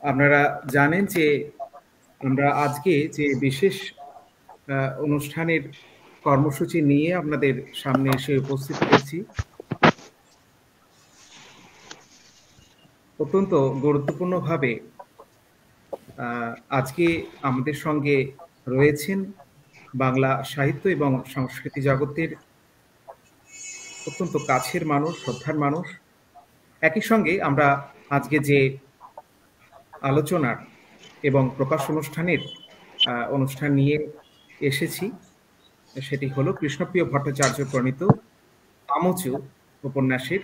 আপনারা জানেন যে আমরা আজকে যে বিশেষ অনুষ্ঠানের কর্মসূচি নিয়ে আপনাদের সামনে এসে উপস্থিত হয়েছি, অত্যন্ত গুরুত্বপূর্ণভাবে আজকে আমাদের সঙ্গে রয়েছেন বাংলা সাহিত্য এবং সংস্কৃতি জগতের অত্যন্ত কাছের মানুষ, শ্রদ্ধার মানুষ। একই সঙ্গে আমরা আজকে যে আলোচনার এবং প্রকাশ অনুষ্ঠান নিয়ে এসেছি, সেটি হলো কৃষ্ণপ্রিয় ভট্টাচার্য প্রণীত আমচু উপন্যাসের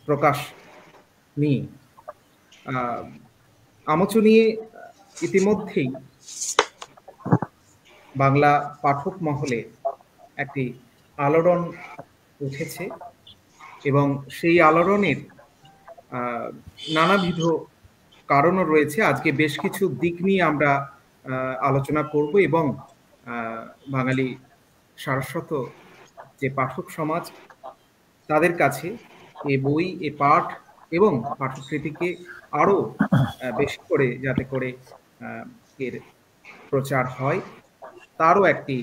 প্রকাশ নিয়ে। আমচু নিয়ে ইতিমধ্যেই বাংলা পাঠক মহলে একটি আলোড়ন উঠেছে এবং সেই আলোড়নের নানাবিধ কারণও রয়েছে। আজকে বেশ কিছু দিক নিয়ে আমরা আলোচনা করব এবং বাঙালি সারস্বত যে পাঠক সমাজ, তাদের কাছে এ বই, এ পাঠ এবং পাঠকৃতিকে আরও বেশি করে যাতে করে এর প্রচার হয়, তারও একটি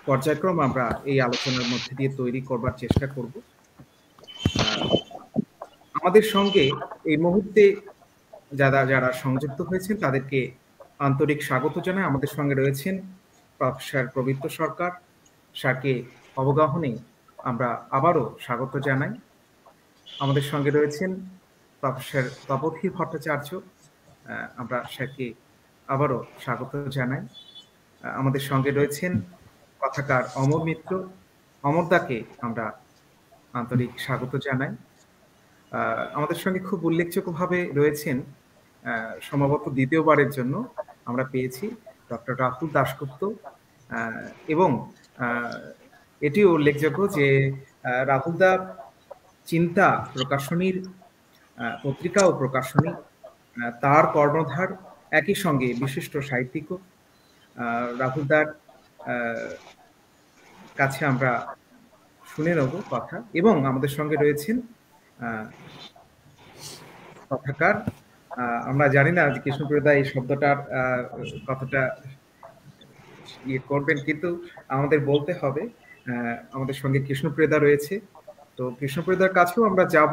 পর্যায়ক্রম আমরা এই আলোচনার মধ্যে দিয়ে তৈরি করবার চেষ্টা করব। আমাদের সঙ্গে এই মুহূর্তে যারা সংযুক্ত হয়েছেন তাদেরকে আন্তরিক স্বাগত জানাই। আমাদের সঙ্গে রয়েছেন প্রফেসর পবিত্র সরকার, স্যারকে অবগাহনে আমরা আবারও স্বাগত জানাই। আমাদের সঙ্গে রয়েছেন প্রফেসর তপোধীর ভট্টাচার্য, আমরা স্যারকে আবারও স্বাগত জানাই। আমাদের সঙ্গে রয়েছেন কথাকার অমর মিত্র, অমরদাকে আমরা আন্তরিক স্বাগত জানাই। আমাদের সঙ্গে খুব উল্লেখযোগ্যভাবে রয়েছেন, সম্ভবত দ্বিতীয়বারের জন্য আমরা পেয়েছি ডক্টর রাহুল দাশগুপ্ত, এবং এটিও উল্লেখযোগ্য যে রাহুলদা চিন্তা প্রকাশনীর পত্রিকা ও প্রকাশনী, তার কর্ণধার, একই সঙ্গে বিশিষ্ট সাহিত্যিক। রাহুলদার কাছে আমরা শুনে নেব কথা, এবং আমাদের সঙ্গে রয়েছেন কথাকার, আমরা জানি না যে কৃষ্ণপ্রিয়দা এই শব্দটার কতটা ইয়ে করবেন, কিন্তু আমাদের বলতে হবে আমাদের সঙ্গে কৃষ্ণপ্রিয়দা রয়েছে। তো কৃষ্ণপ্রিয়দার কাছেও আমরা যাব,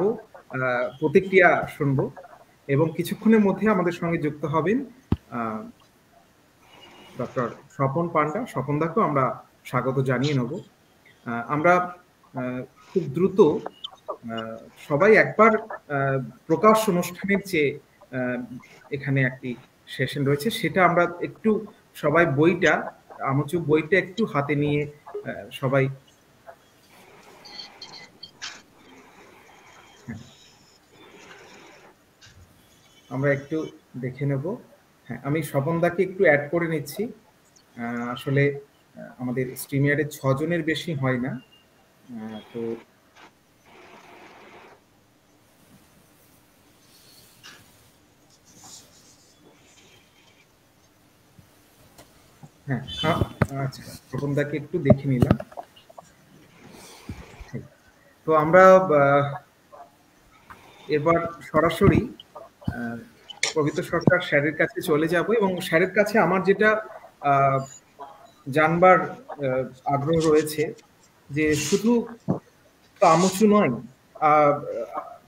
প্রতিক্রিয়া শুনব, এবং কিছুক্ষণের মধ্যে আমাদের সঙ্গে যুক্ত হবেন ডক্টর স্বপন পান্ডা। স্বপনদাকেও আমরা স্বাগত জানিয়ে নেব। আমরা খুব দ্রুত সবাই একবার প্রকাশ অনুষ্ঠানের যে এখানে একটি সেশন রয়েছে, সেটা আমরা একটু সবাই আমচু বইটা একটু হাতে নিয়ে সবাই আমরা একটু দেখে নেব। হ্যাঁ, আমি স্বপনদাকে একটু অ্যাড করে নিচ্ছি। আসলে আমাদের স্ট্রিমিয়ারে 6 জনের বেশি হয় না, তো হ্যাঁ, আচ্ছা, স্বপনদাকে একটু দেখে নিলাম। তো আমরা এবার সরাসরি পবিত্র সরকার স্যারের কাছে চলে যাব, এবং স্যারের কাছে আমার যেটা জানবার আগ্রহ রয়েছে যে শুধু তো আমচু নয়,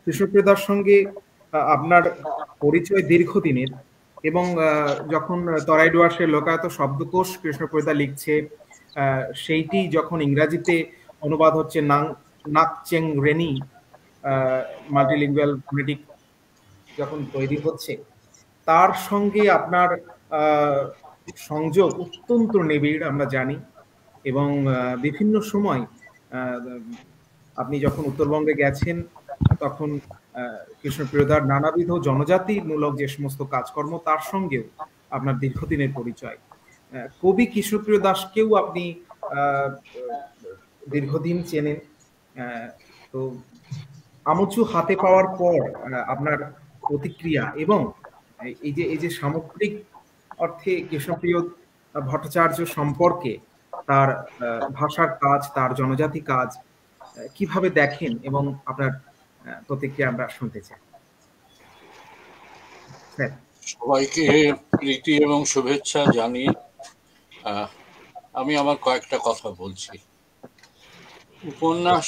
কৃষ্ণপ্রিয়দার সঙ্গে আপনার পরিচয় দীর্ঘদিনের, এবং যখন তরাই ডুয়ার্সের লোকায়ত শব্দকোষ কৃষ্ণপ্রিয়দা লিখছে, সেইটি যখন ইংরাজিতে অনুবাদ হচ্ছে নাকচেং রেনি মাল্টিলিঙ্গুয়াল ফোনেটিক যখন তৈরি হচ্ছে, তার সঙ্গে আপনার সংযোগ অত্যন্ত নিবিড় আমরা জানি। এবং বিভিন্ন সময় আপনি যখন উত্তরবঙ্গে গেছেন, তখন কৃষ্ণপ্রিয়দার নানাবিধ জনজাতিমূলক যে সমস্ত কাজকর্ম, তার সঙ্গেও আপনার দীর্ঘদিনের পরিচয়। কবি কৃষ্ণপ্রিয় দাসকেও আপনি দীর্ঘদিন চেনেন। তো আমচু হাতে পাওয়ার পর আপনার প্রতিক্রিয়া, এবং এই যে সামগ্রিক অর্থে কৃষ্ণপ্রিয় ভট্টাচার্য সম্পর্কে, তার ভাষার কাজ, তার জনজাতি কাজ কিভাবে দেখেন, এবং আপনার প্রতিক্রিয়া আমরা শুনতে চাই। স্যার। সবাইকে প্রীতি এবং শুভেচ্ছা জানিয়ে আমি আমার কয়েকটা কথা বলছি। উপন্যাস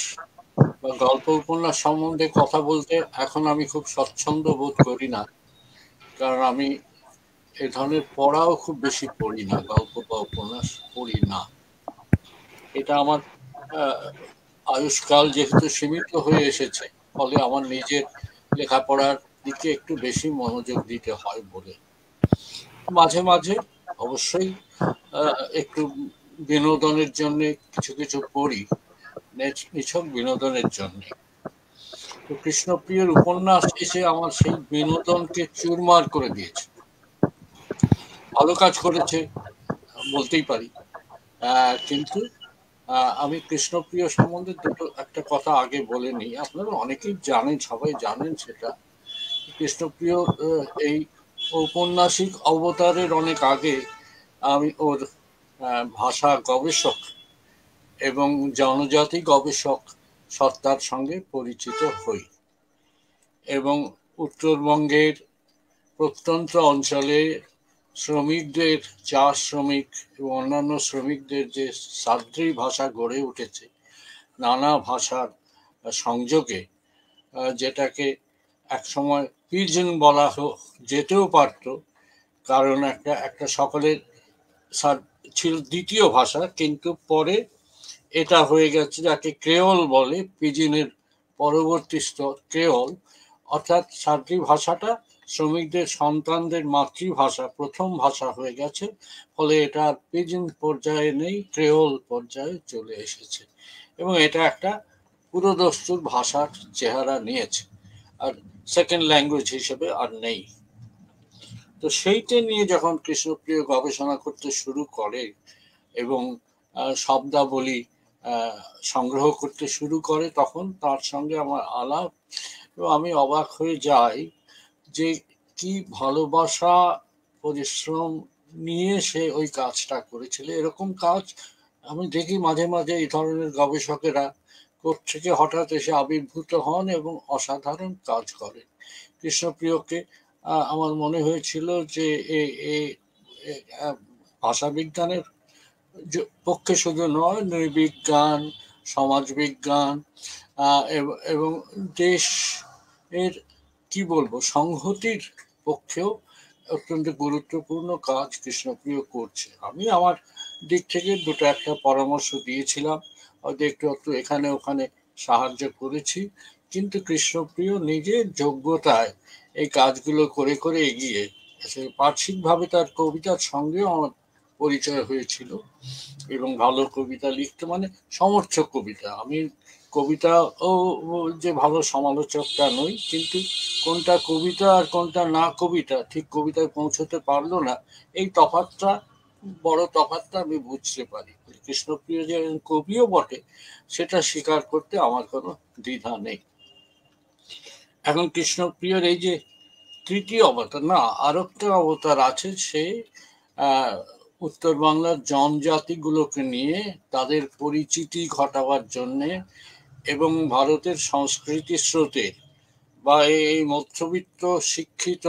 বা গল্প উপন্যাস সম্বন্ধে কথা বলতে এখন আমি খুব স্বচ্ছন্দ বোধ করি না, কারণ আমি এ ধরনের পড়াও খুব বেশি পড়ি না, গল্প বা উপন্যাস পড়ি না। এটা আমার আয়ুষ্কাল যেহেতু সীমিত হয়ে এসেছে, ফলে আমার নিজের লেখাপড়ার দিকে একটু বেশি মনোযোগ দিতে হয় বলে মাঝে মাঝে অবশ্যই একটু বিনোদনের জন্য কিছু কিছু পড়ি, নিছক বিনোদনের জন্য। তো কৃষ্ণপ্রিয়র উপন্যাস এসে আমার সেই বিনোদনকে চুরমার করে দিয়েছে। ভালো কাজ করেছে বলতেই পারি, কিন্তু আমি কৃষ্ণপ্রিয় সম্বন্ধে একটা কথা আগে বলে নিই। আপনারা অনেকেই জানেন, সবাই জানেন সেটা। কৃষ্ণপ্রিয় এই ঔপন্যাসিক অবতারের অনেক আগে আমি ওর ভাষা গবেষক এবং জনজাতি গবেষক সত্তার সঙ্গে পরিচিত হই, এবং উত্তরবঙ্গের প্রত্যন্ত অঞ্চলে শ্রমিকদের, চা শ্রমিক এবং অন্যান্য শ্রমিকদের যে সাদ্রি ভাষা গড়ে উঠেছে নানা ভাষার সংযোগে, যেটাকে একসময় পিজন বলা যেতেও পারত, কারণ একটা একটা সকলের ছিল দ্বিতীয় ভাষা, কিন্তু পরে এটা হয়ে গেছে যাকে ক্রেওল বলে, পিজিনের পরবর্তী স্তর ক্রেওল। অর্থাৎ সাদ্রি ভাষাটা শ্রমিকদের সন্তানদের মাতৃভাষা, প্রথম ভাষা হয়ে গেছে, ফলে এটা পিজিন পর্যায়ে নেই, ক্রেওল পর্যায়ে চলে এসেছে, এবং এটা একটা পুরোদস্তুর ভাষার চেহারা নিয়েছে, আর সেকেন্ড ল্যাঙ্গুয়েজ হিসেবে আর নেই। তো সেইটা নিয়ে যখন কৃষ্ণপ্রিয় গবেষণা করতে শুরু করে এবং শব্দাবলী সংগ্রহ করতে শুরু করে, তখন তার সঙ্গে আমার আলাপ, এবং আমি অবাক হয়ে যাই যে কি ভালোবাসা, পরিশ্রম নিয়ে সে ওই কাজটা করেছিল। এরকম কাজ আমি দেখি মাঝে মাঝে এই ধরনের গবেষকেরা থেকে হঠাৎ এসে আবির্ভূত হন এবং অসাধারণ কাজ করে। কৃষ্ণপ্রিয়কে আমার মনে হয়েছিল যে ভাষা বিজ্ঞানের পক্ষে শুধু নয়, নৃবিজ্ঞান, সমাজবিজ্ঞান এবং দেশ এর কি বলবো সংহতির পক্ষেও অত্যন্ত গুরুত্বপূর্ণ কাজ কৃষ্ণপ্রিয় করছে। আমি আমার দিক থেকে দুটো একটা পরামর্শ দিয়েছিলাম, হয়তো একটু এখানে ওখানে সাহায্য করেছি, কিন্তু কৃষ্ণপ্রিয় নিজের যোগ্যতায় এই কাজগুলো করে করে এগিয়ে পার্শ্বিকভাবে তার কবিতার সঙ্গেও আমার পরিচয় হয়েছিল, এবং ভালো কবিতা লিখতে, মানে সমর্থক কবিতা। আমি কবিতা ও যে ভালো সমালোচকটা নই, কিন্তু কোনটা কবিতা আর কোনটা না কবিতা ঠিক কবিতায় পৌঁছতে পারলো না, এই তফাৎটা, বড় তফাৎটা আমি বুঝতে পারি। কৃষ্ণপ্রিয় যে কবিও বটে সেটা স্বীকার করতে আমার কোনো দ্বিধা নেই। এখন কৃষ্ণপ্রিয়র এই যে তৃতীয় অবতার, না আর একটা অবতার আছে, সে উত্তর বাংলার জনজাতিগুলোকে নিয়ে তাদের পরিচিতি ঘটাবার জন্যে এবং ভারতের সংস্কৃতি স্রোতে বা এই মধ্যবিত্ত শিক্ষিত,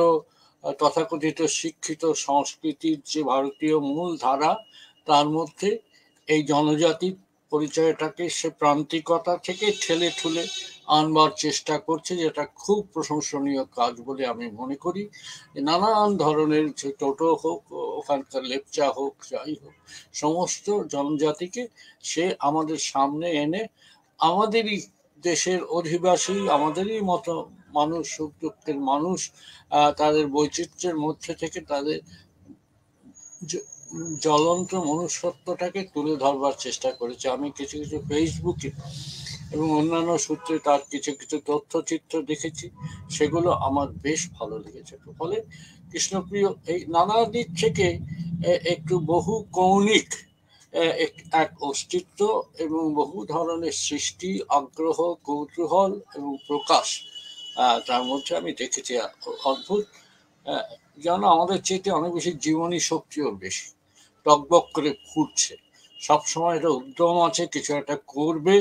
তথাকথিত শিক্ষিত সংস্কৃতির যে ভারতীয় মূল ধারা, তার মধ্যে এই জনজাতির পরিচয়টাকে সে প্রান্তিকতা থেকে ঠেলে ঠুলে আনবার চেষ্টা করছে, যেটা খুব প্রশংসনীয় কাজ বলে আমি মনে করি। নানান ধরনের, যে টোটো হোক, ওখানকার লেপচা হোক, যাই হোক, সমস্ত জনজাতিকে সে আমাদের সামনে এনে আমাদেরই দেশের অধিবাসী, আমাদেরই মতো মানুষ, সুখ দুঃখের মানুষ, তাদের বৈচিত্র্যের মধ্যে থেকে তাদের জ্বলন্ত মনুষ্যত্বটাকে তুলে ধরবার চেষ্টা করেছে। আমি কিছু কিছু ফেসবুকে এবং অন্যান্য সূত্রে তার কিছু কিছু তথ্যচিত্র দেখেছি, সেগুলো আমার বেশ ভালো লেগেছে। ফলে কৃষ্ণপ্রিয় এই নানা দিক থেকে একটু বহু কৌণিক এক অস্তিত্ব এবং বহু ধরনের সৃষ্টি, আগ্রহ, কৌতূহল এবং প্রকাশ তার মধ্যে আমি দেখেছি। অদ্ভুত, যেন আমাদের চেয়ে অনেক বেশি জীবনী শক্তি ওর বেশি, টকবক করে ফুটছে, সবসময় একটা উদ্যম আছে, কিছু একটা করবে।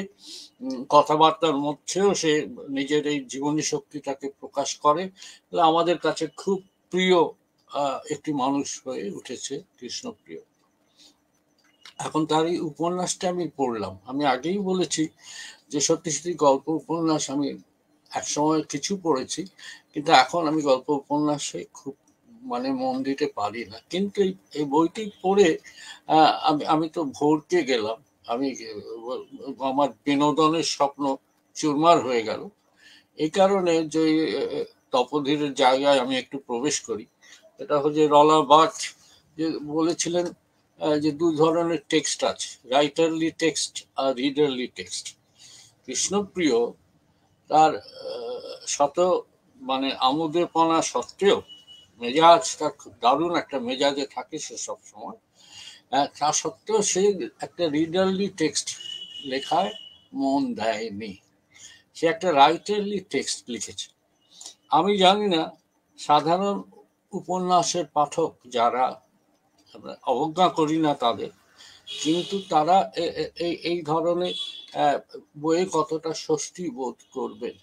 কথাবার্তার মধ্যেও সে নিজের এই জীবনী শক্তিটাকে প্রকাশ করে, আমাদের কাছে খুব প্রিয় একটি মানুষ হয়ে উঠেছে কৃষ্ণপ্রিয়। এখন তার এই উপন্যাসটা আমি পড়লাম, আমি আগেই বলেছি যে সত্যি সত্যি গল্প উপন্যাস আমি একসময় কিছু পড়েছি, কিন্তু এখন আমি গল্প উপন্যাসে খুব মানে মন দিতে পারি না। কিন্তু এই বইটি পড়ে আমি তো ভরকে গেলাম, আমি আমার বিনোদনের স্বপ্ন চুরমার হয়ে গেল। এই কারণে যে তপোধীরের জায়গায় আমি একটু প্রবেশ করি, এটা হচ্ছে রলা বার্থ যে বলেছিলেন যে দুই ধরনের টেক্সট আছে, রাইটারলি টেক্সট আর রিডারলি টেক্সট। কৃষ্ণপ্রিয় তার শত মানে আমোদেপনা সত্ত্বেও মেজাজ তার খুব দারুণ একটা মেজাজে থাকে সে সব সময়, তা সত্ত্বেও সে একটা রিডারলি টেক্সট লেখায় মন দেয়নি, সে একটা রাইটারলি টেক্সট লিখেছে। আমি জানি না সাধারণ উপন্যাসের পাঠক যারা, অবজ্ঞা করি না তাদের, কিন্তু তারা এই ধরনের বইয়ে কতটা স্বস্তি বোধ করবেন।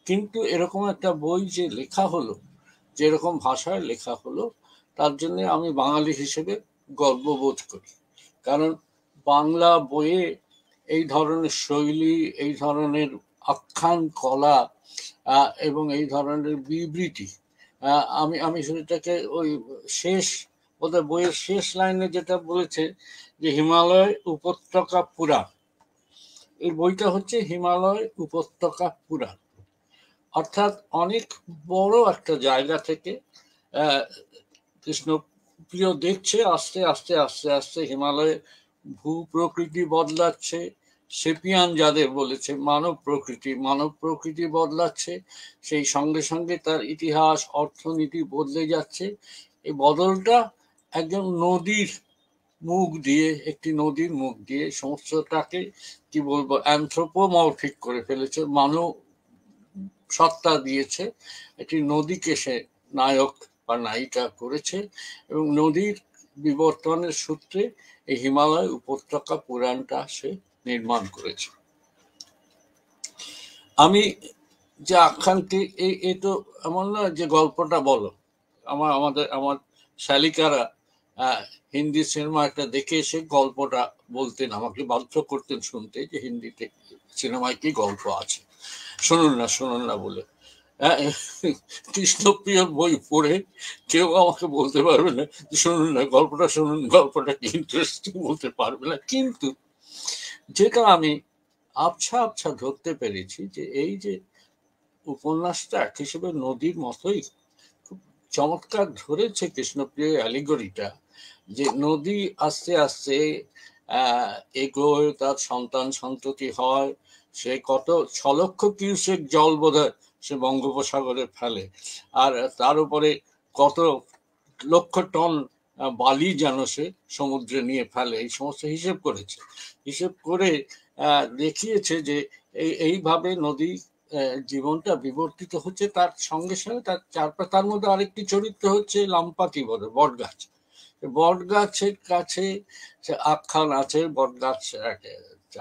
কিন্তু এরকম একটা বই যে লেখা হলো, যেরকম ভাষায় লেখা হলো, তার জন্য আমি বাঙালি হিসেবে গর্ববোধ করি। কারণ বাংলা বইয়ে এই ধরনের শৈলী, এই ধরনের আখ্যান কলা এবং এই ধরনের বিবৃতি, আমি সেটাকে ওই শেষ ওদের বইয়ের শেষ লাইনে যেটা বলেছে যে হিমালয় উপত্যকা পুরাণ, এই বইটা হচ্ছে হিমালয় উপত্যকা পুরাণ। অর্থাৎ অনেক বড় একটা জায়গা থেকে কৃষ্ণপ্রিয় দেখছে আস্তে আস্তে আস্তে আস্তে হিমালয়ে ভূ প্রকৃতি বদলাচ্ছে, সেপিয়ান যাদের বলেছে মানব প্রকৃতি বদলাচ্ছে, সেই সঙ্গে সঙ্গে তার ইতিহাস অর্থনীতি বদলে যাচ্ছে। এই বদলটা একজন নদীর মুখ দিয়ে, একটি নদীর মুখ দিয়ে সমস্তটাকে কি বলবো অ্যানথ্রোপোমরফিক করে ফেলেছে, মানব সত্তা দিয়েছে, একটি নদীকে সে নায়ক বা নায়িকা করেছে এবং নদীর বিবর্তনের সূত্রে এই হিমালয় উপত্যকা পুরাণটা সে নির্মাণ করেছে। আমি যে আখ্যানটি এই তো এমন নয় যে গল্পটা বলো, আমার শালিকারা হিন্দি সিনেমা একটা দেখে এসে গল্পটা বলতেন, আমাকে বাধ্য করতেন শুনতে যে হিন্দিতে সিনেমায় কি গল্প আছে, শুনুন না বলে। কৃষ্ণপ্রিয়র বই পড়ে কেউ আমাকে বলতে পারবে না শুনুন না গল্পটা কি ইন্টারেস্টিং বলতে পারবে না। কিন্তু যেটা আমি আবছা ধরতে পেরেছি যে এই যে উপন্যাসটা এক হিসেবে নদীর মতোই খুব চমৎকার ধরেছে কৃষ্ণপ্রিয় অ্যালিগরিটা, যে নদী আস্তে আস্তে এগোয়, তার সন্তান সন্ততি হয়, সে কত 6 লক্ষ কিউসেক জল বোধহয় সে বঙ্গোপসাগরে ফেলে, আর তার উপরে কত লক্ষ টন বালি যেন সে সমুদ্রে নিয়ে ফেলে, এই সমস্ত হিসেব করে দেখিয়েছে যে এইভাবে নদী জীবনটা বিবর্তিত হচ্ছে। তার সঙ্গে সঙ্গে তার চারপাশে, তার মধ্যে আরেকটি চরিত্র হচ্ছে লাম্পাতি বট গাছের কাছে সে আখ্যান আছে। বট গাছ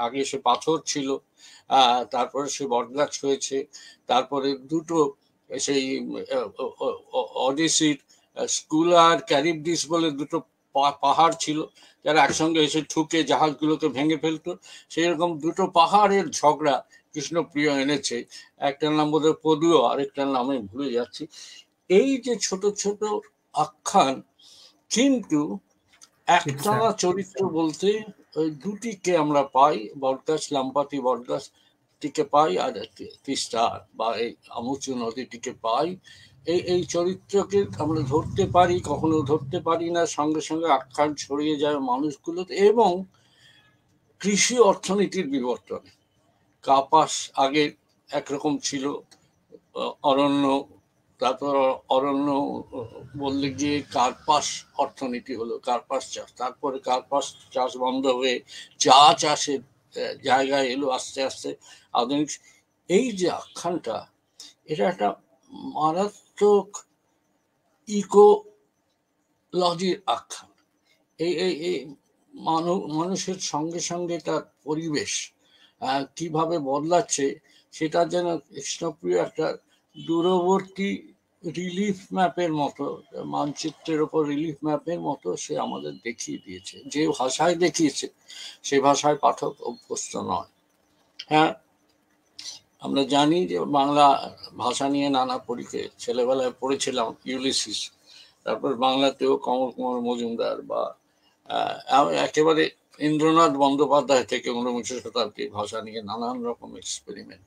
আগে সে পাথর ছিল, তারপরে সে বট গাছ হয়েছে, তারপরে দুটো সেই অডিসির স্কুল আর ক্যারিবডিস বলে দুটো পাহাড় ছিল, যারা একসঙ্গে এসে ঠুকে জাহাজগুলোকে ভেঙে ফেলতো, সেই রকম দুটো পাহাড়ের ঝগড়া কৃষ্ণপ্রিয় এনেছে। একটার নাম বোধ হয় পদুয়, আরেকটার নাম আমি ভুলে যাচ্ছি। এই যে ছোট ছোট আখ্যান, কিন্তু একটানা চরিত্র বলতে ওই দুটিকে আমরা পাই, বটগাছ লাম্পাতি বটগাছটিকে পাই আর তিস্তা বা এই আমুচু নদীটিকে পাই। এই চরিত্রকে আমরা ধরতে পারি, কখনো ধরতে পারি না, সঙ্গে সঙ্গে আখ্যান ছড়িয়ে যায় মানুষগুলোতে। এবং কৃষি অর্থনীতির বিবর্তনে কাপাস আগে একরকম ছিল, অরণ্য, তারপর অরণ্য বললে গিয়ে কার্পাস অর্থনীতি হলো, কার্পাস চাষ, তারপরে কার্পাস চাষ বন্ধ হয়ে চা চাষের জায়গায় এলো আস্তে আস্তে আধুনিক। এই যে আখ্যানটা, এটা একটা মারাত্মক ইকোলজির আখ্যান। এই মানুষের সঙ্গে সঙ্গে তার পরিবেশ কিভাবে বদলাচ্ছে, সেটা যেন কৃষ্ণপ্রিয় একটা দূরবর্তী রিলিফ ম্যাপের মতো, মানচিত্রের ওপর রিলিফ ম্যাপের মতো সে আমাদের দেখিয়ে দিয়েছে। যে ভাষায় দেখিয়েছে সে ভাষায় পাঠক অভ্যস্ত নয়। হ্যাঁ, আমরা জানি যে বাংলা ভাষা নিয়ে নানা পরীক্ষে ছেলেবেলায় পড়েছিলাম, ইউলিসিস, তারপর বাংলাতেও কমল কুমার মজুমদার বা একেবারে ইন্দ্রনাথ বন্দ্যোপাধ্যায় থেকে ঊনবিংশ শতাব্দীর ভাষা নিয়ে নানান রকম এক্সপেরিমেন্ট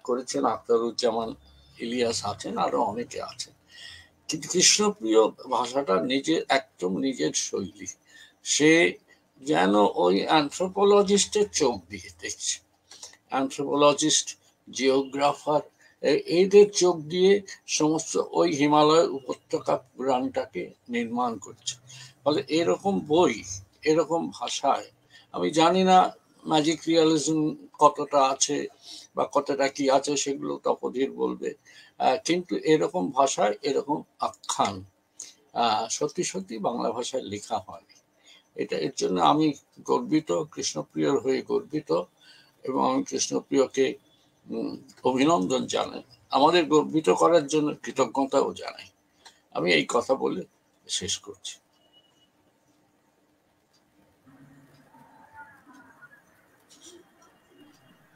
করেছেন। আখতারুজ্জামান ইলিয়াস আছেন, আরো অনেকে আছেন। কিন্তু কৃষ্ণপ্রিয় ভাষাটা নিজের, একদম নিজের শৈলী। সে যেন ওই অ্যানথ্রোপোলজিস্টের চোখ দিয়ে দেখছে। অ্যানথ্রোপোলজিস্ট, জিওগ্রাফার, এদের চোখ দিয়ে সমস্ত ওই হিমালয় উপত্যকা পুরাণটাকে নির্মাণ করছে। ফলে এরকম বই, এরকম ভাষায়, আমি জানি না ম্যাজিক রিয়ালিজম কতটা আছে বা কতটা কি আছে, সেগুলো তপোধীর বলবে, কিন্তু এরকম ভাষায় এরকম আখ্যান সত্যি সত্যি বাংলা ভাষায় লেখা হয়। এর জন্য আমি গর্বিত, কৃষ্ণপ্রিয়র হয়ে গর্বিত, এবং আমি কৃষ্ণপ্রিয়কে অভিনন্দন জানাই, আমাদের গর্বিত করার জন্য কৃতজ্ঞতাও জানাই। আমি এই কথা বলে শেষ করছি।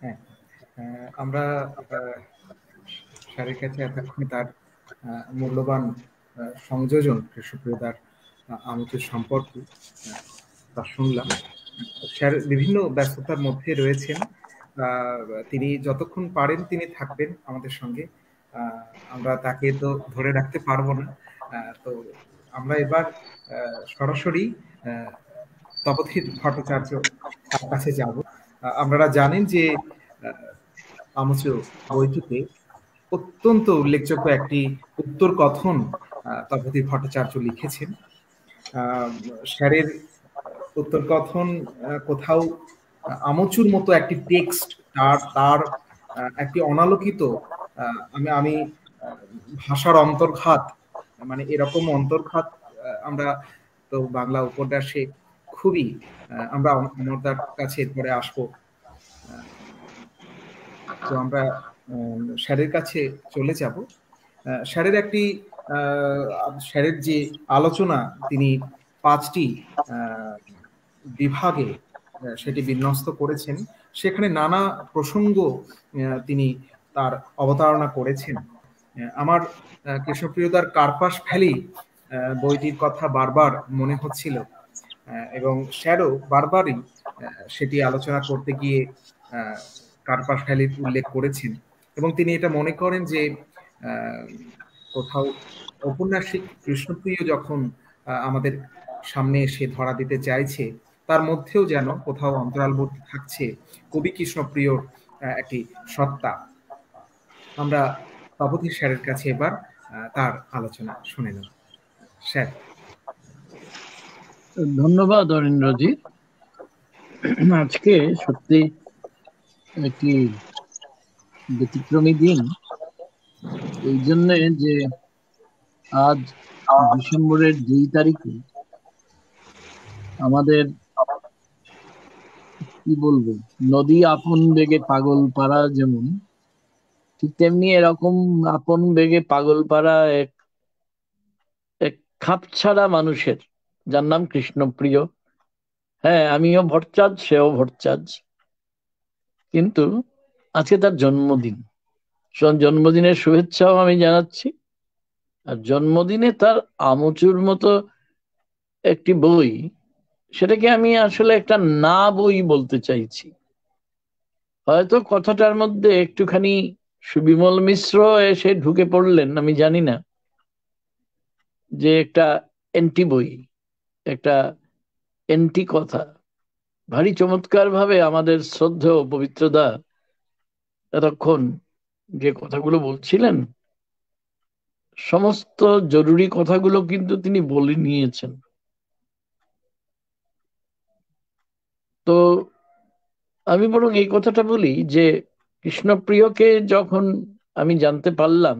হ্যাঁ, আমরা স্যারের কাছে এতক্ষণ তার মূল্যবান সংযোজন কৃষ্ণপ্রিয় তার আমাদের সম্পর্কে তা শুনলাম। স্যার বিভিন্ন ব্যস্ততার মধ্যে রয়েছেন, তিনি যতক্ষণ পারেন তিনি থাকবেন আমাদের সঙ্গে। আমরা তাকে তো ধরে রাখতে পারবো না। তো আমরা এবার সরাসরি তপোধীর ভট্টাচার্য তার কাছে যাব। আপনারা জানেন যে আমুচু বইটিতে অত্যন্ত উল্লেখযোগ্য একটি উত্তর কথন তপোধীর ভট্টাচার্য লিখেছেন। স্যারের উত্তর কথন কোথাও আমচুর মতো একটি টেক্সট, তার তার একটি অনালোকিত, আমি ভাষার অন্তর্ঘাত, মানে এরকম অন্তর্ঘাত আমরা তো বাংলা উপন্যাসে খুবই, আমরা অমরদার কাছে এরপরে আসবো। তো আমরা স্যারের কাছে চলে যাব। স্যারের একটি স্যারের যে আলোচনা তিনি 5টি বিভাগে সেটি বিন্যস্ত করেছেন, সেখানে নানা প্রসঙ্গ তিনি তার অবতারণা করেছেন। আমার কৃষ্ণপ্রিয়দার কার্পাস ভ্যালি বইটির কথা বারবার মনে হচ্ছিল, এবং স্যারও বারবারই সেটি আলোচনা করতে গিয়ে কার্পাস ভ্যালির উল্লেখ করেছেন, এবং তিনি এটা মনে করেন যে কোথাও ঔপন্যাসিক কৃষ্ণপ্রিয় যখন আমাদের সামনে এসে ধরা দিতে চাইছে, তার মধ্যেও যেন কোথাও অন্তরালবর্তী থাকছে কবি কৃষ্ণপ্রিয়র একটি সত্তা। আমরা তপোধীর স্যারের কাছে এবার তার আলোচনা শুনে নেব। স্যার। ধন্যবাদ অরিন্দ্রজি। আজকে সত্যি একটি ব্যতিক্রমী দিন, এই জন্যে যে আজ ডিসেম্বরের 2 তারিখে আমাদের কি বলবো, নদী আপন বেগে পাগল পাড়া যেমন, ঠিক তেমনি এরকম আপন বেগে পাগল পাড়া এক খাপছাড়া মানুষের, যার নাম কৃষ্ণপ্রিয়। হ্যাঁ, আমিও ভট্টাচ, সেও ভট্টাচ, কিন্তু আজকে তার জন্মদিন। জন্মদিনের শুভেচ্ছাও আমি জানাচ্ছি। আর জন্মদিনে তার আমচুর মতো একটি বই, সেটাকে আমি আসলে একটা না বই বলতে চাইছি। হয়তো কথাটার মধ্যে একটুখানি সুবিমল মিশ্র এসে ঢুকে পড়লেন, আমি জানি না, যে একটা এন্টি বই, একটা এন্টি কথা। ভারী চমৎকার ভাবে আমাদের শ্রদ্ধেয় পবিত্রদা এতক্ষণ যে কথাগুলো বলছিলেন, সমস্ত জরুরি কথাগুলো কিন্তু তিনি বলে নিয়েছেন। তো আমি বরং এই কথাটা বলি যে কৃষ্ণপ্রিয়কে যখন আমি জানতে পারলাম,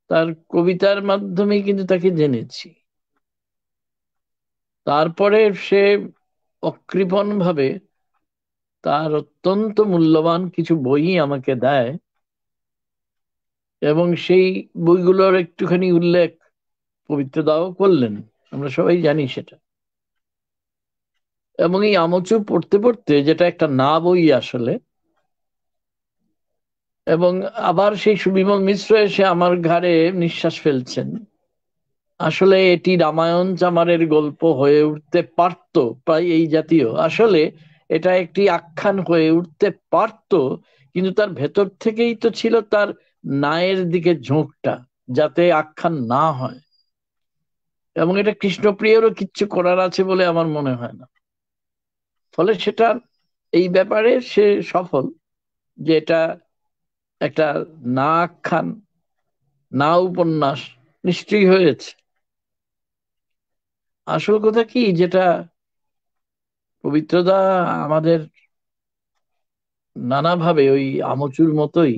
তার কবিতার মাধ্যমেই কিন্তু তাকে জেনেছি। তারপরে সে অকৃপণ ভাবে তার অত্যন্ত মূল্যবান কিছু বই আমাকে দেয়, এবং সেই বইগুলোর একটুখানি উল্লেখ পবিত্রদাও করলেন, আমরা সবাই জানি সেটা। এবং এই আমচু পড়তে পড়তে, যেটা একটা না বই আসলে, এবং আবার সেই সুবিমল মিশ্র এসে আমার ঘাড়ে নিঃশ্বাস ফেলছেন, আসলে এটি রামায়ণ চামারের গল্প হয়ে উঠতে পারত, প্রায় এই জাতীয়। আসলে এটা একটি আখ্যান হয়ে উঠতে পারত, কিন্তু তার ভেতর থেকেই তো ছিল তার ন্যায়ের দিকে ঝোঁকটা, যাতে আখ্যান না হয়। এবং এটা কৃষ্ণপ্রিয়রও কিচ্ছু করার আছে বলে আমার মনে হয় না। ফলে সেটা এই ব্যাপারে সে সফল, যে এটা একটা না আখ্যান, না উপন্যাস নিশ্চয়ই হয়েছে। আসল কথা কি, যেটা পবিত্রদা আমাদের নানাভাবে ওই আমচুর মতোই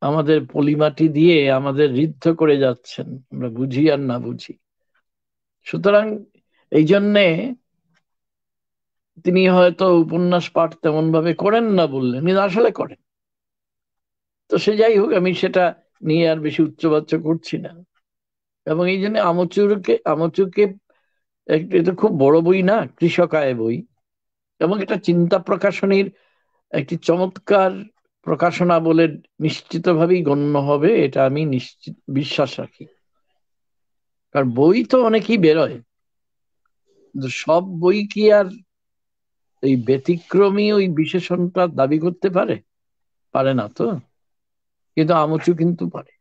আমাদের পলিমাটি দিয়ে আমাদের ঋদ্ধ করে যাচ্ছেন, আমরা বুঝি আর না বুঝি। সুতরাং এই জন্যে তিনি হয়তো উপন্যাস পাঠ তেমন ভাবে করেন না বললেন, কিন্তু আসলে করেন। তো সে যাই হোক, আমি সেটা নিয়ে আর বেশি উচ্চবাচ্য করছি না। এবং এই জন্য আমচুরকে এটা খুব বড় বই না, কৃষকায় বই, এবং এটা চিন্তা প্রকাশনীর একটি চমৎকার প্রকাশনা বলে নিশ্চিতভাবেই গণ্য হবে, এটা আমি নিশ্চিত বিশ্বাস রাখি। কারণ বই তো অনেকই বেরোয়, কিন্তু সব বই কি আর এই ব্যতিক্রমী ওই বিশেষণটা দাবি করতে পারে? পারে না তো। কিন্তু আমচু কিন্তু পারে।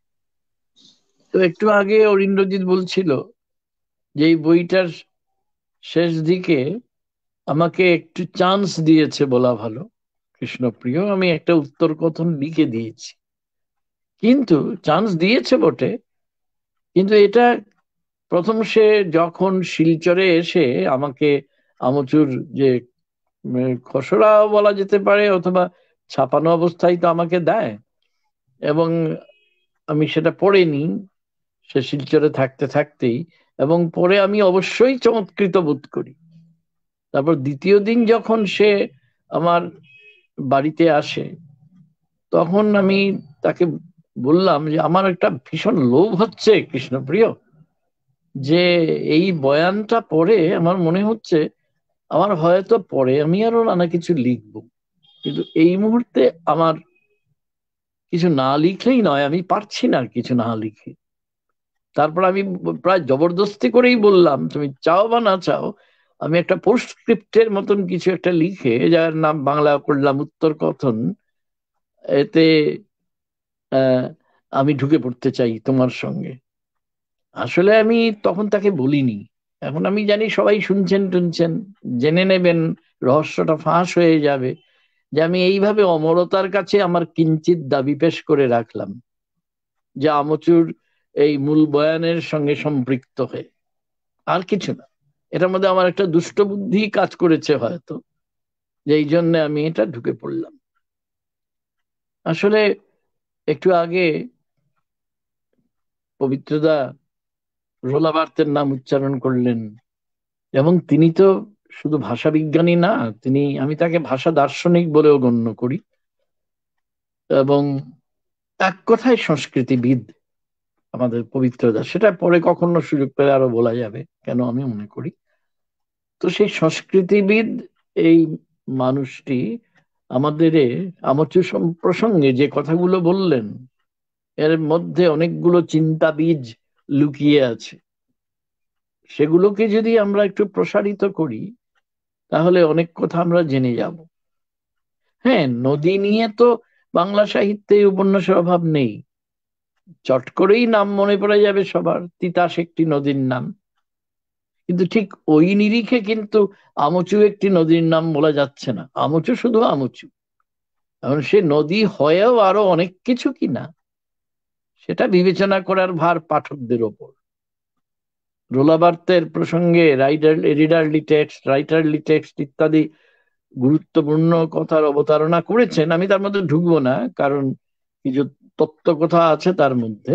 তো একটু আগে অরিন্দ্রজিৎ বলছিল যে এই বইটার শেষ দিকে আমাকে একটু চান্স দিয়েছে বলা ভালো কৃষ্ণপ্রিয়, আমি একটা উত্তর কথন লিখে দিয়েছি। কিন্তু চান্স দিয়েছে বটে, কিন্তু এটা প্রথম সে যখন শিলচরে এসে আমাকে আমচুর যে খসড়া বলা যেতে পারে, অথবা ছাপানো অবস্থায় তো আমাকে দেয়, এবং আমি সেটা পড়ে নিই সে শিলচরে থাকতে থাকতেই, এবং পরে আমি অবশ্যই চমৎকৃত বোধ করি। তারপর দ্বিতীয় দিন যখন সে আমার বাড়িতে আসে, তখন আমি তাকে বললাম যে আমার একটা ভীষণ লোভ হচ্ছে কৃষ্ণপ্রিয়, যে এই বয়ানটা পড়ে আমার মনে হচ্ছে আমার হয়তো পরে আমি আরো নানা কিছু লিখবো, কিন্তু এই মুহূর্তে আমার কিছু না লিখলেই নয়, আমি পারছি না আর কিছু না লিখে। তারপর আমি প্রায় জবরদস্তি করেই বললাম, তুমি চাও বা না চাও, আমি একটা পোস্টস্ক্রিপ্টের মতন কিছু একটা লিখে, যার নাম বাংলা করলাম উত্তর কথন, এতে আহ আমি ঢুকে পড়তে চাই তোমার সঙ্গে। আসলে আমি তখন তাকে বলিনি। এখন আমি জানি সবাই শুনছেন টুনছেন, জেনে নেবেন, রহস্যটা ফাঁস হয়ে যাবে, যে আমি এইভাবে অমরতার কাছে আমার কিঞ্চিত দাবি পেশ করে রাখলাম, যে আমচুর এই মূল বয়ানের সঙ্গে সম্পৃক্ত হয়ে, আর কিছু না। এটার মধ্যে আমার একটা দুষ্ট বুদ্ধি কাজ করেছে হয়তো, যে এই জন্য আমি এটা ঢুকে পড়লাম। আসলে একটু আগে পবিত্রদা রোলাবার্তের নাম উচ্চারণ করলেন, এবং তিনি তো শুধু ভাষা বিজ্ঞানী না, তিনি, আমি তাকে ভাষা দার্শনিক বলেও গণ্য করি, এবং এক কথায় সংস্কৃতিবিদ আমাদের পবিত্রদা। সেটা পরে কখনো সুযোগ পেলে আরো বলা যাবে কেন আমি মনে করি। তো সেই সংস্কৃতিবিদ এই মানুষটি আমাদের আমচু প্রসঙ্গে যে কথাগুলো বললেন, এর মধ্যে অনেকগুলো চিন্তা বীজ লুকিয়ে আছে। সেগুলোকে যদি আমরা একটু প্রসারিত করি, তাহলে অনেক কথা আমরা জেনে যাব। হ্যাঁ, নদী নিয়ে তো বাংলা সাহিত্যে উপন্যাসের অভাব নেই। চট করেই নাম মনে পড়ে যাবে সবার, তিতাস একটি নদীর নাম। কিন্তু ঠিক ওই নিরিখে কিন্তু আমচু একটি নদীর নাম বলা যাচ্ছে না। আমচু শুধু আমচু, এখন সে নদী হয়েও আরো অনেক কিছু কিনা, সেটা বিবেচনা করার ভার পাঠকদের ওপর। রোলাবার্তের প্রসঙ্গে রাইটারলি টেক্সট ইত্যাদি গুরুত্বপূর্ণ কথার অবতারণা করেছেন, আমি তার মধ্যে ঢুকবো না, কারণ কিছু তত্ত্ব কথা আছে তার মধ্যে।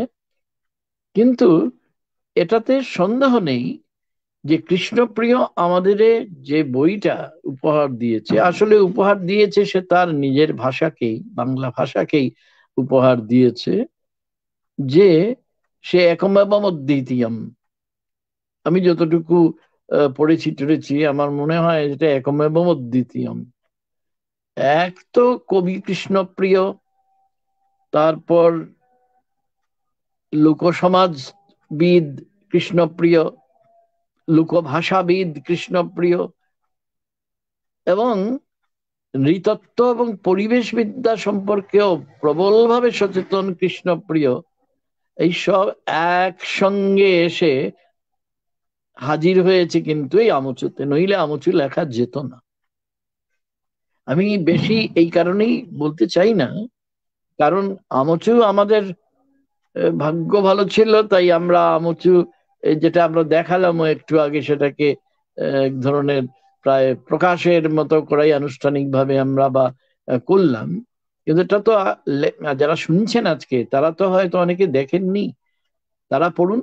কিন্তু এটাতে সন্দেহ নেই যে কৃষ্ণপ্রিয় আমাদের যে বইটা উপহার দিয়েছে, আসলে উপহার দিয়েছে সে তার নিজের ভাষাকেই, বাংলা ভাষাকেই উপহার দিয়েছে। যে সে একমেব অদ্বিতীয়ম। আমি যতটুকু পড়েছি টরেছি, আমার মনে হয় এটা একমেব অদ্বিতীয়ম। এক তো কবি কৃষ্ণপ্রিয়, তারপর লোকসমাজবিদ কৃষ্ণপ্রিয়, লোকভাষাবিদ কৃষ্ণপ্রিয়, এবং নৃতত্ত্ব এবং পরিবেশবিদ্যা সম্পর্কেও প্রবলভাবে সচেতন কৃষ্ণপ্রিয়, এইসব একসঙ্গে এসে হাজির হয়েছে কিন্তু এই আমচুতে, নইলে আমচু লেখা যেত না। আমি বেশি এই কারণেই বলতে চাই না, কারণ আমচু আমাদের ভাগ্য ভালো ছিল, তাই আমরা আমচু যেটা আমরা দেখালাম একটু আগে, সেটাকে এক ধরনের প্রায় প্রকাশের মতো করাই আনুষ্ঠানিকভাবে আমরা বা করলাম। কিন্তু এটা তো যারা শুনছেন আজকে, তারা তো হয়তো অনেকে দেখেননি, তারা পড়ুন।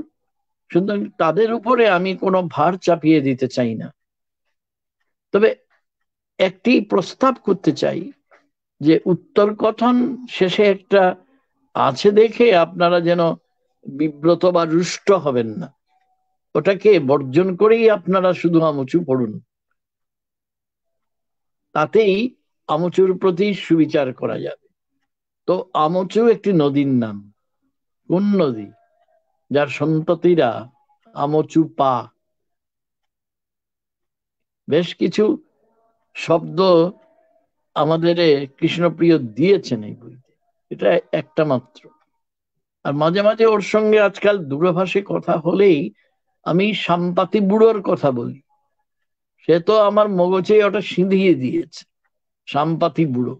সুতরাং তাদের উপরে আমি কোনো ভার চাপিয়ে দিতে চাই না। তবে একটি প্রস্তাব করতে চাই, যে উত্তর কথন শেষে একটা আছে দেখে আপনারা যেন বিব্রত বা রুষ্ট হবেন না, ওটাকে বর্জন করেই আপনারা শুধু আমচু পড়ুন, তাতেই আমচুর প্রতি সুবিচার করা যাবে। তো আমচু একটি নদীর নাম। কোন নদী? যার সন্ততিরা আমচু পা। বেশ কিছু শব্দ আমাদের কৃষ্ণপ্রিয় দিয়েছেন এই বইতে, এটা একটা মাত্র। আর মাঝে মাঝে ওর সঙ্গে আজকাল দূরভাষী কথা হলেই আমি সাম্পাতি বুড়োর কথা বলি। সে তো আমার মগজে ওটা সিঁধিয়ে দিয়েছে, সাম্পাতি বুড়ো।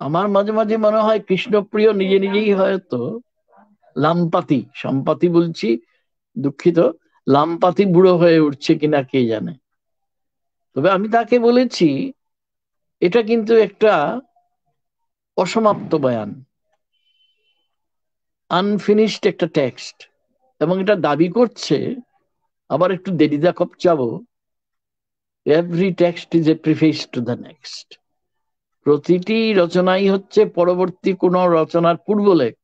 আমার মাঝে মাঝে মনে হয় কৃষ্ণপ্রিয় নিজে নিজেই হয়তো লাম্পাতি, সম্পাতি বলছি, দুঃখিত, লাম্পাতি বুড়ো হয়ে উঠছে কিনা কে জানে। তবে আমি তাকে বলেছি এটা কিন্তু একটা অসমাপ্ত বয়ান, আনফিনিশড একটা টেক্সট, এবং এটা দাবি করছে, আবার একটু দেরিদা কপচাবো, every text is a preface to the next. প্রতিটি রচনাই হচ্ছে পরবর্তী কোন রচনার পূর্বলেখ।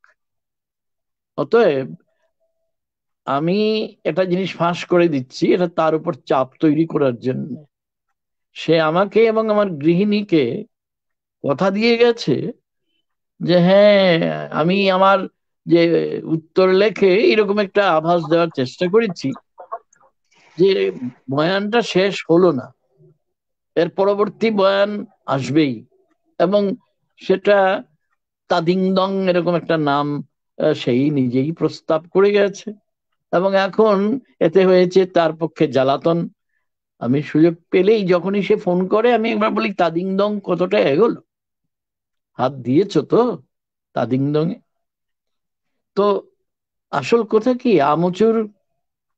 অতএব আমি একটা জিনিস ফাঁস করে দিচ্ছি, এটা তার উপর চাপ তৈরি করার জন্য। সে আমাকে এবং আমার গৃহিণীকে কথা দিয়ে গেছে যে হ্যাঁ, আমি আমার যে উত্তর লেখে এরকম একটা আভাস দেওয়ার চেষ্টা করেছি যে বয়ানটা শেষ হলো না, এর পরবর্তী বয়ান আসবেই, এবং সেটা তাদিংদং এরকম একটা নাম সেই নিজেই প্রস্তাব করে গেছে, এবং এখন এতে হয়েছে তার পক্ষে জ্বালাতন। আমি সুযোগ পেলেই যখনই সে ফোন করে আমি একবার বলি, তাদিংদং কতটা এগোলো, হাত দিয়েছো তো তাদিংদং এ? তো আসল কথা কি, আমচুর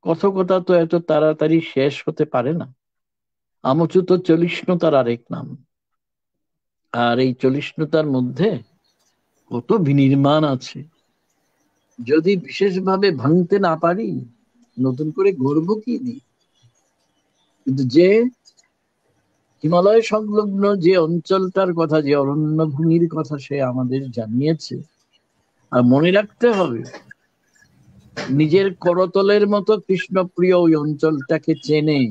কথকতা তো এত তাড়াতাড়ি শেষ হতে পারে না। আমচু তো চলিষ্ণুতার আরেক নাম, আর এই চলিষ্ণুতার মধ্যে কত বিনির্মাণ আছে। যদি বিশেষভাবে ভাঙতে না পারি, নতুন করে গর্ব কি দিই? কিন্তু যে হিমালয় সংলগ্ন যে অঞ্চলটার কথা, যে অরণ্য ভূমির কথা সে আমাদের জানিয়েছে, আর মনে রাখতে হবে নিজের করতলের মতো কৃষ্ণপ্রিয় ওই অঞ্চলটাকে চেনে,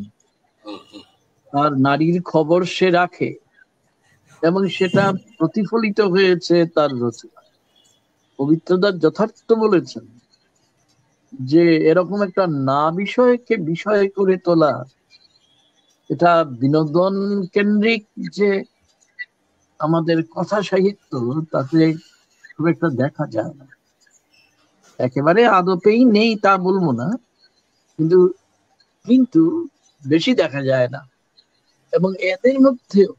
আর নারীর খবর সে রাখে, এবং সেটা প্রতিফলিত হয়েছে তার রচনা। পবিত্রদাস যথার্থ বলেছেন যে এরকম একটা না বিষয়কে বিষয় করে তোলা, এটা বিনোদন কেন্দ্রিক যে আমাদের কথা সাহিত্য, তাতে খুব একটা দেখা যায় না। একেবারে আদপেই নেই তা বলবো না, কিন্তু কিন্তু বেশি দেখা যায় না। এবং এদের মধ্যেও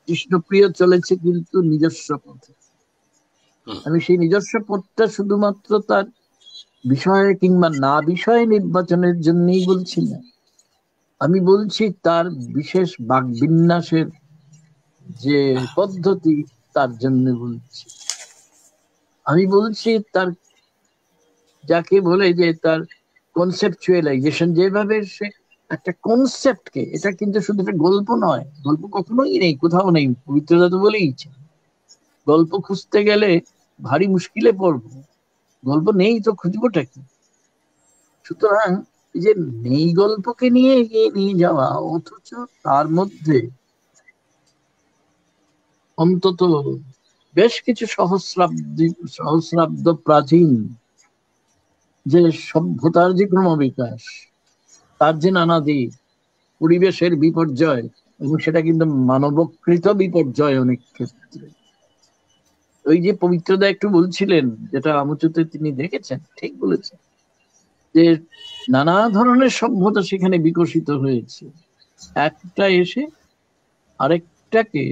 কৃষ্ণপ্রিয় চলেছে কিন্তু নিজস্ব পথে। আমি সেই নিজস্ব পথটা শুধুমাত্র তার বিষয়ে কিংবা না বিষয়ে নির্বাচনের জন্যই বলছি না, আমি বলছি তার বিশেষ বাকবিন্যাসের যে পদ্ধতি, তার জন্য বলছি। আমি বলছি তার, যাকে বলে যে তার কনসেপচুয়ালাইজেশন, যেভাবে সে একটা কনসেপ্টকে, এটা কিন্তু শুধু একটা গল্প নয়, গল্প কখনোই নেই, কোথাও নেই, পবিত্রতা তো বলেইছে গল্প খুঁজতে গেলে ভারী মুশকিলে পড়বো। গল্প নেই তো খুঁজবোটা কি? সুতরাং এই যে নেই গল্পকে নিয়ে এগিয়ে নিয়ে যাওয়া, অথচ তার মধ্যে অন্তত বেশ কিছু সহস্রাব্দ প্রাচীন যে সভ্যতার যে ক্রমবিকাশ, তার যে নানা দিক, পরিবেশের বিপর্যয়, এবং সেটা কিন্তু মানবকৃত বিপর্যয় অনেক ক্ষেত্রে। ওই যে পবিত্রদা একটু বলছিলেন, যেটা আমুচুতে তিনি দেখেছেন, ঠিক বলেছেন, যে নানা ধরনের সভ্যতা সেখানে বিকশিত হয়েছে, একটা এসে আরেকটাকে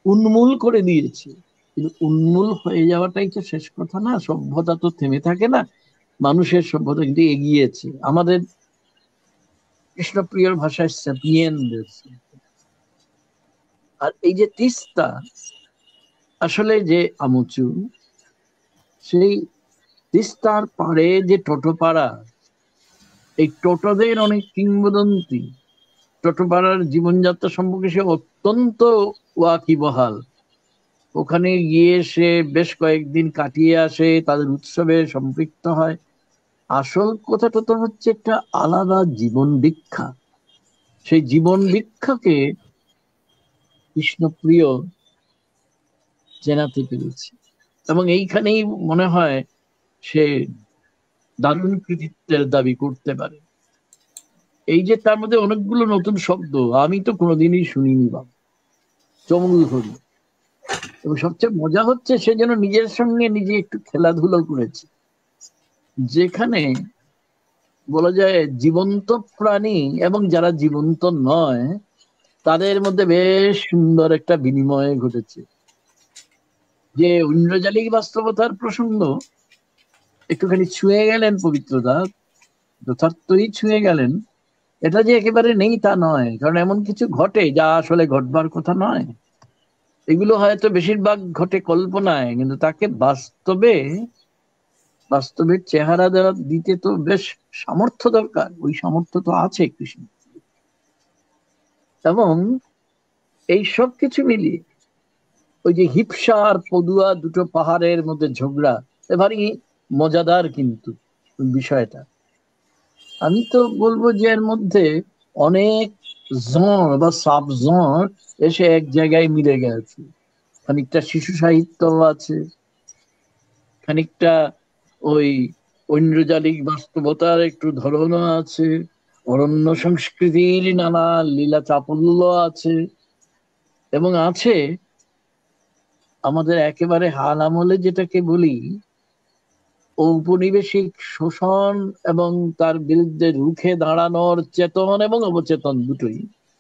উন্মূল করে দিয়েছে। কিন্তু উন্মূল হয়ে যাওয়াটাই তো শেষ কথা না, সভ্যতা তো থেমে থাকে না। মানুষের সভ্যতা কিন্তু এগিয়েছে, আমাদের কৃষ্ণপ্রিয়র ভাষায় স্যাপিয়েনদের। আর এই যে তিস্তা, আসলে যে আমুচু, সেই তিস্তার পাড়ে যে টোটোপাড়া, এই টোটোদের অনেক কিংবদন্তি, টোটোপাড়ার জীবনযাত্রা সম্পর্কে সে অত্যন্ত ওয়াকিবহাল। ওখানে গিয়ে সে বেশ কয়েকদিন কাটিয়ে আসে, তাদের উৎসবে সম্পৃক্ত হয়। আসল কথাটা তো হচ্ছে একটা আলাদা জীবন দীক্ষা। সেই জীবন দীক্ষাকে কৃষ্ণপ্রিয় চেনাতে পেরেছে, এবং এইখানেই মনে হয় সে দারুণ কৃতিত্বের দাবি করতে পারে। এই যে তার মধ্যে অনেকগুলো নতুন শব্দ আমি তো কোনোদিনই শুনিনি, বাবা, চমক ধরি। এবং সবচেয়ে মজা হচ্ছে সে যেন নিজের সঙ্গে নিজে একটু খেলাধুলো করেছে, যেখানে বলা যায় জীবন্ত প্রাণী এবং যারা জীবন্ত নয় তাদের মধ্যে বেশ সুন্দর একটা বিনিময় ঘটেছে। যে ঐন্দ্রজালিক বাস্তবতার প্রসঙ্গ একটুখানি ছুঁয়ে গেলেন পবিত্রদা, যথার্থই ছুঁয়ে গেলেন। এটা যে একেবারে নেই তা নয়, কারণ এমন কিছু ঘটে যা আসলে ঘটবার কথা নয়। এগুলো হয়তো বেশিরভাগ ঘটে কল্পনায়, কিন্তু তাকে বাস্তবের চেহারা দেওয়া দিতে তো বেশ সামর্থ্য দরকার। ওই সামর্থ্য তো আছে কৃষ্ণ। এবং এই সব কিছু মিলিয়ে ওই যে হিপসা আর পদুয়া দুটো পাহাড়ের মধ্যে ঝগড়া, ভারী মজাদার কিন্তু বিষয়টা। আমি তো বলবো যে এর মধ্যে অনেক জঁর বা সাব জঁর এসে এক জায়গায় মিলে গেছে। খানিকটা শিশু সাহিত্য আছে, খানিকটা ওই ঐন্দ্রজালিক বাস্তবতার একটু ধরনও আছে, অরণ্য সংস্কৃতির নানা লীলা চাপল্য আছে, এবং আছে আমাদের একেবারে হাল আমলে যেটাকে বলি ঔপনিবেশিক শোষণ এবং তার বিরুদ্ধে রুখে দাঁড়ানোর চেতন এবং অবচেতন দুটোই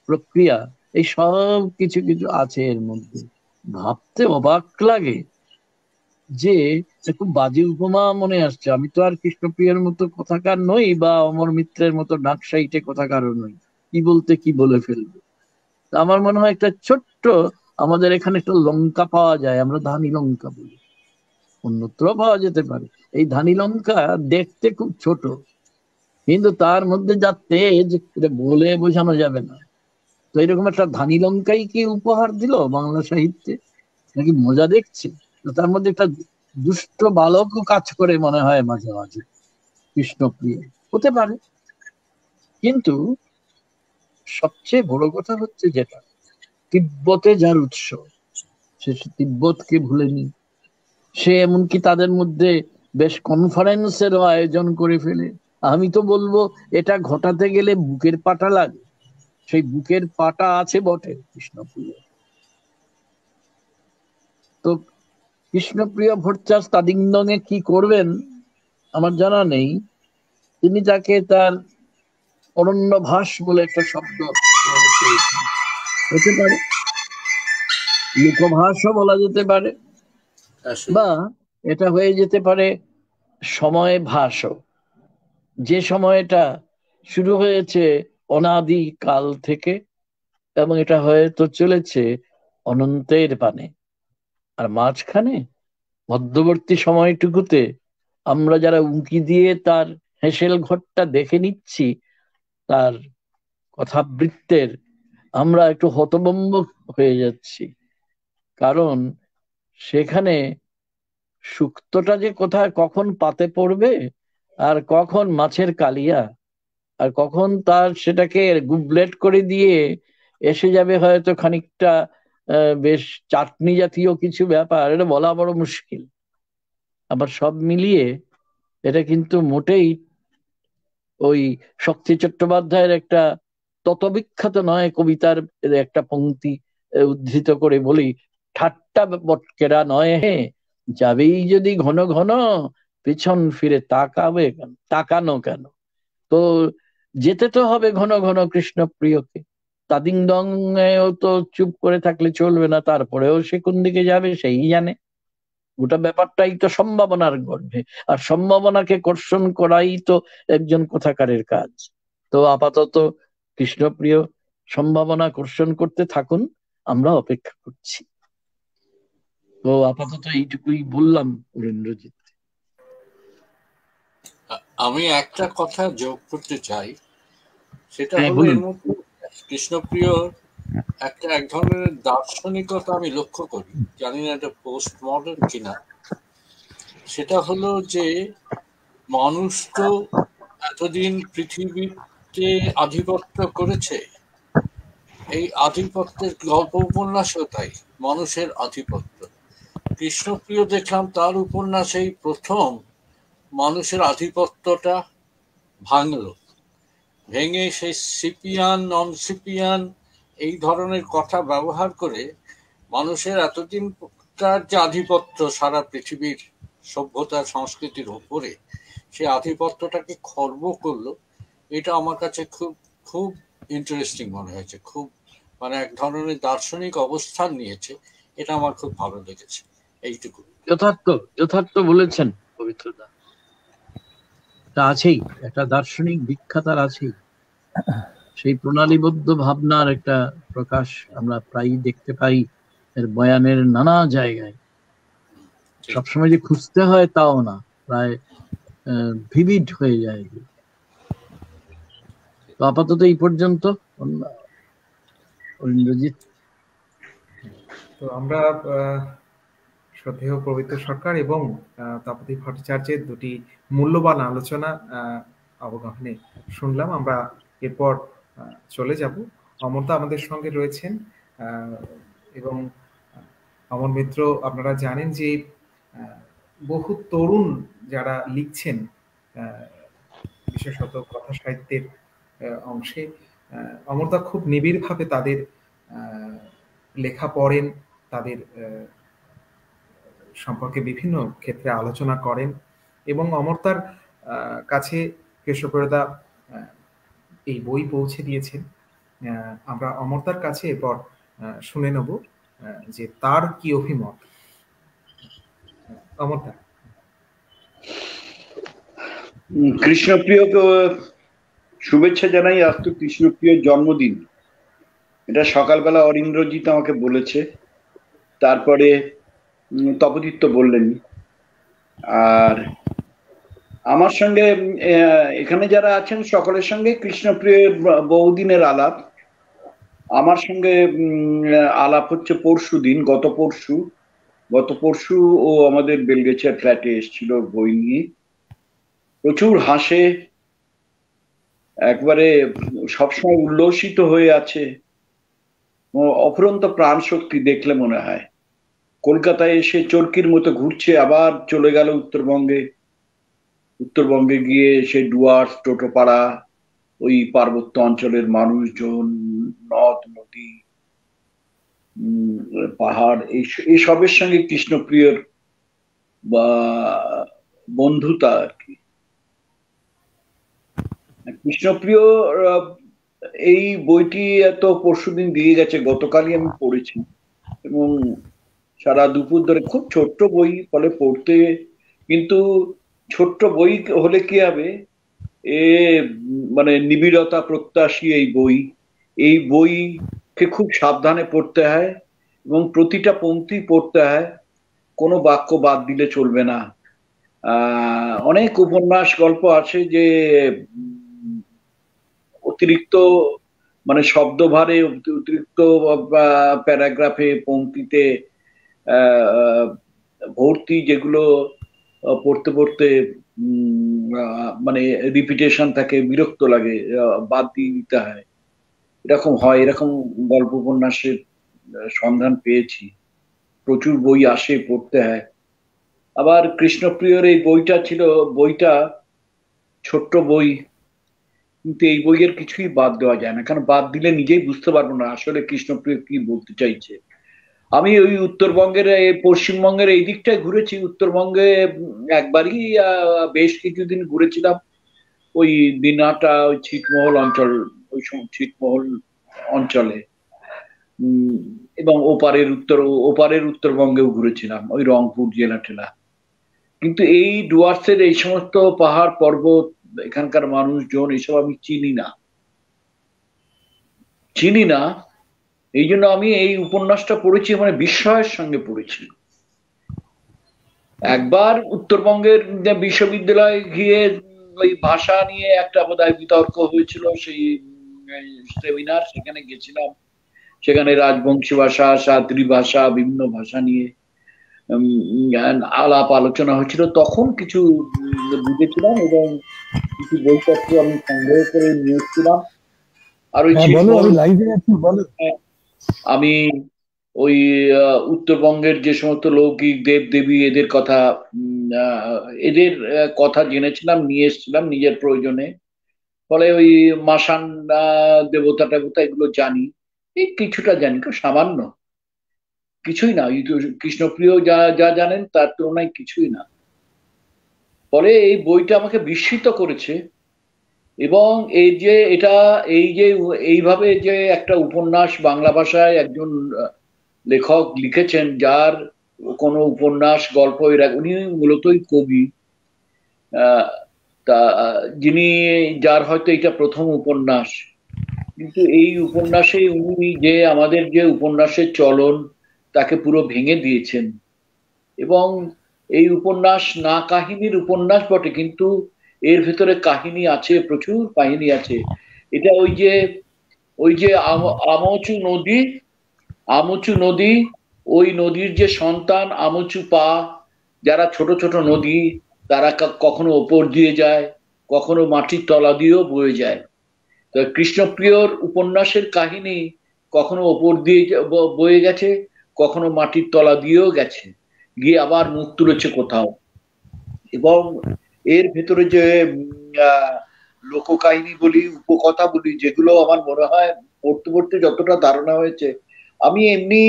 প্রক্রিয়া। এই সব কিছু কিছু আছে এর মধ্যে। ভাবতে অবাক লাগে যে খুব বাজে উপমা মনে আসছে। আমি তো আর কৃষ্ণপ্রিয়ের মতো কথাকার নই, বা অমর মিত্রের মতো নাকসাইটে কথাকারও নই, কি বলতে কি বলে ফেলবো। আমার মনে হয় একটা ছোট্ট, আমাদের এখানে একটা লঙ্কা পাওয়া যায়, আমরা ধানি লঙ্কা বলি, অন্যত্র পাওয়া যেতে পারে। এই ধানি লঙ্কা দেখতে খুব ছোট, কিন্তু তার মধ্যে যা তেজ এটা বলে বোঝানো যাবে না। তো এরকম একটা ধানি লঙ্কাই কি উপহার দিল বাংলা সাহিত্যে, নাকি মজা দেখছে? তো তার মধ্যে একটা দুষ্ট বালকও কাজ করে মনে হয় মাঝে মাঝে, কৃষ্ণপ্রিয় হতে পারে। কিন্তু সবচেয়ে বড় কথা হচ্ছে যেটা, তিব্বতে যার উৎস, সে তিব্বতকে ভুলেনি। সে এমনকি তাদের মধ্যে বেশ কনফারেন্সেরও আয়োজন করে ফেলে। আমি তো বলবো এটা ঘটাতে গেলে বুকের পাটা লাগে। সেই বুকের পাটা আছে বটে কৃষ্ণপ্রিয়। তো কৃষ্ণপ্রিয় ভট্টাচার্য তাদিংদঙে কি করবেন আমার জানা নেই। তিনি তাকে তার অরণ্যভাস বলে একটা শব্দ হতে পারে, লোকভাষও বলা যেতে পারে, বা এটা হয়ে যেতে পারে সময় ভাসও, যে সময়টা শুরু হয়েছে অনাদি কাল থেকে, এবং এটা হয়তো চলেছে অনন্তের পানে। আর মাঝখানে মধ্যবর্তী সময়টুকুতে আমরা যারা উঁকি দিয়ে তার হেসেল ঘরটা দেখে নিচ্ছি, তার কথাবৃত্তের, আমরা একটু হতভম্ব হয়ে যাচ্ছি। কারণ সেখানে শুক্তোটা যে কোথায় কখন পাতে পড়বে, আর কখন মাছের কালিয়া, আর কখন তার সেটাকে গুবলেট করে দিয়ে এসে যাবে হয়তো খানিকটা বেশ চাটনি জাতীয় কিছু ব্যাপার, এটা বলা বড় মুশকিল। আবার সব মিলিয়ে এটা কিন্তু মোটেই ওই শক্তি চট্টোপাধ্যায়ের একটা ততবিখ্যাত নয় কবিতার একটা পংক্তি উদ্ধৃত করে বলি, ঠাট্টা বটকেরা নয় হে, যাবেই যদি ঘন ঘন, পিছন ফিরে তাকানো কেন। তো যেতে তো হবে ঘন ঘন কৃষ্ণপ্রিয়কে। তাদিং দং এও তো চুপ করে থাকলে চলবে না, তারপরেও সে কোন দিকে যাবে সেই জানে। গোটা ব্যাপারটাই তো সম্ভাবনার গর্ভে, আর সম্ভাবনাকে কর্ষণ করাই তো একজন কথাকারের কাজ। তো আপাতত কৃষ্ণপ্রিয় সম্ভাবনা কর্ষণ করতে থাকুন, আমরা অপেক্ষা করছি। তো আপাতত এইটুকুই বললাম অরিন্দ্রজিৎ। আমি একটা কথা যোগ করতে চাই, সেটা হ্যাঁ হলো বলুন। এর মধ্যে কৃষ্ণপ্রিয় এক ধরনের দার্শনিকতা আমি লক্ষ্য করি, জানি না এটা পোস্ট মডার্ন কিনা। সেটা হলো যে মানুষ তো এতদিন পৃথিবীতে আধিপত্য করেছে, এই আধিপত্যের গল্প উপন্যাসও তাই, মানুষের আধিপত্য। কৃষ্ণপ্রিয় দেখলাম তার উপন্যাসেই প্রথম মানুষের আধিপত্যটা ভাঙল, ভেঙে সেই সিপিয়ান নন সিপিয়ান এই ধরনের কথা ব্যবহার করে মানুষের এতদিনকার যে আধিপত্য সারা পৃথিবীর সভ্যতা সংস্কৃতির উপরে, সে আধিপত্যটাকে খর্ব করলো। এটা আমার কাছে খুব খুব ইন্টারেস্টিং মনে হয়েছে, খুব মানে এক ধরনের দার্শনিক অবস্থান নিয়েছে, এটা আমার খুব ভালো লেগেছে। এইটুকু। যথার্থ যথার্থ বলেছেন পবিত্রদা, তা আছেই, একটা দার্শনিক দীক্ষা তার আছেই। সেই প্রণালীবদ্ধ ভাবনার একটা প্রকাশ আমরা প্রায়ই দেখতে পাই এর বয়ানের নানা জায়গায়। সবসময় যে খুঁজতে হয় তাও না, প্রায় ভিভিড হয়ে যায়। তো আপাতত এই পর্যন্ত অরিন্দ্রজিৎ। তো আমরা শ্রদ্ধেয় পবিত্র সরকার এবং তাপতি ভট্টাচার্যের দুটি মূল্যবান আলোচনা অবগাহনে শুনলাম। আমরা এরপর চলে যাব। অমরদা আমাদের সঙ্গে রয়েছেন এবং অমর মিত্র, আপনারা জানেন যে বহু তরুণ যারা লিখছেন বিশেষত কথা সাহিত্যের অংশে, অমরদা খুব নিবিড়ভাবে তাদের লেখা পড়েন, তাদের সম্পর্কে বিভিন্ন ক্ষেত্রে আলোচনা করেন এবং অমরতার কাছে কেশবদা এই বই পৌঁছে দিয়েছেন। আমরা অমরতার কাছে এরপর শুনে নেব যে তার কি অভিমত। অমরতা। কৃষ্ণপ্রিয়কে শুভেচ্ছা জানাই। আজ তো কৃষ্ণপ্রিয়র জন্মদিন, এটা সকালবেলা অরিন্দ্রজিৎ আমাকে বলেছে, তারপরে তপোদিত্য বললেন। আর আমার সঙ্গে এখানে যারা আছেন সকলের সঙ্গে কৃষ্ণপ্রিয়ের বহুদিনের আলাপ। আমার সঙ্গে আলাপ হচ্ছে পরশুদিন, গত পরশু ও আমাদের বেলগেছিয়ার ফ্ল্যাটে এসেছিল বই নিয়ে। প্রচুর হাসে, একবারে সবসময় উল্লসিত হয়ে আছে, অফুরন্ত প্রাণ শক্তি দেখলে মনে হয়। কলকাতায় এসে চরকির মতো ঘুরছে, আবার চলে গেল উত্তরবঙ্গে গিয়ে সে ডুয়ার্স, টোটোপাড়া, ওই পার্বত্য অঞ্চলের মানুষজন, নদ নদী, পাহাড়, এই সবের সঙ্গে কৃষ্ণপ্রিয়র বা বন্ধুতা আর কি। কৃষ্ণপ্রিয় এই বইটি এত পরশুদিন দিয়ে গেছে, গতকালই আমি পড়েছি এবং সারা দুপুর ধরে, খুব ছোট্ট বই, ফলে পড়তে, কিন্তু ছোট্ট বই হলে কি হবে, এ মানে নিবিড়তা প্রত্যাশী এই বইকে খুব সাবধানে পড়তে হয় এবং প্রতিটা পংক্তি পড়তে হয়, কোনো বাক্য বাদ দিলে চলবে না। অনেক উপন্যাস গল্প আছে যে অতিরিক্ত মানে শব্দভারে, অতিরিক্ত প্যারাগ্রাফে, পংক্তিতে ভর্তি, যেগুলো পড়তে পড়তে মানে রিপিটেশন থাকে, বিরক্ত লাগে, বাদ দিয়ে দিতে হয়, এরকম হয়। এরকম গল্প উপন্যাসের সন্ধান পেয়েছি। প্রচুর বই আসে, পড়তে হয়। আবার কৃষ্ণপ্রিয়র এই বইটা ছিল, বইটা ছোট্ট বই, কিন্তু এই বইয়ের কিছুই বাদ দেওয়া যায় না, কারণ বাদ দিলে নিজেই বুঝতে পারবো না আসলে কৃষ্ণপ্রিয় কি বলতে চাইছে। আমি ওই উত্তরবঙ্গের, পশ্চিমবঙ্গের এই দিকটায় ঘুরেছি। উত্তরবঙ্গে একবারই বেশ কিছুদিন ঘুরেছিলাম, ওই দিনাটা, ওই ছিটমহল অঞ্চল, ওই ছিটমহল অঞ্চলে, এবং ওপারের উত্তরবঙ্গেও ঘুরেছিলাম, ওই রংপুর জেলা টেলা। কিন্তু এই ডুয়ার্সের এই সমস্ত পাহাড় পর্বত, এখানকার মানুষজন, এসব আমি চিনি না। এই জন্য আমি এই উপন্যাসটা পড়েছি, মানে বিস্ময়ের সঙ্গে পড়েছি। একবার উত্তরবঙ্গের বিশ্ববিদ্যালয়ে গিয়ে ওই ভাষা নিয়ে একটা বোধহয় বিতর্ক হয়েছিল, সেই সেমিনার, সেখানে গেছিলাম। সেখানে রাজবংশী ভাষা, সাদ্রি ভাষা, বিভিন্ন ভাষা নিয়ে আলাপ আলোচনা হয়েছিল। তখন কিছু বুঝেছিলাম এবং কিছু বইপত্র আমি সংগ্রহ করে নিয়েছিলাম। আর ওই আমি ওই উত্তরবঙ্গের যে সমস্ত লৌকিক দেব দেবী, এদের কথা জেনেছিলাম, নিয়ে এসেছিলাম নিজের প্রয়োজনে। ফলে ওই মাসান দেবতা টেবতা এগুলো জানি, এই কিছুটা জানি, খুব সামান্য, কিছুই না। কৃষ্ণপ্রিয় যা যা জানেন তার তুলনায় কিছুই না। ফলে এই বইটা আমাকে বিস্মিত করেছে। এবং এইভাবে যে একটা উপন্যাস বাংলা ভাষায় একজন লেখক লিখেছেন, যার কোনো উপন্যাস গল্প, উনি মূলতই কবি, তা যার হয়তো এটা প্রথম উপন্যাস, কিন্তু এই উপন্যাসে উনি যে আমাদের যে উপন্যাসের চলন তাকে পুরো ভেঙে দিয়েছেন। এবং এই উপন্যাস না কাহিনীর উপন্যাস বটে, কিন্তু এর ভেতরে কাহিনী আছে, প্রচুর কাহিনী আছে। এটা ওই যে আমচু নদী, ওই নদীর যে সন্তান আমচু পা, যারা ছোট ছোট নদী, তারা কখনো ওপর দিয়ে যায়, কখনো মাটির তলা দিয়েও বয়ে যায়। তো কৃষ্ণপ্রিয়র উপন্যাসের কাহিনী কখনো ওপর দিয়ে বয়ে গেছে, কখনো মাটির তলা দিয়েও গেছে, গিয়ে আবার মুখ তুলেছে কোথাও। এবং এর ভেতরে যে লোককাহিনী বলি, উপকথা বলি, যেগুলো আমার মনে হয় পড়তে পড়তে যতটা ধারণা হয়েছে, আমি এমনি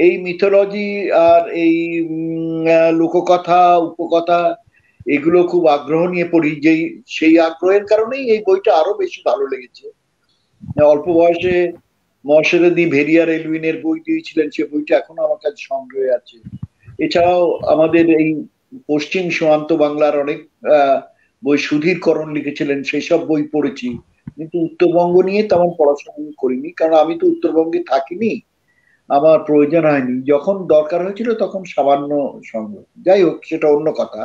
এই মিথোলজি আর এই লোককথা, উপকথা, এগুলো খুব আগ্রহ নিয়ে পড়ি। সেই আগ্রহের কারণেই এই বইটা আরো বেশি ভালো লেগেছে। অল্প বয়সে মর্শেদি ভেরিয়ার এলউইনের বই দিয়েছিলেন, সে বইটা এখনো আমার কাছে সংগ্রহে আছে। এছাড়াও আমাদের এই পশ্চিম সীমান্ত বাংলার অনেক বই সুধীর করণ লিখেছিলেন, সেই সব বই পড়েছি। কিন্তু উত্তরবঙ্গ নিয়ে তেমন পড়াশোনা করিনি, কারণ আমি তো উত্তরবঙ্গে থাকিনি, আমার প্রয়োজন হয়নি। যখন দরকার হয়েছিল তখন সামান্য সংগ্রহ। যাই হোক, সেটা অন্য কথা।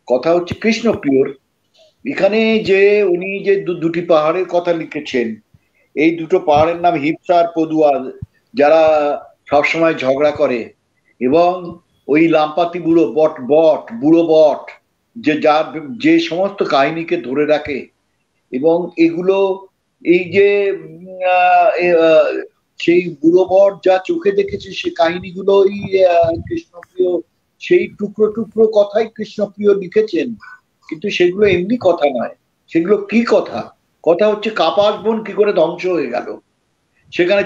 কথা হচ্ছে কৃষ্ণপ্রিয়র এখানে যে উনি যে দুটি পাহাড়ের কথা লিখেছেন, এই দুটো পাহাড়ের নাম হিপসা আর পদুয়া, যারা সবসময় ঝগড়া করে, এবং ওই লাম্পাতি বুড়ো বট যে সমস্ত কাহিনীকে ধরে রাখে। এবং এগুলো এই যে সেই বুড়ো বট যা চোখে দেখেছে, সে কাহিনীগুলোই কৃষ্ণপ্রিয়, সেই টুকরো টুকরো কথাই কৃষ্ণপ্রিয় লিখেছেন। কিন্তু সেগুলো এমনি কথা নয়, সেগুলো কি কথা? কথা হচ্ছে কাপাস বন কি করে ধ্বংস হয়ে গেল, সেখানে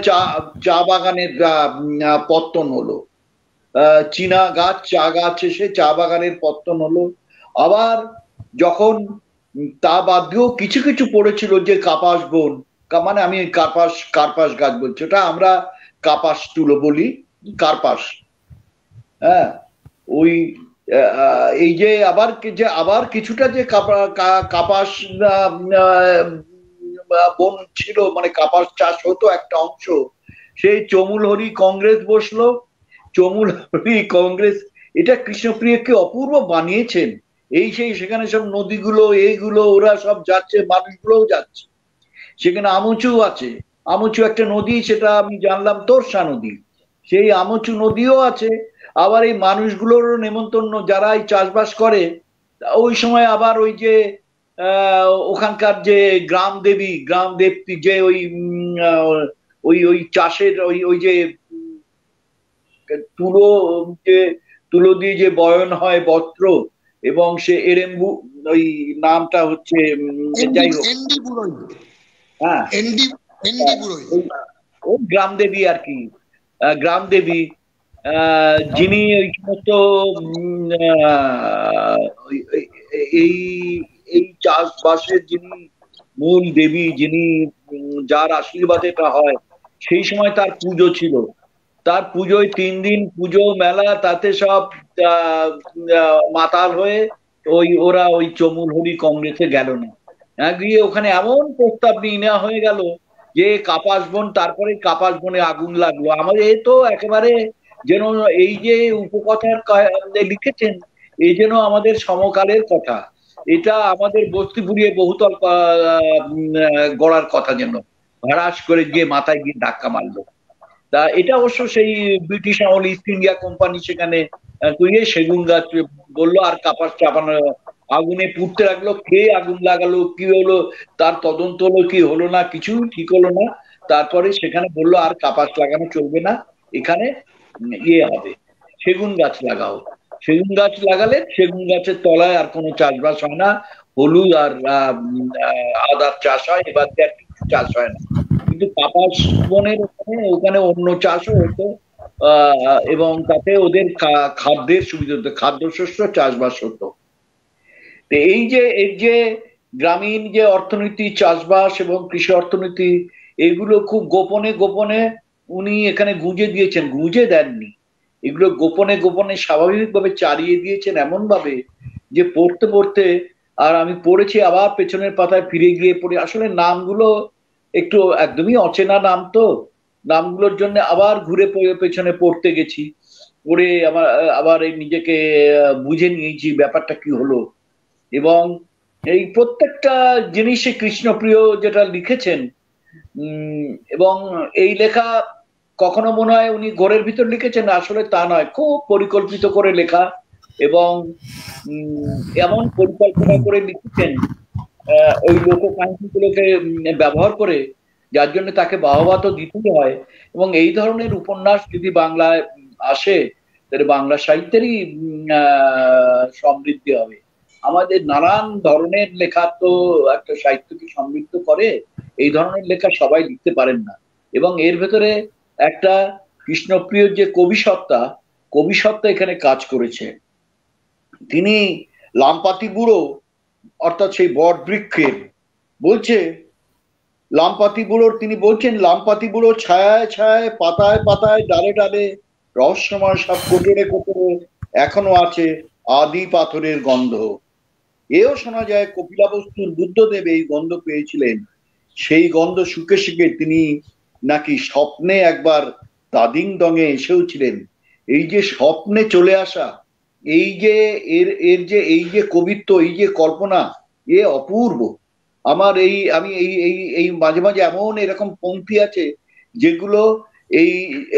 চা বাগানের পত্তন হলো, চীনা গাছ, চা গাছ এসে চা বাগানের পত্তন হলো। আবার যখন তা বাদ দিয়েও কিছু কিছু পড়েছিল যে কাপাস বন, মানে আমি কার্পাস গাছ বলছি, ওটা আমরা কাপাস তুলো বলি, কার্পাস। হ্যাঁ, ওই এই যে আবার কিছুটা যে কাপাস বন ছিল, মানে কাপাস চাষ হতো একটা অংশ, সেই চমুল হরি কংগ্রেস বসলো, চমুল হরি কংগ্রেস, এটা কৃষ্ণপ্রিয়কে অপূর্ব বানিয়েছেন। সেখানে সব নদীগুলো, এইগুলো, ওরা সব যাচ্ছে, মানুষগুলোও যাচ্ছে। সেখানে আমচু আছে, আমচু একটা নদী, সেটা আমি জানলাম তোরসা নদী, সেই আমচু নদীও আছে। আবার এই মানুষগুলোর নেমন্তন্ন যারা এই চাষবাস করে, ওই সময় আবার ওই যে ওখানকার যে গ্রাম দেবী যে ওই ওই ওই চাষের ওই ওই যে তুলো, যে তুলো দিয়ে যে বয়ন হয় বস্ত্র, এবং সে এরেম্বু, ওই নামটা হচ্ছে যাই হোক, হ্যাঁ ওই গ্রাম দেবী আর কি, গ্রাম দেবী, যিনি ওই সমস্ত এই এই চাষবাসের যিনি মূল দেবী, যিনি যার আশীর্বাদ এটা হয়, সেই সময় তার পুজো ছিল। তার পুজোয় 3 দিন পুজো মেলা, তাতে সব মাতাল হয়ে ওরা ওই চমুল হরি কংগ্রেসে গেল না, গিয়ে ওখানে এমন প্রস্তাব নিয়ে নেওয়া হয়ে গেল যে কাপাস বন, তারপরে কাপাস বনে আগুন লাগলো। আমাদের এ তো একেবারে যেন এই যে উপকথার লিখেছেন, এই যেন আমাদের সমকালের কথা, এটা আমাদের বস্তি পুড়িয়ে বহুতল গড়ার কথা, যেন ভাড়াস করে গিয়ে মাথায় গিয়ে ধাক্কা মারলো। তা এটা অবশ্য সেই ব্রিটিশ আমল ইস্ট ইন্ডিয়া কোম্পানি সেখানে সেগুন গাছ বললো, আর কাপাস চাপানো আগুনে পুড়তে লাগলো। কে আগুন লাগালো, কি হলো, তার তদন্ত হলো কি হলো না, কিছু ঠিক হলো না। তারপরে সেখানে বললো আর কাপাস লাগানো চলবে না, এখানে হবে, সেগুন গাছ লাগাও। সেগুন গাছ লাগালে সেগুন গাছের তলায় আর কোনো চাষবাস হয় না, হলুদ আর আদার চাষ হয়, এবার কিছু চাষ হয় না। কিন্তু কাপাস বনের ওখানে অন্য চাষও হতো, এবং তাতে ওদের খাদ্যের সুবিধা হতো, খাদ্যশস্য চাষবাস হতো। তো এই যে গ্রামীণ যে অর্থনীতি, চাষবাস এবং কৃষি অর্থনীতি, এগুলো খুব গোপনে গোপনে উনি এখানে গুঁজে দিয়েছেন, গুঁজে দেননি, এগুলো গোপনে গোপনে স্বাভাবিকভাবে চালিয়ে দিয়েছেন, এমন ভাবে যে পড়তে পড়তে, আর আমি পড়েছি আবার পেছনের পাতায় ফিরে গিয়ে পড়ি, আসলে নামগুলো একটু একদমই অচেনা নাম, তো নামগুলোর জন্য আবার ঘুরে পেছনে পড়তে গেছি, পড়ে আবার এই নিজেকে বুঝে নিয়েছি ব্যাপারটা কি হলো। এবং এই প্রত্যেকটা জিনিসে কৃষ্ণপ্রিয় যেটা লিখেছেন, এবং এই লেখা কখনো মনে হয় উনি ঘরের ভিতর লিখেছেন, আসলে তা নয়, খুব পরিকল্পিত করে লেখা, এবং এমন পরিকল্পনা করে লিখেছেন ওই লোককাহিনীগুলোকে ব্যবহার করে, যার জন্য তাকে বাহবা তো দিতেই হয়। এবং এই ধরনের উপন্যাস যদি বাংলায় আসে, তাহলে বাংলা সাহিত্যেরই সমৃদ্ধি হবে। আমাদের নানান ধরনের লেখা তো একটা সাহিত্যকে সমৃদ্ধ করে, এই ধরনের লেখা সবাই লিখতে পারেন না। এবং এর ভেতরে একটা কৃষ্ণপ্রিয় যে কবিসত্তা এখানে কাজ করেছে। তিনি লামপাতি বুড়ো, অর্থাৎ সেই বট বৃক্ষের বলছে, লামপাতি বুড়োর তিনি বলছেন, লামপাতি বুড়ো ছায়ায় ছায়ায় পাতায় পাতায় ডালে ডালে রহস্যময় সব কোটরে কোটরে এখনো আছে আদি পাথরের গন্ধ। এও শোনা যায় কপিলাবস্তুর বুদ্ধদেব এই গন্ধ পেয়েছিলেন, সেই গন্ধ শুকে শুকে তিনি নাকি স্বপ্নে একবার দাদিং দঙে এসেও ছিলেন। এই যে স্বপ্নে চলে আসা, এই যে এই যে কবিত্ব, এই যে কল্পনা, এ অপূর্ব। আমার আমি এই মাঝে মাঝে এমন এরকম পংক্তি আছে যেগুলো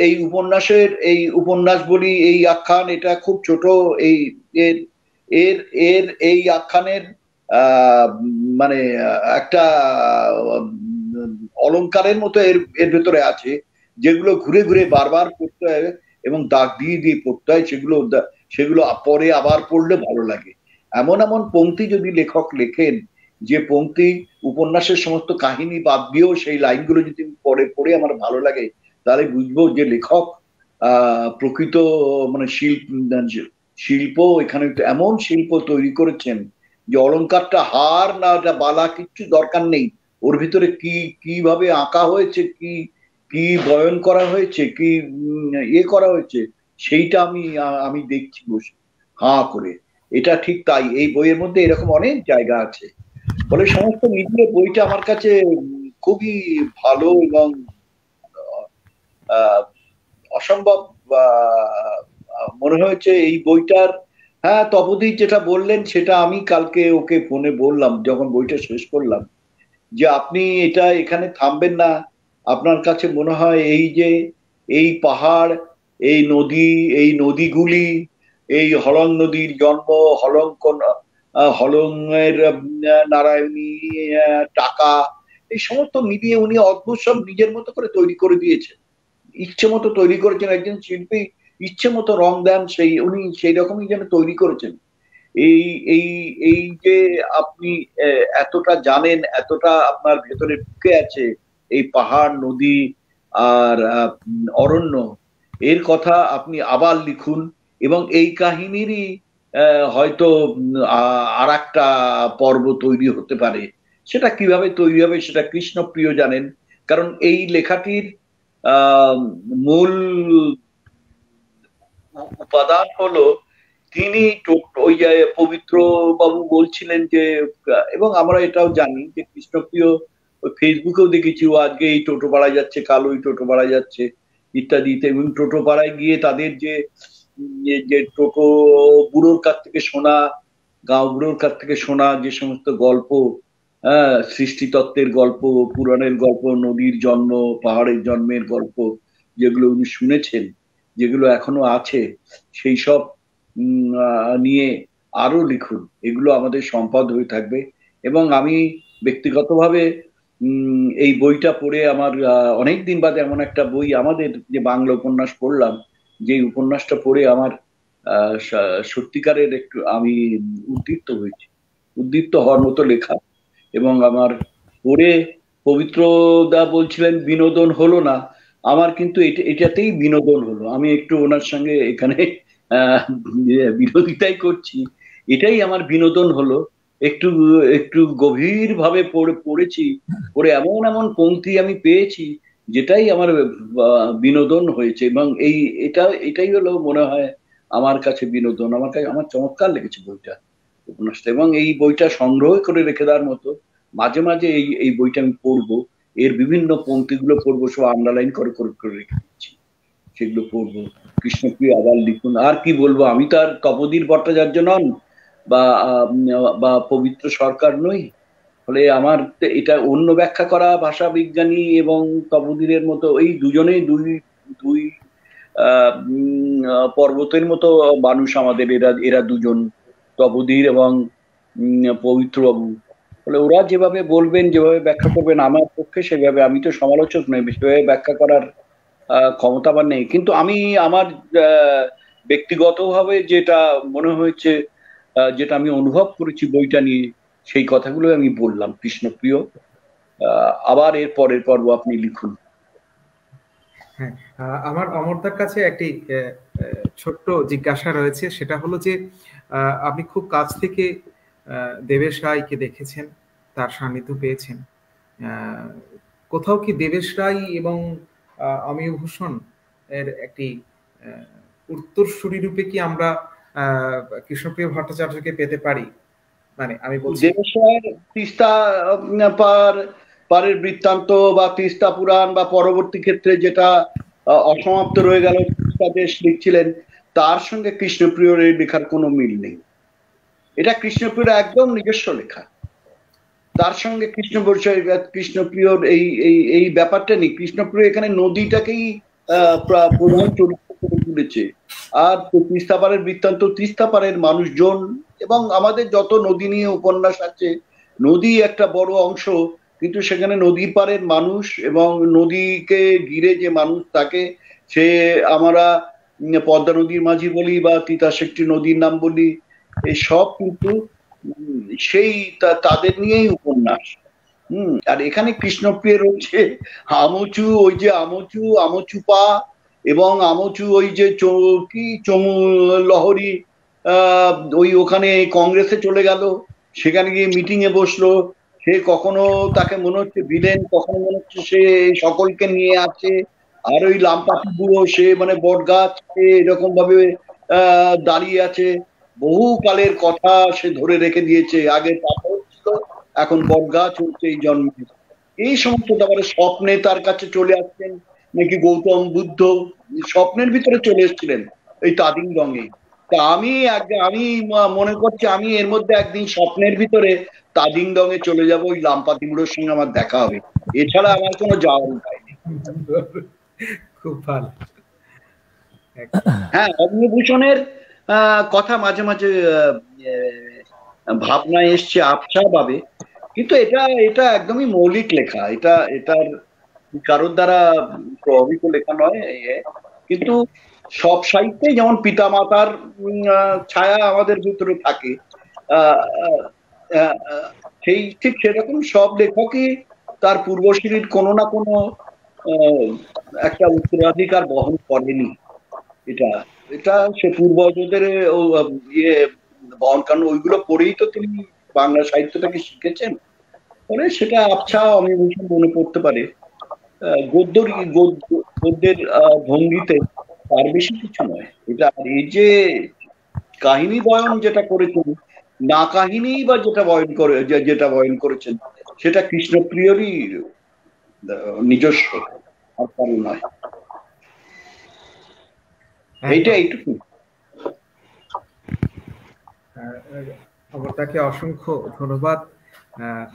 এই উপন্যাস বলি, এই আখ্যান, এটা খুব ছোট, এই এর এর এর এই আখ্যানের মানে একটা অলংকারের মতো এর ভেতরে আছে, যেগুলো ঘুরে ঘুরে বারবার পড়তে হয় এবং দাগ দিয়ে দিয়ে পড়তে হয়, সেগুলো পরে আবার পড়লে ভালো লাগে। এমন এমন পংক্তি যদি লেখক লেখেন, যে পংক্তি উপন্যাসের সমস্ত কাহিনী বাদ দিয়েও সেই লাইনগুলো যদি পড়ে পড়ে আমার ভালো লাগে, তাহলে বুঝবো যে লেখক প্রকৃত মানে শিল্প এখানে এমন শিল্প তৈরি করেছেন যে অলংকারটা হার না বালা কিচ্ছু দরকার নেই, ওর ভিতরে কিভাবে আঁকা হয়েছে, কি বয়ন করা হয়েছে, কি করা হয়েছে, সেইটা আমি দেখছি বসে হাঁ করে। এটা ঠিক তাই, এই বইয়ের মধ্যে এরকম অনেক জায়গা আছে। ফলে সমস্ত মিলিয়ে বইটা আমার কাছে খুবই ভালো এবং অসম্ভব মনে হয়েছে এই বইটার। হ্যাঁ, তপদি যেটা বললেন সেটা আমি কালকে ওকে ফোনে বললাম যখন বইটা শেষ করলাম, যে আপনি এখানে থামবেন না, আপনার কাছে মনে হয় এই যে এই পাহাড় এই নদীগুলি, এই হলং নদীর জন্ম, হলংয়ের নারায়ণী, টাকা, এই সমস্ত মিলিয়ে উনি অদ্ভুত সব নিজের মতো করে তৈরি করে দিয়েছেন, ইচ্ছে মতো তৈরি করেছেন। একজন শিল্পী ইচ্ছে মতো রং দেন, উনি সেই রকমই যেন তৈরি করেছেন। এই এই এই যে আপনি এতটা জানেন, এতটা আপনার ভেতরে ঢুকে আছে, এই পাহাড়, নদী আর অরণ্য, এর কথা আপনি আবার লিখুন, এবং এই কাহিনীরই হয়তো আর একটা পর্ব তৈরি হতে পারে। সেটা কিভাবে তৈরি হবে সেটা কৃষ্ণপ্রিয় জানেন, কারণ এই লেখাটির মূল উপাদান হলো তিনি ওই যে পবিত্র বাবু বলছিলেন যে, এবং আমরা এটাও জানি যে কৃষ্ণপ্রিয় ফেসবুকেও দেখেছি ও আজকে এই টোটো পাড়ায় যাচ্ছে, কাল ওই টোটো পাড়ায় যাচ্ছে ইত্যাদিতে, এবং টোটো পাড়ায় গিয়ে তাদের যে টোটো বুড়োর কাছ থেকে শোনা, গাঁও বুড়োর কাছ থেকে শোনা যে সমস্ত গল্প, সৃষ্টিতত্ত্বের গল্প, পুরাণের গল্প, নদীর জন্ম, পাহাড়ের জন্মের গল্প, যেগুলো উনি শুনেছেন, যেগুলো এখনো আছে, সেই সব নিয়ে আরো লিখুন। এগুলো আমাদের সম্পদ হয়ে থাকবে। এবং আমি ব্যক্তিগতভাবে এই বইটা পড়ে আমার অনেকদিন বাদে এমন একটা বই, আমাদের যে বাংলা উপন্যাস পড়লাম, যে উপন্যাসটা পড়ে আমার সত্যিকারের একটু আমি উদ্দীপ্ত হওয়ার মতো লেখা। এবং আমার পড়ে পবিত্র দা বলছিলেন বিনোদন হলো না, আমার কিন্তু এটাতেই বিনোদন হলো। আমি একটু ওনার সঙ্গে এখানে বিরোধিতাই করছি, এটাই আমার বিনোদন হলো। একটু একটু গভীর ভাবে পড়েছি, পড়ে এমন এমন পংক্তি আমি পেয়েছি যেটাই আমার বিনোদন হয়েছে। এবং এটাই হলো মনে হয় আমার কাছে বিনোদন। আমার চমৎকার লেগেছে বইটা, উপন্যাসটা, এবং এই বইটা সংগ্রহ করে রেখে দেওয়ার মতো। মাঝে মাঝে এই বইটা আমি পড়বো, এর বিভিন্ন পংক্তিগুলো পড়বো, সব আন্ডারলাইন করে করে করে রেখে দিচ্ছি, সেগুলো পড়বো। কৃষ্ণপ্রিয় আবার লিখুন। আর কি বলবো, আমি তো আর তপোধীর ভট্টাচার্য নন বা পবিত্র সরকার নই, ফলে আমার এটা অন্য ব্যাখ্যা করা ভাষা বিজ্ঞানী এবং তপোধীরের মতো, এই দুজনেই দুই পর্বতের মতো মানুষ আমাদের, এরা দুজন, তপোধীর এবং পবিত্রবাবু। ফলে ওরা যেভাবে বলবেন, যেভাবে ব্যাখ্যা করবেন, আমার পক্ষে সেভাবে, আমি তো সমালোচক নই, সেভাবে ব্যাখ্যা করার ক্ষমতা আমার নেই। কিন্তু আমি আমার ব্যক্তিগতভাবে যেটা মনে হয়েছে, যেটা আমি অনুভব করেছি বইটা নিয়ে, সেই কথাগুলো আমি বললাম। কৃষ্ণপ্রিয়, আবার এর পরের পর্ব আপনি লিখুন। হ্যাঁ, আমার অমরদার কাছে একটি ছোট্ট জিজ্ঞাসা রয়েছে, সেটা হলো যে আপনি খুব কাছ থেকে দেবেশ রায়কে দেখেছেন, তার সান্নিধ্য পেয়েছেন, কোথাও কি দেবেশ রায় এবং অমিয় ভূষণ এর একটি উত্তরসূরি রূপে কি আমরা কৃষ্ণপ্রিয় ভট্টাচার্যকে পেতে পারি? মানে আমি বলছি দেবেশ রায়ের তিস্তা পারের বৃত্তান্ত বা তিস্তা পুরাণ বা পরবর্তী ক্ষেত্রে যেটা অসমাপ্ত রয়ে গেল, তিস্তা দেশ লিখছিলেন, তার সঙ্গে কৃষ্ণপ্রিয়র এই লেখার কোনো মিল নেই। এটা কৃষ্ণপ্রিয়র একদম নিজস্ব লেখা, তার সঙ্গে কৃষ্ণপ্রিয়র এই ব্যাপারটা নেই। কৃষ্ণপ্রিয় এখানে নদীটাকেই প্রধান চরিত্র করে তুলেছে। আর তিস্তাপাড়ের বৃত্তান্ত, তিস্তাপাড়ের মানুষজন, এবং আমাদের যত নদী নিয়ে উপন্যাস আছে, নদী একটা বড় অংশ, কিন্তু সেখানে নদীর পাড়ের মানুষ এবং নদীকে ঘিরে যে মানুষ থাকে, সে আমরা পদ্মা নদীর মাঝি বলি বা তিতাসেকটি নদীর নাম বলি, এই সব কিন্তু সেই তাদের নিয়েই উপন্যাস। আর এখানে কৃষ্ণপ্রিয় রয়েছে আমচু, ওই যে আমচুপা, এবং আমচু ওই যে চমু লহরী, ওখানে কংগ্রেসে চলে গেল, সেখানে গিয়ে মিটিং এ বসলো। সে কখনো তাকে মনে হচ্ছে ভিলেন, কখনো মনে হচ্ছে সে সকলকে নিয়ে আছে। আর ওই লাম্পাটি বুড়ো, সে মানে বট গাছ, সে এরকম ভাবে দাঁড়িয়ে আছে, বহু কালের কথা সে ধরে রেখে দিয়েছে। আগে পাথর ছিল, এখন বট গাছ হচ্ছে এই জন্মে। এই সমস্ত ব্যাপারে স্বপ্নে তার কাছে চলে আসছেন, নাকি গৌতম বুদ্ধ স্বপ্নের ভিতরে চলে এসেছিলেন এই তাদিং রঙে। তা আমি মনে করছি আমি এর মধ্যে একদিন স্বপ্নের ভিতরে তাদিং রঙে চলে যাব, ওই লাম্পাতি বুড়োর সঙ্গে আমার দেখা হবে। এছাড়া আমার কোনো যাওয়ার উপায় নেই। খুব ভালো। হ্যাঁ, অগ্নিভূষণের কথা মাঝে মাঝে ভাবনায় এসছে আবছা ভাবে, কিন্তু এটা এটা একদমই মৌলিক লেখা, এটার কারোর দ্বারা প্রভাবিত লেখা নয়। কিন্তু সব সাহিত্যে যেমন পিতামাতার ছায়া আমাদের ভিতরে থাকে, সেই ঠিক সেরকম সব লেখকই তার পূর্বসূরির কোনো না কোনো একটা উত্তরাধিকার বহন করেনি। এটা এটা সে পূর্বজদের ইয়ে বহন, কারণ ওইগুলো পড়েই তো তিনি বাংলা সাহিত্যটাকে শিখেছেন। পরে সেটা আবছা অমিভূষণ মনে পড়তে পারে। গদ্যের ভঙ্গিতে তার বেশি কিছু নয় এটা। এই যে কাহিনী বয়ন যেটা করেছেন, না কাহিনী বা যেটা বয়ন করেছেন, সেটা কৃষ্ণপ্রিয়রই নিজস্ব, আর কারণ নয়। এইটা এইটুকু। অমরদাকে অসংখ্য ধন্যবাদ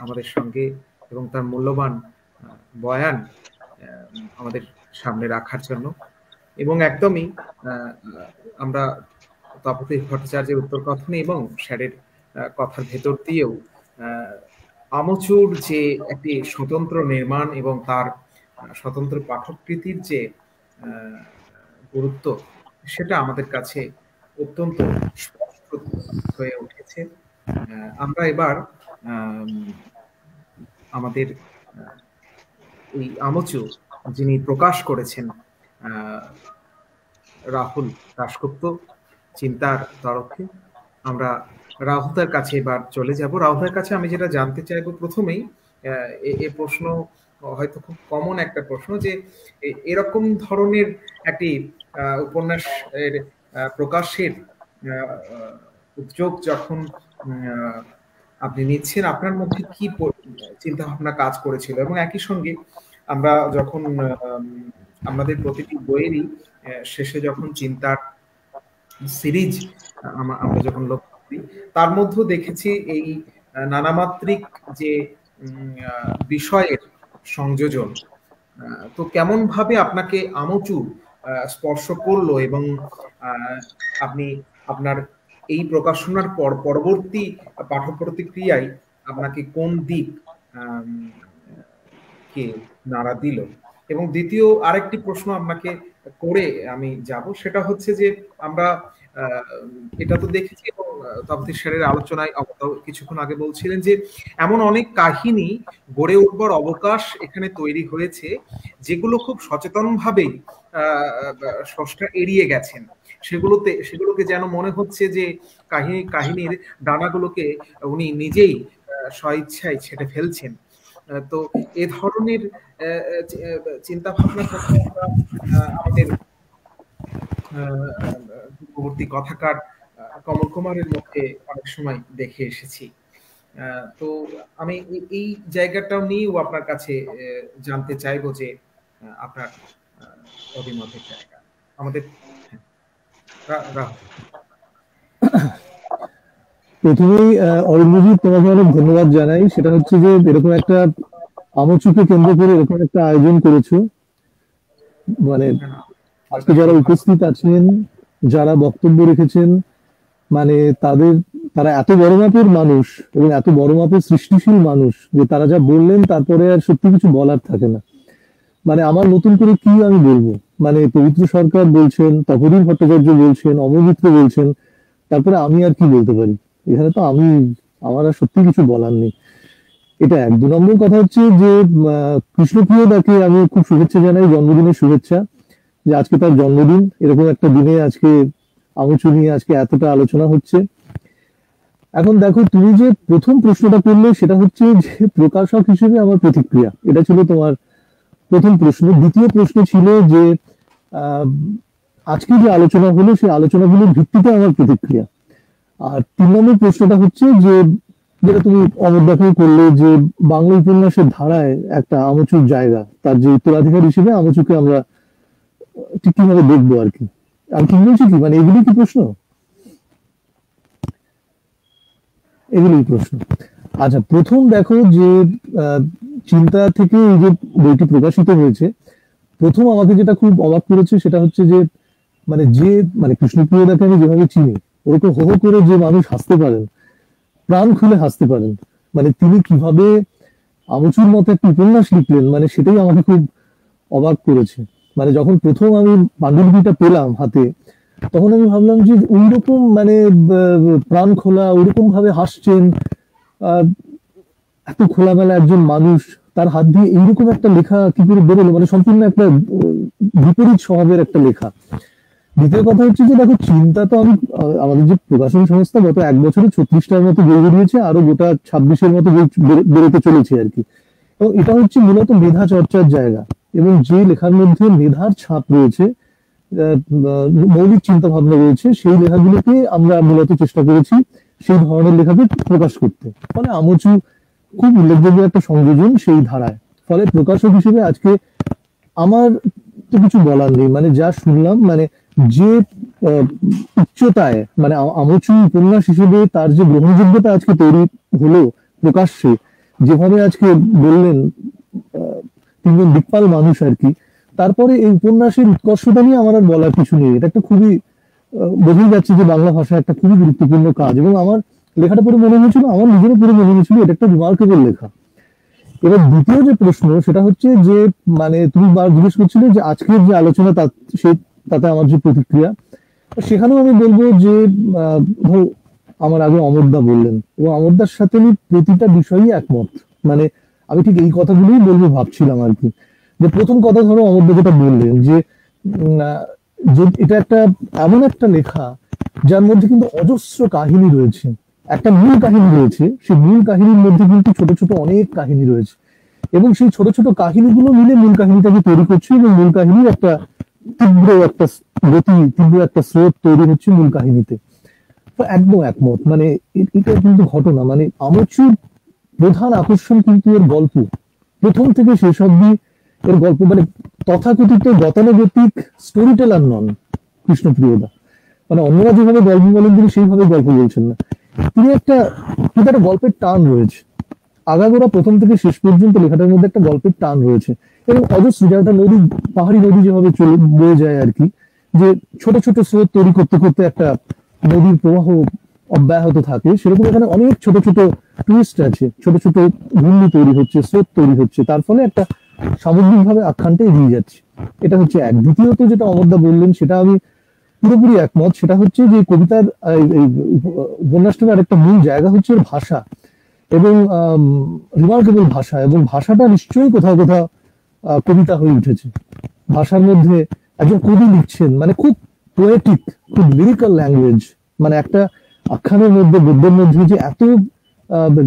আমাদের সঙ্গে এবং তার মূল্যবান বয়ান আমাদের সামনে রাখার জন্য। এবং একদমই আমরা তপতী ভট্টাচার্যের উত্তর কথনে এবং স্যারের কথার ভেতর দিয়েও আমচুর যে একটি স্বতন্ত্র নির্মাণ এবং তার স্বতন্ত্র পাঠকৃতির যে গুরুত্ব, সেটা আমাদের কাছে অত্যন্ত স্পষ্ট হয়ে উঠেছে। আমরা এবার আমাদের এই আমচু যিনি প্রকাশ করেছেন রাহুল দাশগুপ্ত চিন্তার তরফে, আমরা রাহুলদার কাছে এবার চলে যাব। রাহুলদার কাছে আমি যেটা জানতে চাইবো প্রথমেই, এ প্রশ্ন হয়তো খুব কমন একটা প্রশ্ন, যে এরকম ধরনের একটি উপন্যাসের প্রকাশের উদ্যোগ যখন আপনি নিচ্ছেন, আপনার মধ্যে কি চিন্তা ভাবনা কাজ করেছিল? এবং একই সঙ্গে আমরা যখন আমাদের প্রতিটি বইয়েরই শেষে যখন চিন্তার সিরিজ আমরা যখন লক্ষ্য করি, তার মধ্যে দেখেছি এই নানামাত্রিক যে বিষয়ের সংযোজন, তো কেমন ভাবে আপনাকে আমচু স্পর্শ করলো এবং আপনি আপনার এই প্রকাশনার পর পরবর্তী পাঠক প্রতিক্রিয়ায় আপনাকে কোন দিক কে নাড়া দিল? এবং দ্বিতীয় আরেকটি প্রশ্ন আপনাকে করে আমি যাব, সেটা হচ্ছে যে আমরা এটা তো দেখেছি এবং তপতী স্যারের আলোচনায় কিছুক্ষণ আগে বলছিলেন যে এমন অনেক কাহিনী গড়ে উঠবার অবকাশ এখানে তৈরি হয়েছে যেগুলো খুব সচেতনভাবেই স্রষ্টা এড়িয়ে গেছেন। সেগুলোকে যেন মনে হচ্ছে যে কাহিনীর ডানাগুলোকে উনি নিজেই স্বইচ্ছায় ছেটে ফেলছেন। তো এ ধরনের চিন্তা ভাবনা আমাদের পূর্ববর্তী কথাকার কমল কুমারের মধ্যে অনেক সময় দেখে এসেছি। তো আমি এই জায়গাটাও নিয়েও আপনার কাছে জানতে চাইবো যে আপনার অভিমতের জায়গা আমাদের। প্রথমেই অরিন্দজি তোমাকে অনেক ধন্যবাদ জানাই। সেটা হচ্ছে যে এরকম একটা আমচুকে কেন্দ্র করে এরকম একটা আয়োজন করেছো, মানে আজকে যারা উপস্থিত আছেন, যারা বক্তব্য রেখেছেন, মানে তারা এত বড় মাপের মানুষ এবং এত বড় মাপের সৃষ্টিশীল মানুষ যে তারা যা বললেন তারপরে আর সত্যি কিছু বলার থাকে না। মানে আমার নতুন করে কি আমি বলবো, মানে পবিত্র সরকার বলছেন, তপোধীর ভট্টাচার্য বলছেন, অমরমিত্র বলছেন, তারপরে আমি আর কি বলতে পারি? এখানে তো আমার আর সত্যি কিছু বলার নেই। এটা এক। 2 নম্বর কথা হচ্ছে যে কৃষ্ণপ্রিয় দাকে আমি খুব শুভেচ্ছা জানাই, জন্মদিনের শুভেচ্ছা, যে আজকে তার জন্মদিন। এরকম একটা দিনে আজকে আমচু নিয়ে আজকে এতটা আলোচনা হচ্ছে। এখন দেখো, তুমি যে প্রথম প্রশ্নটা করলে সেটা হচ্ছে যে প্রকাশক হিসেবে আমার প্রতিক্রিয়া, এটা ছিল তোমার প্রথম প্রশ্ন। দ্বিতীয় প্রশ্ন ছিল যে আজকে যে আলোচনা হলো সেই আলোচনাগুলোর ভিত্তিতে আমার প্রতিক্রিয়া। আর 3 নম্বর প্রশ্নটা হচ্ছে যে যেটা তুমি অমরদাকে করলে, যে বাংলা উপন্যাসের ধারায় একটা আমচুর জায়গা, তার যে উত্তরাধিকার হিসেবে আমচুকে আমরা ঠিক কিভাবে দেখবো আর কি। আমি ঠিক বলছি কি? মানে এগুলি কি প্রশ্ন? এগুলোই প্রশ্ন। আচ্ছা, প্রথম দেখো যে চিন্তা থেকে এই যে বইটি প্রকাশিত হয়েছে, প্রথম আমাকে যেটা খুব অবাক করেছে সেটা হচ্ছে যে মানে যে মানে কৃষ্ণপ্রিয়দাকে আমি যেভাবে চিনি, ওরকম হো হো করে যে মানুষ হাসতে পারেন, প্রাণ খুলে হাসতে পারেন, মানে তিনি কিভাবে আমচুর মতো একটা উপন্যাস লিখলেন, মানে সেটাই আমাকে খুব অবাক করেছে। মানে যখন প্রথম আমি পাণ্ডুলিপিটা পেলাম হাতে, তখন আমি ভাবলাম যে ওইরকম মানে প্রাণ খোলা ওইরকম ভাবে হাসছেন, আহ, এত খোলামেলা একজন মানুষ, তার হাত দিয়ে এইরকম একটা লেখা কি করে বেরোলো, মানে সম্পূর্ণ একটা বিপরীত স্বভাবের একটা লেখা। দ্বিতীয় কথা হচ্ছে যে দেখো, চিন্তা তো আমি আমাদের যে প্রকাশন সংস্থা গত 1 বছরে 36টার মতো বই বেরিয়েছে, আরো গোটা 26-এর মতো বই বেরোতে চলেছে আর কি। এবং এটা হচ্ছে মূলত মেধা চর্চার জায়গা, এবং যে লেখার মধ্যে মেধার ছাপ রয়েছে, মৌলিক চিন্তা ভাবনা রয়েছে, সেই লেখাগুলোকে আমরা মূলত চেষ্টা করেছি সেই ধরনের লেখাকে প্রকাশ করতে। ফলে আমচু খুব উল্লেখযোগ্য একটা সংযোজন সেই ধারায়। ফলে প্রকাশক হিসেবে আজকে আমার তো কিছু বলার নেই, মানে যা শুনলাম, মানে যে উচ্চতায় মানে আমচু উপন্যাস হিসেবে তার যে গ্রহণযোগ্যতা আজকে তৈরি হলো প্রকাশ্যে, যেভাবে আজকে বললেন তিনজন দিকপাল মানুষ আর কি, তারপরে এই উপন্যাসের উৎকর্ষতা নিয়ে আমার আর বলার কিছু নেই। এটা একটা খুবই বোঝাই যাচ্ছে যে বাংলা ভাষা একটা খুবই গুরুত্বপূর্ণ কাজ, এবং আমার লেখাটা পড়ে মনে হয়েছিল, আমার নিজেরও পড়ে মনে হয়েছিল এটা একটা রিমার্কেবল লেখা। এবার দ্বিতীয় যে প্রশ্ন সেটা হচ্ছে যে মানে তুমি জিজ্ঞেস করছিলে যে আজকের যে আলোচনা তাতে আমার যে প্রতিক্রিয়া, সেখানেও আমি বলবো যে ধরো আমার আগে অমরদা বললেন, এবং অমরদার সাথে আমি প্রতিটা বিষয়ই একমত। মানে আমি ঠিক এই কথাগুলোই বলবো ভাবছিলাম আর কি। যে প্রথম কথা, ধরো অমরদা যেটা বললেন যে এটা একটা এমন একটা লেখা যার মধ্যে কিন্তু অজস্র কাহিনী রয়েছে, একটা মূল কাহিনী রয়েছে, সেই মূল কাহিনীর মধ্যে কিন্তু ছোট ছোট অনেক কাহিনী রয়েছে, এবং সেই ছোট ছোট কাহিনীগুলো মিলে মূল কাহিনীটাকে তৈরি করছে, এবং মূল কাহিনীর একটা তীব্র একটা গতি, তীব্র একটা স্রোত তৈরি হচ্ছে মূল কাহিনীতে। তো একদম একমত। মানে এটা কিন্তু ঘটনা, মানে আমচুর প্রধান আকর্ষণ কিন্তু এর গল্প, প্রথম থেকে শেষ অব্দি এর গল্প। মানে তথাকথিত গতানুগতিক স্টোরি টেলার নন কৃষ্ণপ্রিয়দা, মানে অন্যরা যেভাবে গল্প বলেন তিনি সেইভাবে গল্প বলছেন না। তিনি কিন্তু একটা গল্পের টান রয়েছে, আগাগোড়া প্রথম থেকে শেষ পর্যন্ত লেখাটার মধ্যে একটা গল্পের টান রয়েছে, এবং অজস্র একটা নদী, পাহাড়ি নদী যেভাবে চলে বয়ে যায় আর কি, যে ছোট ছোট স্রোত তৈরি করতে করতে একটা নদীর প্রবাহ অব্যাহত থাকে, সেরকম এখানে অনেক ছোট ছোট টুইস্ট আছে, ছোট ছোট ঘূর্ণি তৈরি হচ্ছে, স্রোত তৈরি হচ্ছে, তার ফলে একটা সামগ্রিকভাবে আখ্যানটা এগিয়ে যাচ্ছে। এটা হচ্ছে এক। দ্বিতীয়ত যেটা অমরদা বললেন সেটা আমি পুরোপুরি একমত, সেটা হচ্ছে যে কবিতার উপন্যাসটার আরেকটা মূল জায়গা হচ্ছে এর ভাষা, এবং রিমার্কেবল ভাষা, এবং ভাষাটা নিশ্চয়ই কোথাও কোথাও কবিতা হয়ে উঠেছে। ভাষার মধ্যে একজন কবি লিখছেন, মানে খুব পোয়েটিক, খুব লিরিক্যাল ল্যাঙ্গুয়েজ, মানে একটা আখ্যানের মধ্যে, গদ্যের মধ্যে যে এত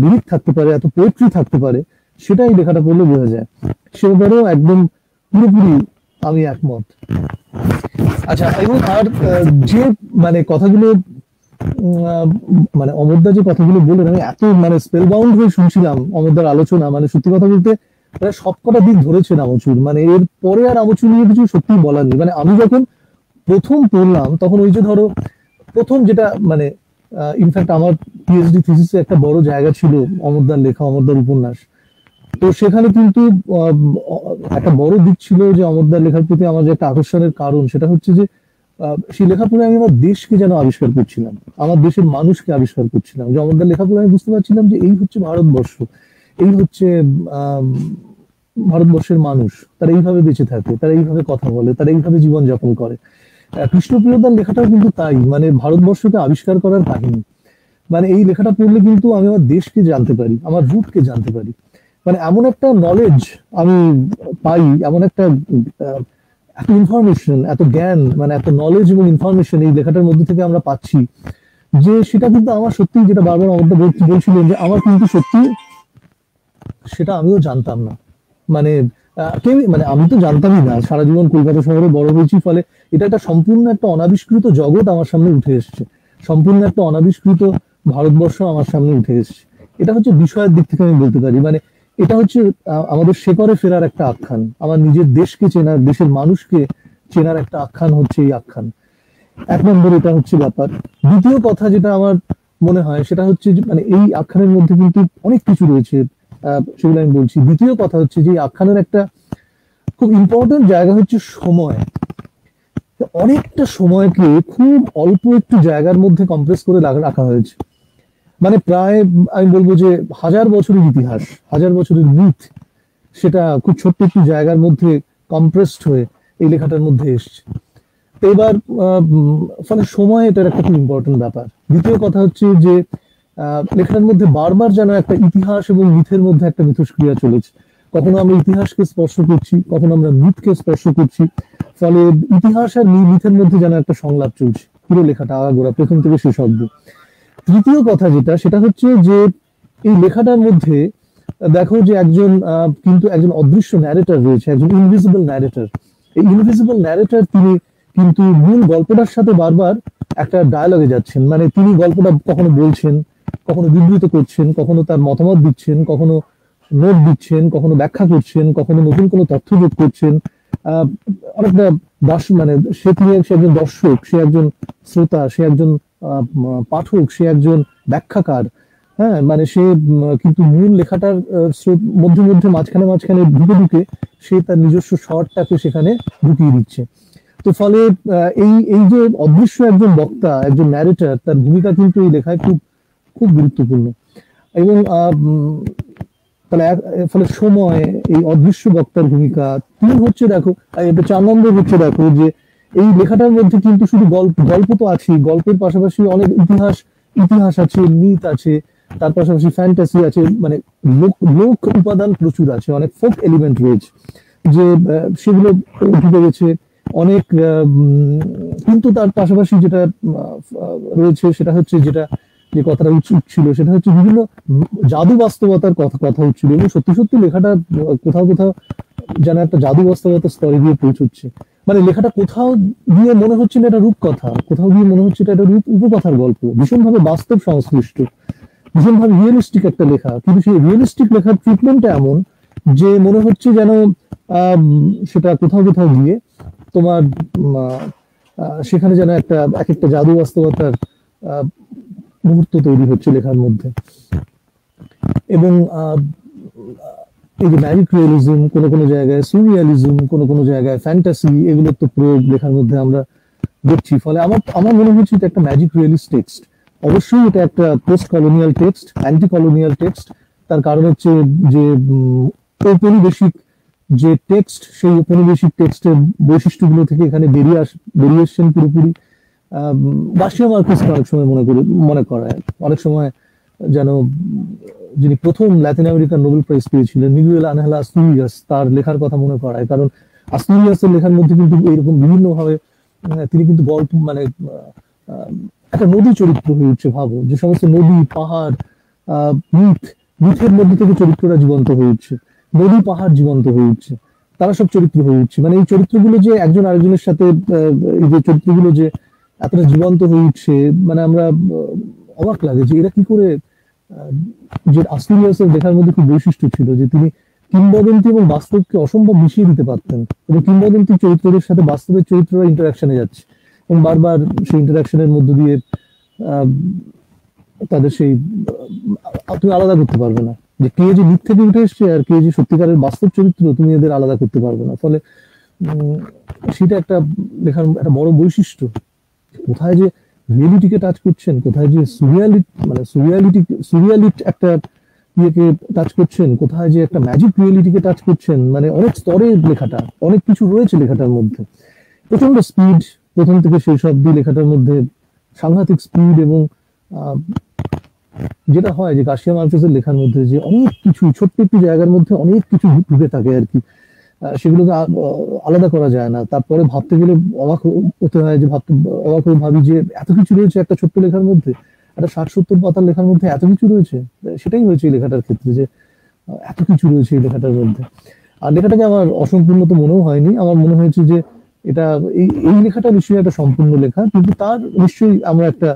লিরিক থাকতে পারে, এত পোয়েট্রি থাকতে পারে, সেটাই লেখাটা পড়লে বোঝা যায়। সে ব্যাপারেও একদম পুরোপুরি আমি একমত। আচ্ছা, এবং আর যে মানে কথাগুলো মানে অমরদা যে কথাগুলো বললেন, আমি এত মানে স্পেল বাউন্ড হয়ে শুনছিলাম অমরদার আলোচনা। মানে সত্যি কথা বলতে প্রায় সবকটা দিক ধরেছেন আমচুর, মানে এর পরে আর আমচুর নিয়ে কিছু সত্যি বলার নেই। মানে আমি যখন প্রথম পড়লাম তখন ওই যে ধরো প্রথম যেটা মানে ইনফ্যাক্ট আমার পিএইচডি থিসিসে একটা বড় জায়গা ছিল অমরদার লেখা, অমরদার উপন্যাস। তো সেখানে কিন্তু একটা বড় দিক ছিল যে অমরদার লেখার প্রতি আমার যে একটা আকর্ষণের কারণ, সেটা হচ্ছে যে সেই লেখা পড়ে আমি আমার দেশকে যেন আবিষ্কার করছিলাম, আমার দেশের মানুষকে আবিষ্কার করছিলাম। যে অমরদার লেখা পড়ে আমি বুঝতে পারছিলাম যে এই হচ্ছে ভারতবর্ষ, এই হচ্ছে ভারতবর্ষের মানুষ, তারা এইভাবে বেঁচে থাকে, তারা এইভাবে কথা বলে, তারা এইভাবে জীবনযাপন করে। কৃষ্ণপ্রিয়দার লেখাটাও কিন্তু তাই, মানে ভারতবর্ষকে আবিষ্কার করার কাহিনী। মানে এই লেখাটা পড়লে কিন্তু আমি আমার দেশকে জানতে পারি, আমার রুটকে জানতে পারি। মানে এমন একটা নলেজ আমি পাই, এমন একটা এত ইনফরমেশন, এত জ্ঞান, মানে এত নলেজ এবং ইনফরমেশন এই লেখাটার মধ্যে থেকে আমরা পাচ্ছি, যে সেটা কিন্তু আমার সত্যি, যেটা বারবার আমাদের বলছিলেন, যে আমার কিন্তু সত্যি সেটা আমিও জানতাম না। মানে কেউ, মানে আমি তো জানতামই না, সারা জীবন কলকাতা শহরে বড় হয়েছি, ফলে এটা একটা সম্পূর্ণ একটা অনাবিষ্কৃত জগৎ আমার সামনে উঠে এসছে, সম্পূর্ণ একটা অনাবিষ্কৃত ভারতবর্ষ আমার সামনে উঠে এসছে। এটা হচ্ছে বিষয়ের দিক থেকে আমি বলতে পারি, মানে এটা হচ্ছে আমাদের শেকড়ে ফেরার একটা আখ্যান, আমার নিজের দেশকে চেনার, দেশের মানুষকে চেনার একটা আখ্যান হচ্ছে এই আখ্যান। এক নম্বর এটা হচ্ছে ব্যাপার। দ্বিতীয় কথা যেটা আমার মনে হয় সেটা হচ্ছে মানে এই আখ্যানের মধ্যে কিন্তু অনেক কিছু রয়েছে, সেগুলো আমি বলছি। দ্বিতীয় কথা হচ্ছে যে আখ্যানের একটা খুব ইম্পর্টেন্ট জায়গা হচ্ছে সময়। অনেকটা সময়কে খুব অল্প একটু জায়গার মধ্যে কম্প্রেস করে রাখা হয়েছে। মানে প্রায় আমি বলবো যে হাজার বছরের ইতিহাস, হাজার বছরের মিথ, সেটা খুব ছোট্ট একটু জায়গার মধ্যে কম্প্রেসড হয়ে এই লেখাটার মধ্যে এসছে। তো এবার ফলে সময় এটার একটা খুব ইম্পর্টেন্ট ব্যাপার। দ্বিতীয় কথা হচ্ছে যে লেখাটার মধ্যে বারবার যেন একটা ইতিহাস এবং মিথের মধ্যে একটা মিথস্ক্রিয়া চলেছে। কখনো আমরা ইতিহাসকে স্পর্শ করছি, কখনো আমরা মিথকে স্পর্শ করছি। ফলে ইতিহাস আর মিথের মধ্যে যেন একটা সংলাপ চলছে পুরো লেখাটা আগাগোড়া প্রথম থেকে শেষ অব্দি। তৃতীয় কথা যেটা, সেটা হচ্ছে যে এই লেখাটার মধ্যে দেখো যে কিন্তু একজন অদৃশ্য ন্যারেটর রয়েছে, একজন ইনভিজিবল ন্যারেটর। এই ইনভিজিবল ন্যারেটর তিনি কিন্তু মূল গল্পটার সাথে বারবার একটা ডায়ালগে যাচ্ছেন। মানে তিনি গল্পটা কখনো বলছেন, কখনো বিবৃত করছেন, কখনো তার মতামত দিচ্ছেন, কখনো নোট দিচ্ছেন, কখনো ব্যাখ্যা করছেন, কখনো নতুন কোনো তথ্য যোগ করছেন। অনেকটা মানে সে একজন দর্শক, সে একজন শ্রোতা, সে একজন পাঠক, সে একজন ব্যাখ্যাকার। হ্যাঁ, মানে সে কিন্তু মূল লেখাটার মধ্যে মধ্যে মাঝখানে মাঝখানে ঢুকে ঢুকে সে তার নিজস্ব স্বরটাকে সেখানে ঢুকিয়ে দিচ্ছে। তো ফলে এই যে অদৃশ্য একজন বক্তা, একজন ন্যারেটর, তার ভূমিকা কিন্তু এই লেখায় খুব খুব গুরুত্বপূর্ণ। এবং ফলে সময়, এই অদৃশ্য বক্তার ভূমিকা 3 হচ্ছে দেখো, 4 নম্বর হচ্ছে দেখো যে এই লেখাটার মধ্যে কিন্তু শুধু গল্প তো আছে, গল্পের পাশাপাশি অনেক ইতিহাস আছে, মিথ আছে, তার পাশাপাশি ফ্যান্টাসি আছে, মানে লোক উপাদান প্রচুর আছে, অনেক ফোক এলিমেন্ট রয়েছে যে সেগুলো ঢুকে গেছে অনেক। কিন্তু তার পাশাপাশি যেটা রয়েছে সেটা হচ্ছে যে কথাটা উঠছিল সেটা হচ্ছে বিভিন্ন জাদু বাস্তবতার কথা উঠছিল। এবং সত্যি সত্যি লেখাটা কোথাও কোথাও যেন একটা জাদু বাস্তবতার স্তরে গিয়ে পৌঁছচ্ছে। মানে লেখাটা কোথাও গিয়ে মনে হচ্ছে না এটা রূপকথা, কোথাও গিয়ে মনে হচ্ছে এটা উপকথার গল্প, ভীষণভাবে বাস্তব সংশ্লিষ্ট, ভীষণভাবে রিয়েলিস্টিক একটা লেখা। কিন্তু সেই রিয়েলিস্টিক লেখার ট্রিটমেন্টটা এমন যে মনে হচ্ছে যেন সেটা কোথাও কোথাও গিয়ে তোমার সেখানে যেন এক একটা জাদু বাস্তবতার মুহূর্ত তৈরি হচ্ছে লেখার মধ্যে। এবং এই যে ম্যাজিক রিয়েলিজম, কোনো জায়গায় সুরিয়ালিজম, কোনো জায়গায় ফ্যান্টাসি, এগুলোর তো প্রয়োগ লেখার মধ্যে আমরা দেখছি। ফলে আমার মনে হচ্ছে এটা একটা ম্যাজিক রিয়েলিস্ট টেক্সট। অবশ্যই এটা একটা post colonial text, anti colonial text. তার কারণ হচ্ছে যে ঔপনিবেশিক যে টেক্সট, সেই ঔপনিবেশিক টেক্সটের বৈশিষ্ট্যগুলো থেকে এখানে বেরিয়ে এসছেন পুরোপুরি। গার্সিয়া মার্কেসকে অনেক সময় মনে করায়, অনেক সময় যেন যিনি প্রথম ল্যাটিন আমেরিকান নোবেল প্রাইজ পেয়েছিলেন, মিগুয়েল আনহেল আস্তুরিয়াস, তার লেখার কথা মনে করায়। কারণ আস্তুরিয়াসের লেখার মধ্যে কিন্তু এইরকম বিভিন্নভাবে তিনি কিন্তু গল্প, মানে একটা নদী চরিত্র হয়ে উঠছে। ভাবো যে সমস্ত নদী, পাহাড়, মিথের মধ্যে থেকে চরিত্রটা জীবন্ত হয়ে উঠছে, নদী পাহাড় জীবন্ত হয়ে উঠছে, তারা সব চরিত্র হয়ে উঠছে। মানে এই চরিত্রগুলো যে একজন আরেকজনের সাথে, এই যে চরিত্রগুলো যে এতটা জীবন্ত হয়ে উঠছে, মানে আমরা অবাক লাগে যে এরা কি করে। যে আস্তুরিয়াসের লেখার মধ্যে খুব বৈশিষ্ট্য ছিল যে তিনি কিংবদন্তি এবং বাস্তবকে অসম্ভব মিশিয়ে দিতে পারতেন, এবং কিংবদন্তি চরিত্রদের সাথে বাস্তবের চরিত্ররা ইন্টারাকশনে যাচ্ছে এবং বারবার সেই ইন্টারাকশনের মধ্য দিয়ে তাদের সেই তুমি আলাদা করতে পারবে না যে কে যে মিথ থেকে উঠে এসছে আর কে যে সত্যিকারের বাস্তব চরিত্র, তুমি এদের আলাদা করতে পারবে না। ফলে সেটা একটা লেখার একটা বড় বৈশিষ্ট্য। কোথায় যে রিয়েলিটিকে টাচ করছেন, কোথায় যে সুরিয়ালিট একটা ইয়েকে টাচ করছেন, কোথায় যে একটা ম্যাজিক রিয়েলিটিকে টাচ করছেন। মানে অনেক স্তরে লেখাটা, অনেক কিছু রয়েছে লেখাটার মধ্যে। প্রচন্ড স্পিড, প্রথম থেকে শেষ অব্দি লেখাটার মধ্যে সাংঘাতিক স্পিড। এবং যেটা হয় যে গার্সিয়া মার্কেসের লেখার মধ্যে যে অনেক কিছু ছোট্ট একটি জায়গার মধ্যে অনেক কিছু ঢুকে থাকে আর কি, সেগুলোকে আলাদা করা যায় না। তারপরে ভাবতে গেলে অবাক হতে হয়, যে অবাক হয়ে ভাবি যে এত কিছু রয়েছে একটা ছোট্ট লেখার মধ্যে, একটা 60-70 পাতার লেখার মধ্যে এত কিছু রয়েছে। সেটাই হয়েছে এই লেখাটার ক্ষেত্রে, যে এত কিছু রয়েছে এই লেখাটার মধ্যে। আর লেখাটাকে আমার অসম্পূর্ণ তো মনেও হয়নি, আমার মনে হয়েছে যে এটা এই লেখাটা নিশ্চয়ই একটা সম্পূর্ণ লেখা, কিন্তু তার নিশ্চয়ই আমরা একটা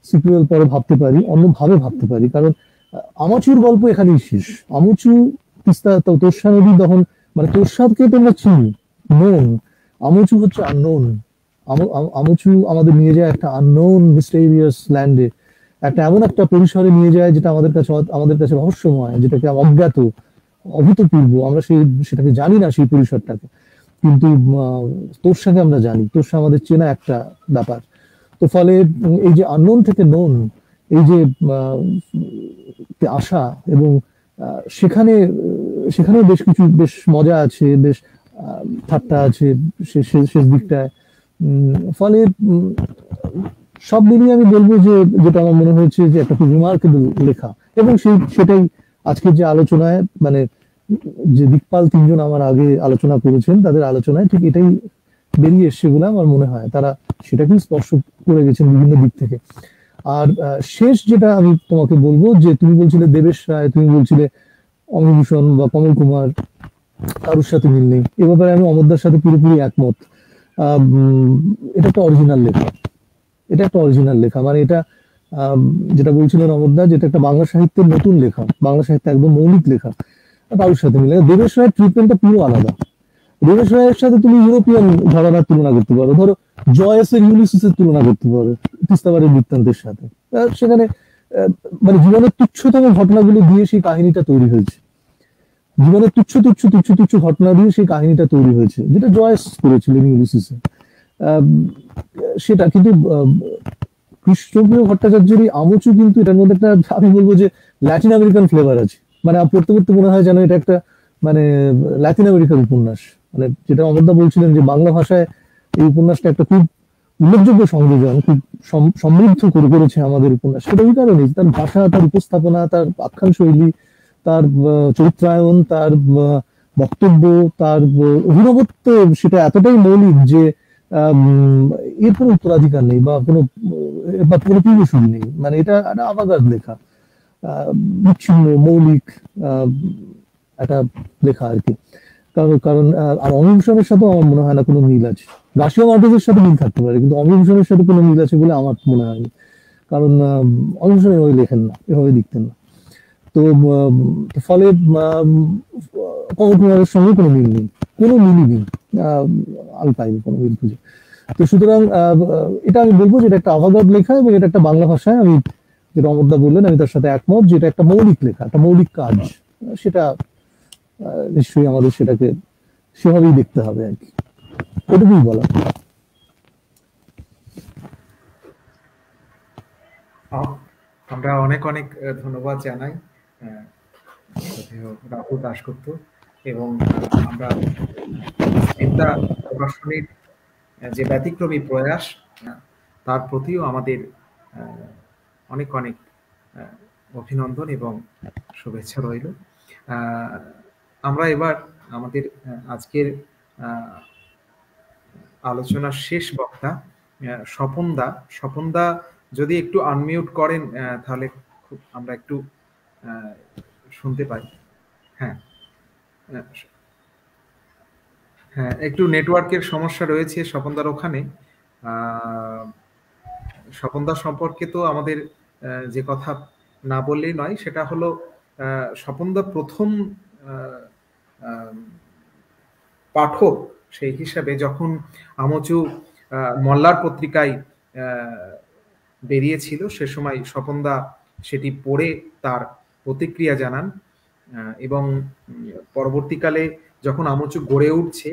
সিকুয়েল পরে ভাবতে পারি, অন্যভাবে ভাবতে পারি। কারণ আমচুর গল্প এখানেই শেষ। আমচু, তিস্তা, তোর্ষা নদী দহন, মানে তোর্ষাদকে তোমরা চিনি, নোন, আমচু হচ্ছে আননোন। আমচু আমাদের নিয়ে যায় একটা আননোন মিস্টেরিয়াস ল্যান্ডে, একটা এমন একটা পরিসরে নিয়ে যায় যেটা আমাদের কাছে রহস্যময়, যেটাকে অজ্ঞাত, অভূতপূর্ব। আমরা সেটাকে জানি না সেই পরিসরটাকে। কিন্তু তোর সাথে আমরা জানি, তোর সাথে আমাদের চেনা একটা ব্যাপার। তো ফলে এই যে আননোন থেকে নোন, এই যে আশা, এবং সেখানে সেখানে বেশ মজা আছে, বেশ ঠাট্টা আছে শেষ দিকটায়। ফলে সব মিলিয়ে আমি বলবো যে যেটা আমার মনে হয়েছে যে একটা খুব রিমার্কেবল লেখা, এবং সেটাই আজকের যে আলোচনায়, মানে যে দিকপাল তিনজন আমার আগে আলোচনা করেছেন তাদের আলোচনায় ঠিক এটাই বেরিয়ে এসছে বলে আমার মনে হয়। তারা সেটাকেই স্পর্শ করে গেছেন বিভিন্ন দিক থেকে। আর শেষ যেটা আমি তোমাকে বলবো, যে তুমি বলছিলে দেবেশ রায়, তুমি বলছিলে অমরভূষণ বা কমল কুমার, কারোর সাথে মিল নেই। এ ব্যাপারে আমি অমরদার সাথে পুরোপুরি একমত। এটা একটা অরিজিনাল লেখা, এটা একটা অরিজিনাল লেখা, মানে এটা যেটা বলছিলেন অমরদা, যেটা একটা বাংলা সাহিত্যের নতুন লেখা, বাংলা সাহিত্যে একদম মৌলিক লেখা, কারোর সাথে মিলে। দেবেশ রায়ের ট্রিটমেন্টটা পুরো আলাদা। দেবেশ রায়ের সাথে তুমি ইউরোপিয়ান ঘরানার তুলনা করতে পারো, ধরো জয়েসের ইউলিসিসের তুলনা করতে পারো তিস্তাবারের বৃত্তান্তের সাথে। সেখানে মানে জীবনের তুচ্ছতম ঘটনাগুলো দিয়ে সেই কাহিনীটা তৈরি হয়েছে, জীবনের তুচ্ছ তুচ্ছ তুচ্ছ তুচ্ছ ঘটনা দিয়ে সেই কাহিনীটা তৈরি হয়েছে, যেটা জয়েস করেছিলেন ইউলিসিসে। সেটা কিন্তু কৃষ্ণপ্রিয় ভট্টাচার্যের আমচু কিন্তু এটার মধ্যে একটা, আমি বলবো যে ল্যাটিন আমেরিকান ফ্লেভার আছে। মানে পড়তে পড়তে মনে হয় যেন এটা একটা মানে ল্যাটিন আমেরিকার উপন্যাস। মানে যেটা অমরদা বলছিলেন যে বাংলা ভাষায় এই উপন্যাসটা একটা খুব উল্লেখযোগ্য সংযোজন, খুব সমৃদ্ধ করেছে আমাদের উপন্যাস। সেটা ওই কারণেই তার ভাষা, তার উপস্থাপনা, তার আখ্যান শৈলী, তার চরিত্রায়ন, তার বক্তব্য, তার অভিনবত্ব, সেটা এতটাই মৌলিক যে এর কোনো উত্তরাধিকার নেই বা কোনো পূর্বসূরি নেই। মানে এটা একটা আভাগাদ লেখা, বিচ্ছিন্ন মৌলিক একটা লেখা আর কি। কারণ আর অমরভূষণের সাথেও আমার মনে হয় না কোনো মিল আছে। গার্সিয়া মার্কেজের সাথে মিল থাকতে পারে, কিন্তু অমরভূষণের সাথে কোনো মিল আছে বলে আমার মনে হয়নি। কারণ অমরভূষণ এভাবে লেখেন না, এভাবে লিখতেন না। তো ফলে কমল কুমারের সঙ্গে কোনো মিল নেই, কোনো মিলই নেই, আমি পাইনি কোনো মিল খুঁজে। তো সুতরাং এটা আমি বলবো যে এটা একটা আভাগাদ লেখা, এবং এটা একটা বাংলা ভাষায়, আমি যেটা অমরদা বললেন আমি তার সাথে একমত, যেটা একটা মৌলিক লেখা, একটা মৌলিক কাজ। সেটা নিশ্চয়ই আমাদের সেটাকে সেভাবেই দেখতে হবে আর কি, এটুকুই বলা। আমরা অনেক অনেক ধন্যবাদ জানাই রাহুল দাশগুপ্ত, এবং আমরা চিন্তা প্রকাশনীর যে ব্যতিক্রমী প্রয়াস, তার প্রতিও আমাদের অনেক অনেক অভিনন্দন এবং শুভেচ্ছা রইল। আমরা এবার আমাদের আজকের আলোচনার শেষ বক্তা স্বপনদা যদি একটু আনমিউট করেন তাহলে আমরা একটু শুনতে পাই। হ্যাঁ হ্যাঁ, একটু নেটওয়ার্কের সমস্যা রয়েছে স্বপনদার ওখানে। স্বপনদা সম্পর্কে তো আমাদের যে কথা না বললেই নয়, সেটা হলো স্বপনদা প্রথম পাঠক সেই হিসাবে যখন আমচু মল্লার পত্রিকায় বেরিয়েছিল, সে সময় স্বপনদা সেটি পড়ে তার প্রতিক্রিয়া জানান, এবং পরবর্তীকালে যখন আমচু গড়ে উঠছে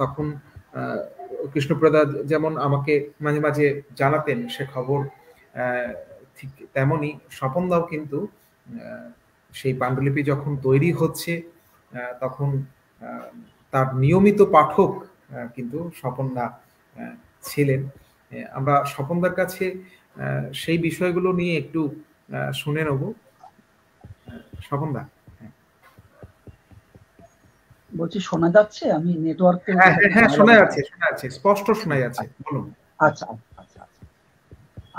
তখন কৃষ্ণপ্রদা যেমন আমাকে মাঝে মাঝে জানাতেন সে খবর, ঠিক তেমনি স্বপনদাও কিন্তু সেই পাণ্ডুলিপি যখন তৈরি হচ্ছে তখন তার নিয়মিত পাঠক কিন্তু স্বপনদা ছিলেন। আমরা স্বপনদার কাছে সেই বিষয়গুলো নিয়ে একটু শুনে নেব। স্বপনদা, বলছি শোনা যাচ্ছে? আমি নেটওয়ার্ক, হ্যাঁ শোনা যাচ্ছে, স্পষ্ট শোনা যাচ্ছে, বলুন। আচ্ছা আচ্ছা,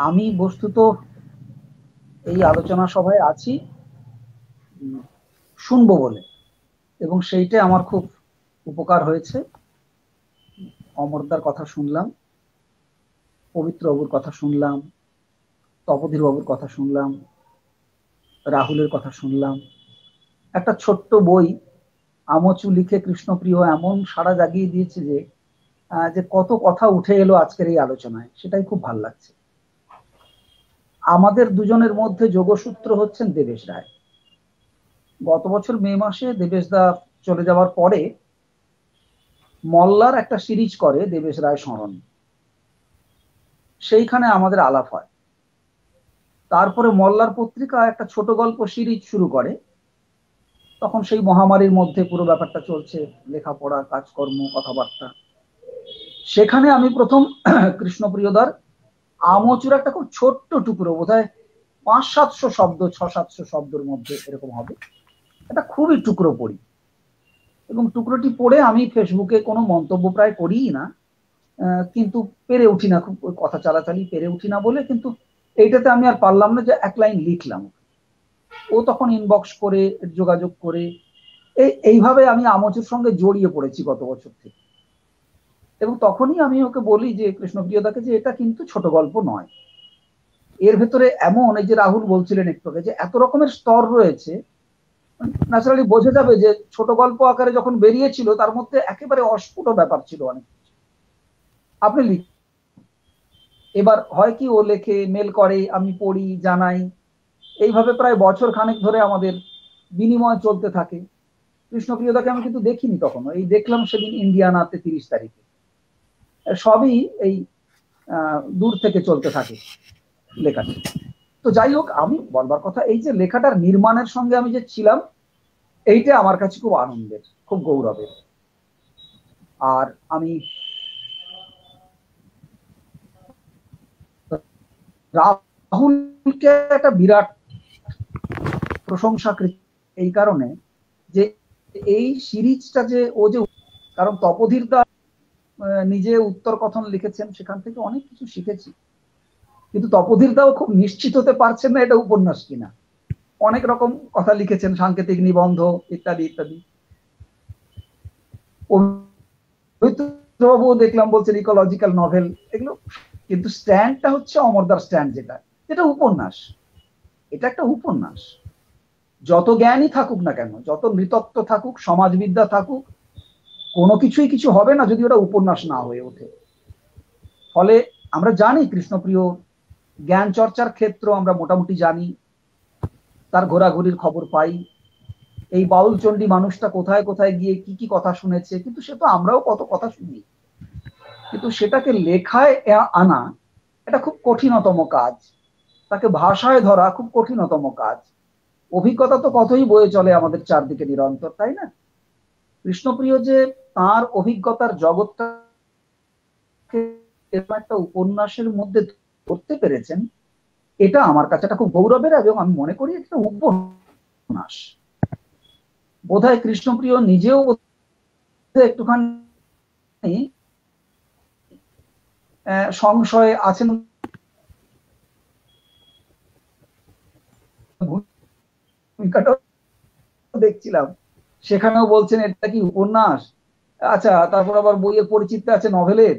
আমি বস্তুত এই আলোচনা সভায় আছি শুনবো বলে, এবং সেইটা আমার খুব উপকার হয়েছে। অমরদার কথা শুনলাম, পবিত্র বাবুর কথা শুনলাম, তপোধীর বাবুর কথা শুনলাম, রাহুলের কথা শুনলাম। একটা ছোট্ট বই আমচু লিখে কৃষ্ণপ্রিয় এমন সাড়া জাগিয়ে দিয়েছে যে কত কথা উঠে এলো আজকের এই আলোচনায়, সেটাই খুব ভালো লাগছে। আমাদের দুজনের মধ্যে যোগসূত্র হচ্ছেন দেবেশ রায়। গত বছর মে মাসে দেবেশ দা চলে যাওয়ার পরে মল্লার একটা সিরিজ করে দেবেশ রায় স্মরণ, সেইখানে আমাদের আলাপ হয়। তারপরে মল্লার পত্রিকা একটা ছোট গল্প সিরিজ শুরু করে, তখন সেই মহামারীর মধ্যে পুরো ব্যাপারটা চলছে, লেখাপড়া, কাজকর্ম, কথাবার্তা। সেখানে আমি প্রথম কৃষ্ণপ্রিয়দার আমচুর একটা খুব ছোট্ট টুকরো, বোধহয় 500-700 শব্দ, 600-700 শব্দের মধ্যে এরকম হবে, একটা খুবই টুকরো পড়ি। এবং টুকরোটি পড়ে আমি ফেসবুকে কোনো মন্তব্য প্রায় করিই না, কিন্তু পেরে উঠি না, খুব কথা চালাচালি পেরে উঠি না বলে, কিন্তু এইটাতে আমি আর পারলাম না যে এক লাইন লিখলাম। ও তখন ইনবক্স করে, যোগাযোগ করে, এইভাবে আমি আমচুর সঙ্গে জড়িয়ে পড়েছি গত বছর থেকে। এবং তখনই আমি ওকে বলি যে কৃষ্ণপ্রিয়দাকে, যে এটা কিন্তু ছোট গল্প নয়, এর ভেতরে এমন, এই যে রাহুল বলছিলেন একটু আগে, যে এত রকমের স্তর রয়েছে, ন্যাচারালি বোঝা যাবে যে ছোট গল্প আকারে যখন বেরিয়েছিল তার মধ্যে একেবারে অস্ফুট ব্যাপার ছিল অনেক। আপনি লিখ, এবার হয় কি, ও লেখে, মেল করে, আমি পড়ি, জানাই, এইভাবে প্রায় বছর খানেক ধরে আমাদের বিনিময় চলতে থাকে। কৃষ্ণপ্রিয়দাকে আমি কিন্তু দেখিনি তখনো, এই দেখলাম সেদিন ইন্ডিয়ানাতে 30 তারিখে। সবই এই দূর থেকে চলতে থাকে লেখাটি। তো যাই হোক, আমি বলবার কথা এই যে লেখাটার নির্মাণের সঙ্গে আমি যে ছিলাম, এইটা আমার কাছে খুব আনন্দের, খুব গৌরবের। আর আমি রাহুলকে একটা বিরাট প্রশংসা এই কারণে যে এই সিরিজটা যে ও যে, কারণ তপোধীর দা নিজে উত্তর কথন লিখেছেন, সেখান থেকে অনেক কিছু শিখেছি, কিন্তু তপোধীর দাও খুব নিশ্চিত হতে পারছেন না এটা উপন্যাস কিনা। অনেক রকম কথা লিখেছেন, সাংকেতিক নিবন্ধ ইত্যাদি ইত্যাদি। বাবু দেখলাম বলছেন ইকোলজিক্যাল নভেল, এগুলো, কিন্তু স্ট্যান্ডটা হচ্ছে অমরদার স্ট্যান্ড, যেটা উপন্যাস। এটা একটা উপন্যাস, যত জ্ঞানই থাকুক না কেন, যত নৃতত্ব থাকুক, সমাজবিদ্যা থাকুক, কোনো কিছুই কিছু হবে না যদি ওটা উপন্যাস না হয়ে ওঠে। ফলে আমরা জানি কৃষ্ণপ্রিয় জ্ঞান চর্চার ক্ষেত্র আমরা মোটামুটি জানি, তার ঘোরাঘুরির খবর পাই, এই বাউল চণ্ডী মানুষটা কোথায় কোথায় গিয়ে কি কি কথা শুনেছে, কিন্তু সে তো আমরাও কত কথা শুনি, কিন্তু সেটাকে লেখায় আনা এটা খুব কঠিনতম কাজ, তাকে ভাষায় ধরা খুব কঠিনতম কাজ। অভিজ্ঞতা তো কতই বয়ে চলে আমাদের চারদিকে নিরন্তর, তাই না? কৃষ্ণপ্রিয় যে তার অভিজ্ঞতার জগৎটাকে একটা উপন্যাসের মধ্যে ধরতে পেরেছেন, এটা আমার কাছে একটা খুব গৌরবের, এবং আমি মনে করি এটা উপন্যাস। বোধহয় কৃষ্ণপ্রিয় নিজেও একটুখানি সংশয়ে আছেন, ভূমিকাটা দেখছিলাম, সেখানেও বলছেন এটা কি উপন্যাস, আচ্ছা, তারপর আবার বইয়ের পরিচিতি আছে নভেলের,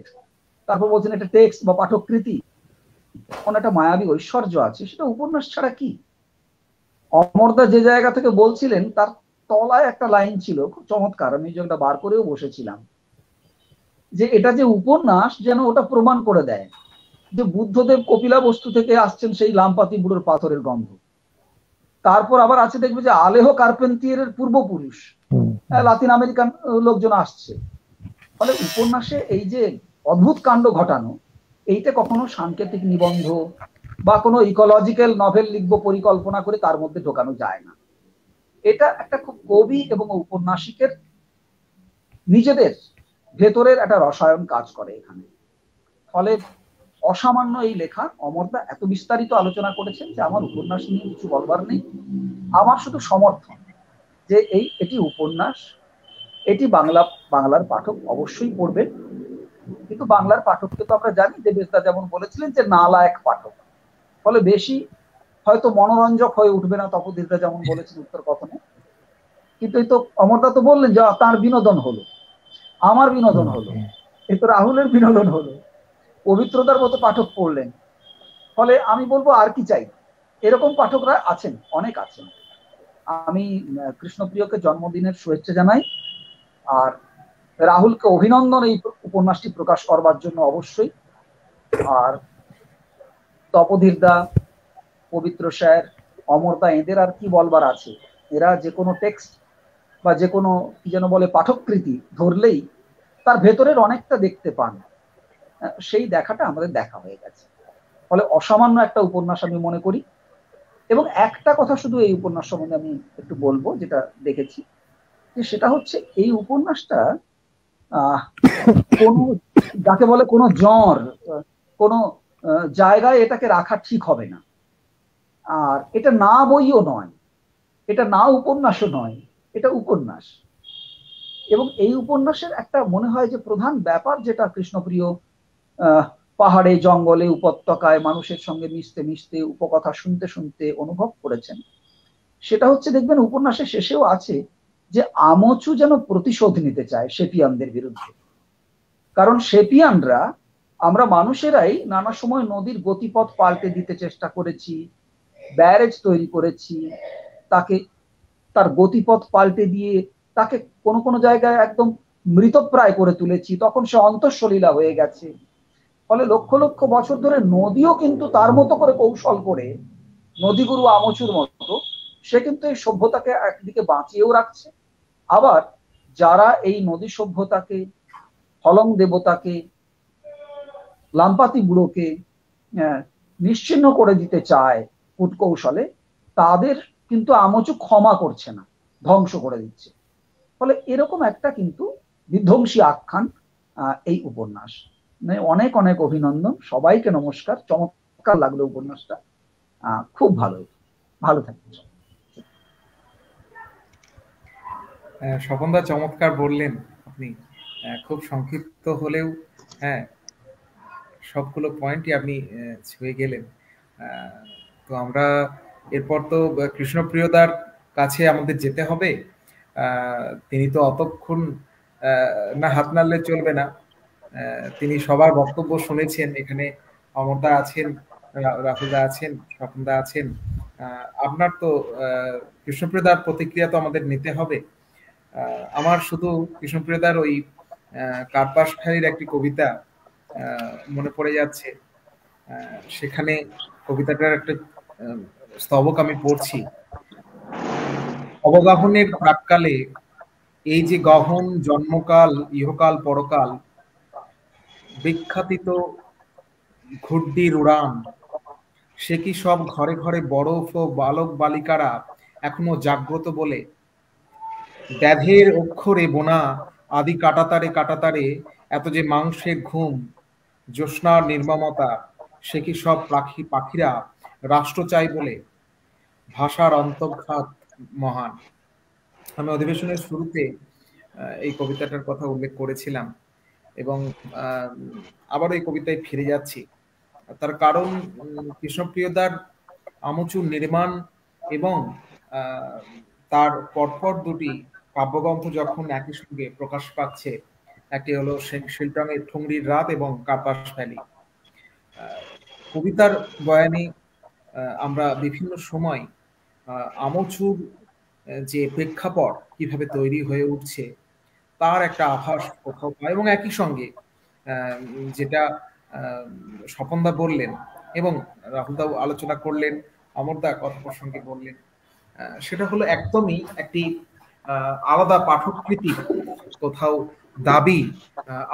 তারপর বলছেন এটা টেক্সট বা পাঠকৃতি, একটা মায়াবী ঐশ্বর্য আছে, সেটা উপন্যাস ছাড়া কি? অমরদা যে জায়গা থেকে বলছিলেন তার তলায় একটা লাইন ছিল খুব চমৎকার, আমি যেটা বার করেও বসেছিলাম, যে এটা যে উপন্যাস যেন ওটা প্রমাণ করে দেয় যে বুদ্ধদেব কপিলাবস্তু থেকে আসছেন সেই লাম্পাতি বুড়োর পাথরের গন্ধ। তারপর আবার আছে দেখবে যে আলেহো কার্পেন্টিয়ারের পূর্বপুরুষ লাতিন আমেরিকান লোকজন আসছে। ফলে উপন্যাসে এই যে অদ্ভুত কাণ্ড ঘটানো, এইটা কখনো সাংকেতিক নিবন্ধ বা কোনো ইকোলজিক্যাল নভেল লিখবো পরিকল্পনা করে তার মধ্যে ঢোকানো যায় না। এটা একটা খুব কবি এবং উপন্যাসিকের নিজেদের ভেতরের একটা রসায়ন কাজ করে এখানে। ফলে অসামান্য এই লেখা, অমরদা এত বিস্তারিত আলোচনা করেছেন যে আমার উপন্যাস নিয়ে কিছু বলবার নেই। আমার শুধু সমর্থন যে এটি উপন্যাস, এটি বাংলার পাঠক অবশ্যই পড়বেন, কিন্তু বাংলার পাঠককে তো আমরা জানি যে বেশদা যেমন বলেছিলেন যে নালায়েক পাঠক, ফলে বেশি হয়তো মনোরঞ্জক হয়ে উঠবে না, তপোধীরদা যেমন বলেছেন উত্তর কথনে। কিন্তু এই তো অমরদা তো বললেন যে তার বিনোদন হলো, আমার বিনোদন হলো, এই তো রাহুলের বিনোদন হলো, পবিত্রতার মতো পাঠক পড়লেন। ফলে আমি বলবো আর কি চাই, এরকম পাঠকরা আছেন, অনেক আছেন। আমি কৃষ্ণপ্রিয়কে জন্মদিনের শুভেচ্ছা জানাই, আর রাহুলকে অভিনন্দন এই উপন্যাসটি প্রকাশ করবার জন্য অবশ্যই। আর তপোধীরদা, পবিত্র স্যার, অমরদা, এদের আর কি বলবার আছে, এরা যে কোনো টেক্সট বা যে কোনো কি যেন বলে পাঠককৃতি ধরলেই তার ভেতরের অনেকটা দেখতে পান, সেই দেখাটা আমাদের দেখা হয়ে গেছে। ফলে অসামান্য একটা উপন্যাস আমি মনে করি। এবং একটা কথা শুধু এই উপন্যাস সম্বন্ধে আমি একটু বলবো, যেটা দেখেছি, যে সেটা হচ্ছে এই উপন্যাসটা কোনো, যাকে বলে কোনো জ্বর, কোনো জায়গায় এটাকে রাখা ঠিক হবে না। আর এটা না বইও নয়, এটা না উপন্যাসও নয়, এটা উপন্যাস। এবং এই উপন্যাসের একটা মনে হয় যে প্রধান ব্যাপার, যেটা কৃষ্ণপ্রিয় পাহাড়ে, জঙ্গলে, উপত্যকায় মানুষের সঙ্গে মিশতে মিশতে, উপকথা শুনতে শুনতে অনুভব করেছেন, সেটা হচ্ছে, দেখবেন উপন্যাসের শেষেও আছে যে আমচু যেন প্রতিশোধ নিতে চায় সেপিয়ানদের বিরুদ্ধে। কারণ সেপিয়ানরা, আমরা মানুষেরাই নানা সময় নদীর গতিপথ পাল্টে দিতে চেষ্টা করেছি, ব্যারেজ তৈরি করেছি, তাকে, তার গতিপথ পাল্টে দিয়ে তাকে কোনো কোনো জায়গায় একদম মৃতপ্রায় করে তুলেছি, তখন সে অন্তঃসলীলা হয়ে গেছে। ফলে লক্ষ লক্ষ বছর ধরে নদীও কিন্তু তার মতো করে কৌশল করে, নদীগুরু আমচুর মতো, সে কিন্তু এই সভ্যতাকে একদিকে বাঁচিয়েও রাখছে। আবার যারা এই নদী সভ্যতাকে, হলং দেবতাকে, লাম্পাতি বুড়োকে নিশ্চিহ্ন করে দিতে চায় কূটকৌশলে, তাদের কিন্তু আমচু ক্ষমা করছে না, ধ্বংস করে দিচ্ছে। ফলে এরকম একটা কিন্তু বিধ্বংসী আখ্যান এই উপন্যাস। অনেক অনেক অভিনন্দন, সবাইকে নমস্কার। চমৎকার লাগলো উপন্যাসটা, খুব ভালো, ভালো থাকবেন। স্বপনদা চমৎকার বললেন আপনি, খুব সংক্ষিপ্ত হলেও হ্যাঁ সবগুলো পয়েন্টই আপনি ছুঁয়ে গেলেন। তো আমরা এরপর তো কৃষ্ণপ্রিয়দার কাছে আমাদের যেতে হবে। তিনি তো অতক্ষণ না হাত নাড়লে চলবে না, তিনি সবার বক্তব্য শুনেছেন। এখানে অমরদা আছেন, রাহুলদা আছেন, স্বপনদা আছেন। আপনার তো কৃষ্ণপ্রিয়দার প্রতিক্রিয়া তো আমাদের নিতে হবে। আমার শুধু কৃষ্ণপ্রিয়দার ওই কার্পাসখালীর একটি কবিতা মনে পড়ে যাচ্ছে। সেখানে কবিতাটার একটা স্তবক আমি পড়ছি। অবগাহনের প্রাক্কালে এই যে গহন জন্মকাল, ইহকাল পরকাল, বিখ্যাতিত ঘুড্ডির উড়ান, সে কি সব ঘরে ঘরে বরফ ও বালক বালিকারা এখনো জাগ্রত বলে? ব্যাধের অক্ষরে বোনা আদি কাটাতারে কাটাতারে এত যে মাংসের ঘুম, জ্যোৎস্নার নির্মমতা, সে কি সব পাখিরা রাষ্ট্র চাই বলে? ভাষার অন্তর্ঘাত মহান। আমি অধিবেশনের শুরুতে এই কবিতাটার কথা উল্লেখ করেছিলাম এবং আবার এই কবিতায় ফিরে যাচ্ছি। তার কারণ কৃষ্ণপ্রিয়দার আমচু নির্মাণ এবং তার পরপর দুটি কাব্যগ্রন্থ যখন একই সঙ্গে প্রকাশ পাচ্ছে, একটি হলো শিলটংয়ের ঠুংরির রাত এবং কার্পাসখালী। কবিতার বয়ানে আমরা বিভিন্ন সময় আমচুর যে প্রেক্ষাপট কিভাবে তৈরি হয়ে উঠছে তার একটা আভাস কোথাও পায়। এবং একই সঙ্গে যেটা স্বপনদা বললেন এবং রাহুলদাও আলোচনা করলেন, অমরদা কথা প্রসঙ্গে বললেন, সেটা হলো একদমই একটি আলাদা পাঠকৃতি কোথাও দাবি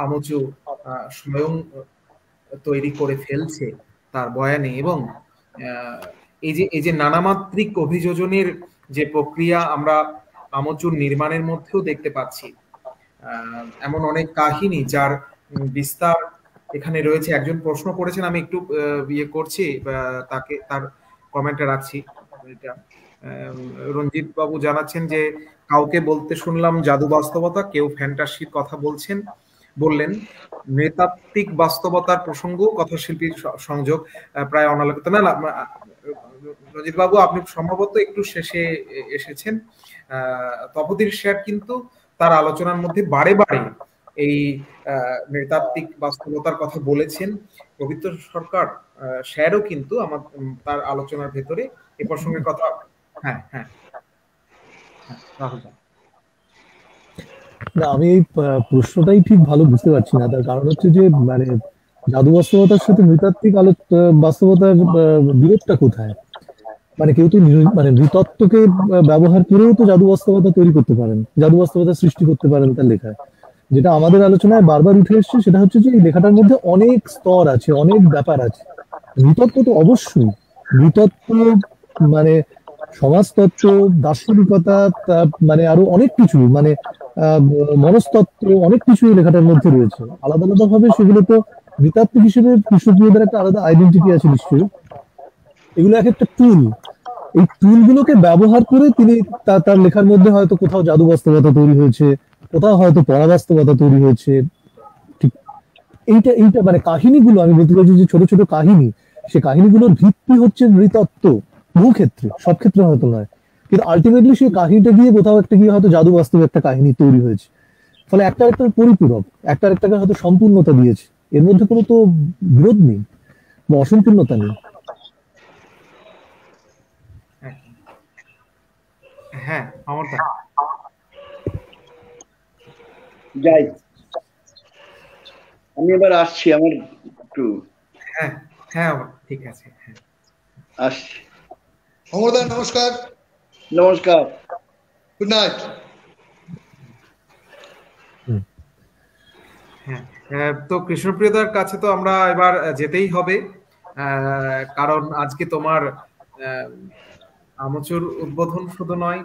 আমচু স্বয়ং তৈরি করে ফেলছে তার বয়ানে। এবং এই যে নানামাত্রিক অভিযোজনের যে প্রক্রিয়া আমরা আমচুর নির্মাণের মধ্যেও দেখতে পাচ্ছি, এমন অনেক কাহিনী যার বিস্তার এখানে রয়েছে। একজন প্রশ্ন করেছেন, আমি একটু ইয়ে করছি, তাকে তার কমেন্টে রাখছি। রঞ্জিত বাবু জানাচ্ছেন যে কাউকে বলতে শুনলাম জাদু বাস্তবতা, কেউ ফ্যান্টাসির কথা বললেন। নৃতাত্ত্বিক বাস্তবতার প্রসঙ্গ কথাশিল্পীর সংযোগ প্রায় অনালোকিত। না, রঞ্জিত বাবু আপনি সম্ভবত একটু শেষে এসেছেন। তপোধীর স্যার কিন্তু তার আলোচনার মধ্যে বারে বারে এই নৃতাত্ত্বিক বাস্তবতার কথা বলেছেন। পবিত্র সরকার স্যারও কিন্তু আমার তার আলোচনার ভেতরে এ প্রসঙ্গের কথা না, আমি এই প্রশ্নটাই ঠিক ভালো বুঝতে পারছি না। তার কারণ হচ্ছে যে মানে জাদু বাস্তবতার সাথে নৃতাত্ত্বিক বাস্তবতার বিরোধটা কোথায়? মানে কেউ তো মানে নৃতত্ত্বকে ব্যবহার করেও তো জাদু বাস্তবতা তৈরি করতে পারেন, জাদু বাস্তবতা সৃষ্টি করতে পারেন তার লেখায়। যেটা আমাদের আলোচনায় বারবার উঠে এসছে সেটা হচ্ছে যে এই লেখাটার মধ্যে অনেক স্তর আছে, অনেক ব্যাপার আছে। নৃতত্ত্ব তো অবশ্যই, নৃতত্ত্ব মানে সমাজতত্ত্ব, দার্শনিকতা, মানে আরো অনেক কিছু, মানে মনস্তত্ত্ব, অনেক কিছু এই লেখাটার মধ্যে রয়েছে। আলাদা আলাদা ভাবে সেগুলো তো নৃতাত্ত্বিক হিসেবে কৃষ্ণপ্রিয়দের একটা আলাদা আইডেন্টিটি আছে নিশ্চয়ই। এগুলো এক একটা টুল, এই টুলগুলোকে ব্যবহার করে তিনি তার লেখার মধ্যে হয়তো কোথাও জাদু বাস্তবতা তৈরি হয়েছে, কোথাও হয়তো পরাবাস্তবতা তৈরি হয়েছে। ঠিক এইটা এইটা মানে কাহিনীগুলো, আমি বলতে চাইছি যে ছোট ছোট কাহিনী, সে কাহিনীগুলোর ভিত্তি হচ্ছে নৃতত্ত্ব। বহু ক্ষেত্রে, সব ক্ষেত্রে হয়তো নয়, কিন্তু আলটিমেটলি সেই কাহিনীটা গিয়ে কোথাও একটা গিয়ে হয়তো জাদু বাস্তবে একটা কাহিনী তৈরি হয়েছে। ফলে একটা একটার পরিপূরক, একটা একটাকে হয়তো সম্পূর্ণতা দিয়েছে। এর মধ্যে কোনো তো বিরোধ নেই বা অসম্পূর্ণতা নেই। হ্যাঁ, অমরদা যাই, আমি এবার আসছি, আমার একটু হ্যাঁ হ্যাঁ ঠিক আছে, হ্যাঁ আসছি। অমরদা নমস্কার। নমস্কার, গুড নাইট। হ্যাঁ, তো কৃষ্ণপ্রিয়দার কাছে তো আমরা এবার যেতেই হবে, কারণ আজকে তোমার আমচুর উদ্বোধন শুধু নয়,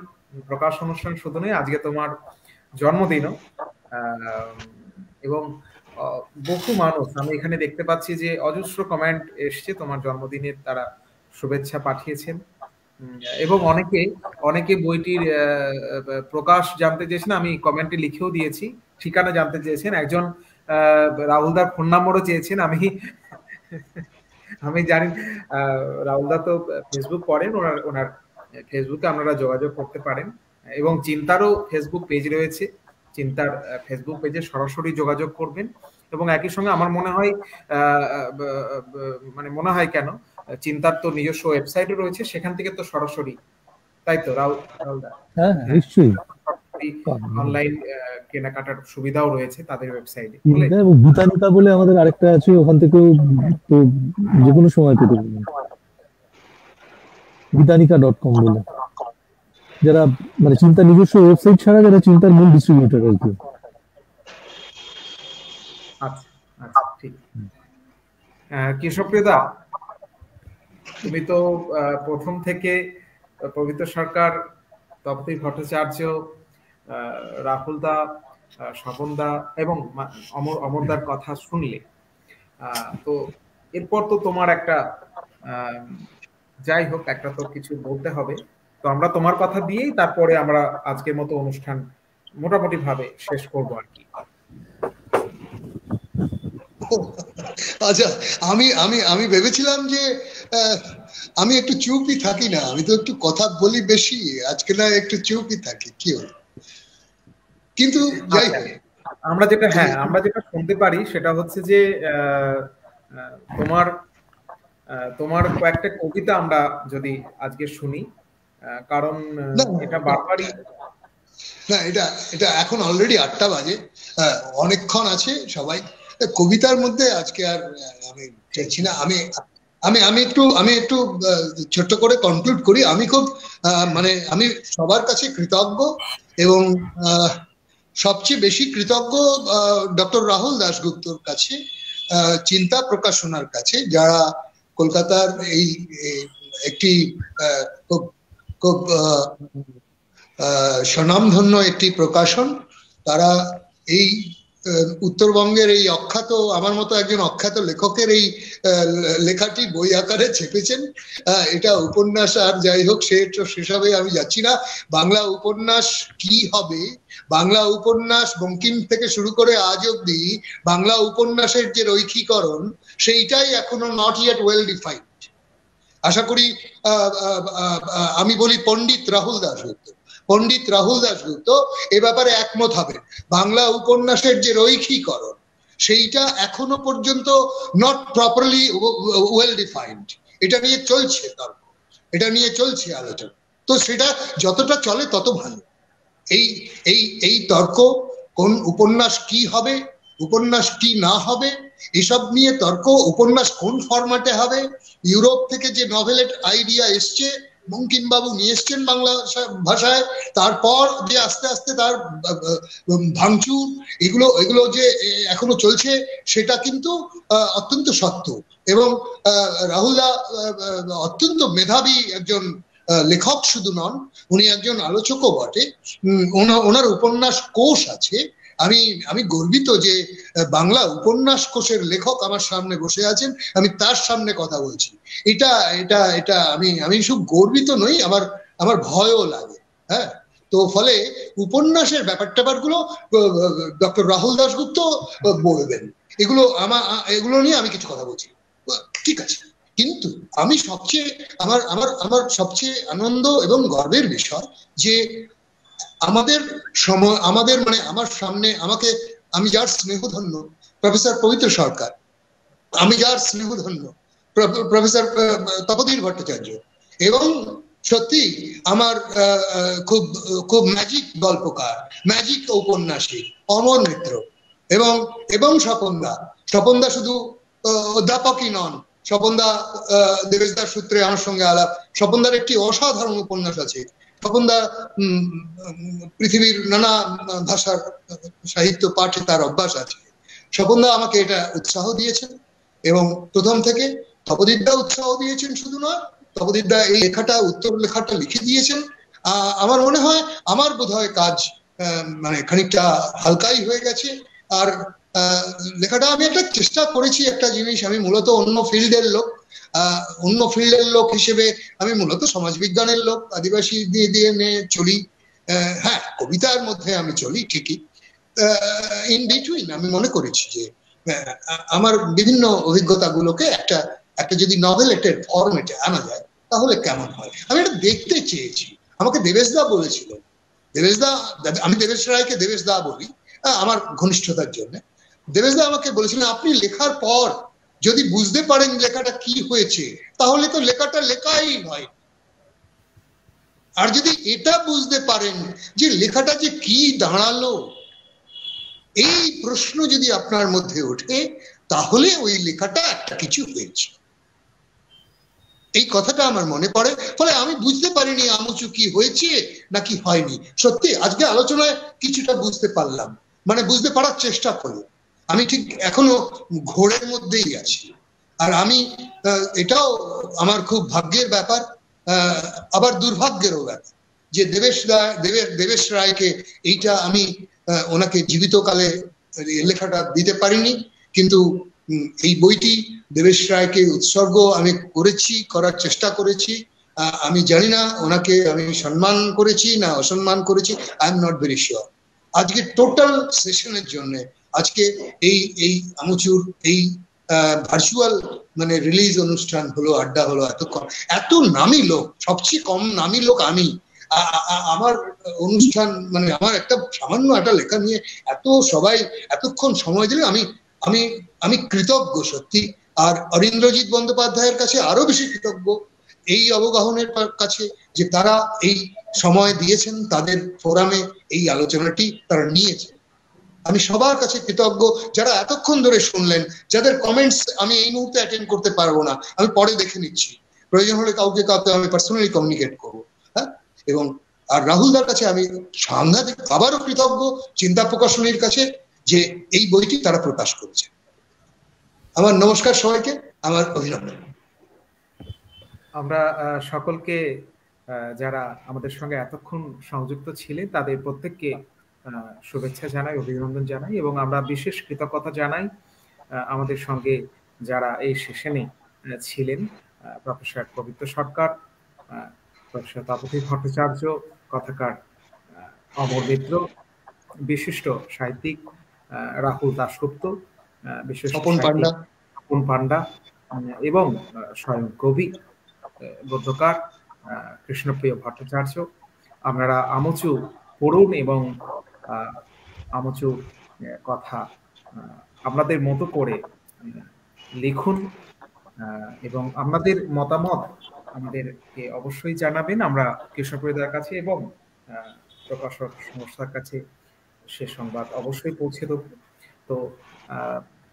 প্রকাশ অনুষ্ঠান শুধু নয়, আজকে তোমার জন্মদিনও। এবং বহু মানুষ আমি এখানে দেখতে পাচ্ছি যে অজস্র কমেন্ট এসছে তোমার জন্মদিনের, তারা শুভেচ্ছা পাঠিয়েছেন। এবং অনেকে বইটির প্রকাশ জানতে চেয়েছেন, আমি কমেন্টে লিখেও দিয়েছি, ঠিকানা জানতে চেয়েছেন। একজন রাহুলদার ফোন নাম্বারও চেয়েছেন। আমি জানি রাহুলদা তো ফেসবুক করেন, ওনার ফেসবুকে আপনারা যোগাযোগ করতে পারেন, এবং চিন্তারও ফেসবুক পেজ রয়েছে, চিন্তার ফেসবুক পেজে সরাসরি যোগাযোগ করবেন। এবং একই সঙ্গে আমার মনে হয় কেন, চিন্তার তো নিজস্ব ওয়েবসাইটও রয়েছে, সেখান থেকে তো সরাসরি, তাই তো রাহুলদা? হ্যাঁ নিশ্চয়ই, অনলাইন কেনাকাটার সুবিধাও রয়েছে তাদের ওয়েবসাইটে। এবং গীতানিকা বলে আমাদের আরেকটা আছে, ওখান থেকেও তো যে কোনো সময় পেতে পারবেন, গীতানিকা.com বলে, যারা মানে চিন্তার নিজস্ব ওয়েবসাইট ছাড়া যারা চিন্তার মূল ডিস্ট্রিবিউটর আর কি। আচ্ছা আচ্ছা, ঠিক। কৃষ্ণপ্রিয়দা, তুমি তো প্রথম থেকে পবিত্র সরকার, তপতি ভট্টাচার্য, রাহুলদা, স্বপনদা এবং অমরদার কথা শুনলে, তো এরপর তো তোমার একটা যাই হোক একটা তো কিছু বলতে হবে, তো আমরা তোমার কথা দিয়েই তারপরে আমরা আজকের মতো অনুষ্ঠান মোটামুটি ভাবে শেষ করবো আর কি। আচ্ছা, আমি আমি আমি ভেবেছিলাম যে আমি একটু চুপই থাকি না, আমি তো একটু কথা বলি বেশি, আজকে না একটু চুপই থাকি, কি হলো? কিন্তু যাই হোক, আমরা যেটা শুনতে পারি সেটা হচ্ছে যে তোমার কয়েকটা কবিতা আমরা যদি আজকে শুনি, কারণ এটা বারবারই না, এটা এখন অলরেডি 8টা বাজে, অনেকক্ষণ আছে সবাই। কবিতার মধ্যে আজকে আর আমি চাইছি না। আমি একটু ছোট্ট করে কনক্লুড করি। আমি খুব আমি সবার কাছে কৃতজ্ঞ, এবং সবচেয়ে বেশি কৃতজ্ঞ ডক্টর রাহুল দাশগুপ্তর কাছে, চিন্তা প্রকাশনার কাছে, যারা কলকাতার এই একটি খুব স্বনামধন্য একটি প্রকাশন, তারা এই উত্তরবঙ্গের এই অখ্যাত, আমার মতো একজন অখ্যাত লেখকের এই লেখাটি বই আকারে ছেপেছেন। এটা উপন্যাস আর যাই হোক, সেসবে আমি যাচ্ছি না। বাংলা উপন্যাস কি হবে, বাংলা উপন্যাস বঙ্কিম থেকে শুরু করে আজ অব্দি বাংলা উপন্যাসের যে রৈখিকরণ, সেইটাই এখনো নট ইয়েট ওয়েল ডিফাইন্ড। আশা করি আমি বলি পণ্ডিত রাহুল দাশগুপ্ত এ ব্যাপারে একমত হবে। বাংলা উপন্যাসের যে রৈখিকরণ, সেইটা এখনো পর্যন্ত নট প্রপারলি ওয়েল ডিফাইন্ড। এটা নিয়ে চলছে তর্ক, এটা নিয়ে চলছে আলোচনা। তো সেটা যতটা চলে তত ভালো। এই তর্ক, কোন উপন্যাস কি হবে, উপন্যাস কি না হবে, এসব নিয়ে তর্ক, উপন্যাস কোন ফরম্যাটে হবে, ইউরোপ থেকে যে নভেলেট আইডিয়া এসছে বঙ্কিমবাবু নিয়ে এসছেন বাংলা ভাষায়, তারপর যে আস্তে আস্তে তার ভাঙচুর এগুলো যে এখনো চলছে, সেটা কিন্তু অত্যন্ত সত্য। এবং রাহুলদা অত্যন্ত মেধাবী একজন লেখক শুধু নন, উনি একজন আলোচকও বটে। ওনার উপন্যাস কোষ আছে। আমি গর্বিত যে বাংলা উপন্যাস কোষের লেখক আমার সামনে বসে আছেন, আমি তার সামনে কথা বলছি। এটা এটা এটা আমি শুধু গর্বিত নই, আমার ভয়ও লাগে। হ্যাঁ, তো ফলে উপন্যাসের ব্যাপারগুলো ডক্টর রাহুল দাশগুপ্ত বলবেন। এগুলো নিয়ে আমি কিছু কথা বলছি, ঠিক আছে। কিন্তু আমি আমার সবচেয়ে আনন্দ এবং গর্বের বিষয় যে আমাদের মানে আমার সামনে আমি যার স্নেহধন্য প্রফেসর পবিত্র সরকার, আমি যার স্নেহধন্য প্রফেসর তপোধীর ভট্টাচার্য, এবং সত্যি আমার খুব খুব ম্যাজিক গল্পকার, ম্যাজিক ঔপন্যাসিক অমর মিত্র, এবং স্বপনদা শুধু অধ্যাপকই নন, স্বপনদা দেবেশদার সূত্রে আমার সঙ্গে আলাপ। স্বপনদার একটি অসাধারণ উপন্যাস আছে। স্বপনদা পৃথিবীর নানা ভাষার সাহিত্য পাঠে তার অভ্যাস আছে। স্বপনদা আমাকে এটা উৎসাহ দিয়েছেন, এবং প্রথম থেকে তপোদীপদা উৎসাহ দিয়েছেন। শুধু নয়, তপোদীপদা এই উত্তর লেখাটা লিখে দিয়েছেন। আমার মনে হয় আমার বোধহয় কাজ মানে খানিকটা হালকাই হয়ে গেছে। আর লেখাটা আমি একটা চেষ্টা করেছি, একটা জিনিস, আমি মূলত অন্য ফিল্ডের লোক হিসেবে আমি মূলত সমাজবিজ্ঞানের লোক, আদিবাসী দিয়ে চলি। হ্যাঁ, কবিতার মধ্যে আমি চলি ঠিকই। ইন বিটুইন আমি মনে করেছি যে আমার বিভিন্ন অভিজ্ঞতাগুলোকে একটা যদি নভেলেটের ফরম্যাটে আনা যায় তাহলে কেমন হয়, আমি এটা দেখতে চেয়েছি। আমাকে দেবেশদা বলেছিলেন, আমি দেবেশ রায়কে দেবেশদা বলি আমার ঘনিষ্ঠতার জন্য। দেবেশদা আমাকে বলেছিলেন, আপনি লেখার পর যদি বুঝতে পারেন লেখাটা কি হয়েছে তাহলে তো লেখাটা লেখাই হয়। আর যদি এটা বুঝতে পারেন যে লেখাটা যে কি দাঁড়ালো, এই প্রশ্ন যদি আপনার মধ্যে ওঠে তাহলে ওই লেখাটা একটা কিছু হয়েছে। এই কথাটা আমার মনে পড়ে। ফলে আমি বুঝতে পারিনি আমুচু কি হয়েছে নাকি হয়নি। সত্যি আজকে আলোচনায় কিছুটা বুঝতে পারলাম, মানে বুঝতে পারার চেষ্টা করি। আমি ঠিক এখনো ঘোরের মধ্যেই আছি। আর আমি এটাও আমার খুব ভাগ্যের ব্যাপার, আবার দুর্ভাগ্যেরও ব্যাপার যে দেবেশ রায়কে এইটা আমি ওনাকে জীবিতকালে লেখাটা দিতে পারিনি। কিন্তু এই বইটি দেবেশ রায়কে উৎসর্গ আমি করার চেষ্টা করেছি। আমি জানি না ওনাকে আমি সম্মান করেছি না অসম্মান করেছি, I am not very sure. আজকে টোটাল সেশনের জন্য, আজকে এই আমুচুর এই ভার্চুয়াল মানে রিলিজ অনুষ্ঠান হলো, আড্ডা হলো, এত নামী লোক, সবচেয়ে কম নামী লোক আমি। আমার অনুষ্ঠান মানে আমার একটা সামান্য একটা লেখা নিয়ে এত সবাই এতক্ষণ সময় দিলে আমি কৃতজ্ঞ সত্যি। আর অরিন্দ্রজিৎ বন্দ্যোপাধ্যায়ের কাছে আরো বেশি কৃতজ্ঞ এই অবগাহনের কাছে যে তারা এই সময় দিয়েছেন, তাদের ফোরামে এই আলোচনাটি তারা নিয়েছেন। আমি সবার কাছে কৃতজ্ঞ যারা এতক্ষণ ধরে শুনলেন, যাদের কমেন্টস আমি এই মুহূর্তে অ্যাটেন্ড করতে পারবো না, আমি পরে দেখে নিচ্ছি, প্রয়োজন হলে কাউকে আমি পার্সোনালি কমিউনিকেট করবো। হ্যাঁ, এবং আর রাহুলদার কাছে আমি সাংঘাতিক আবারও কৃতজ্ঞ চিন্তা প্রকাশনীর কাছে যে এই বইটি তারা প্রকাশ করেছে। আমার নমস্কার সবাইকে, আমার অভিনন্দন। আমরা সকলকে যারা আমাদের সঙ্গে এতক্ষণ সংযুক্ত ছিলেন তাদের প্রত্যেককে শুভেচ্ছা জানাই, অভিনন্দন জানাই, এবং আমরা বিশেষ কৃতজ্ঞতা জানাই আমাদের সঙ্গে যারা এই সেশনে ছিলেন, প্রফেসর পবিত্র সরকার, প্রফেসর তপোধীর ভট্টাচার্য, কথাকার অমর মিত্র, বিশিষ্ট সাহিত্যিক রাহুল দাশগুপ্ত, বিশিষ্ট স্বপন পান্ডা, এবং স্বয়ং কবি গদ্যকার কৃষ্ণপ্রিয় ভট্টাচার্য। আপনারা আমুচু পড়ুন এবং আমুচু কথা আপনাদের মতো করে লিখুন, এবং আপনাদের মতামত আমাদেরকে অবশ্যই জানাবেন। আমরা কৃষ্ণপ্রিয়দার কাছে এবং প্রকাশক সংস্থার কাছে সে সংবাদ অবশ্যই পৌঁছে দেব। তো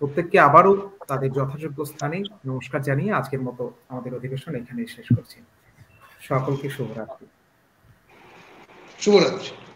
প্রত্যেককে আবারও তাদের যথাযোগ্য স্থানে নমস্কার জানিয়ে আজকের মতো আমাদের অধিবেশন এখানে শেষ করছি। সকলকে শুভরাত্রি। শুভরাত্রি।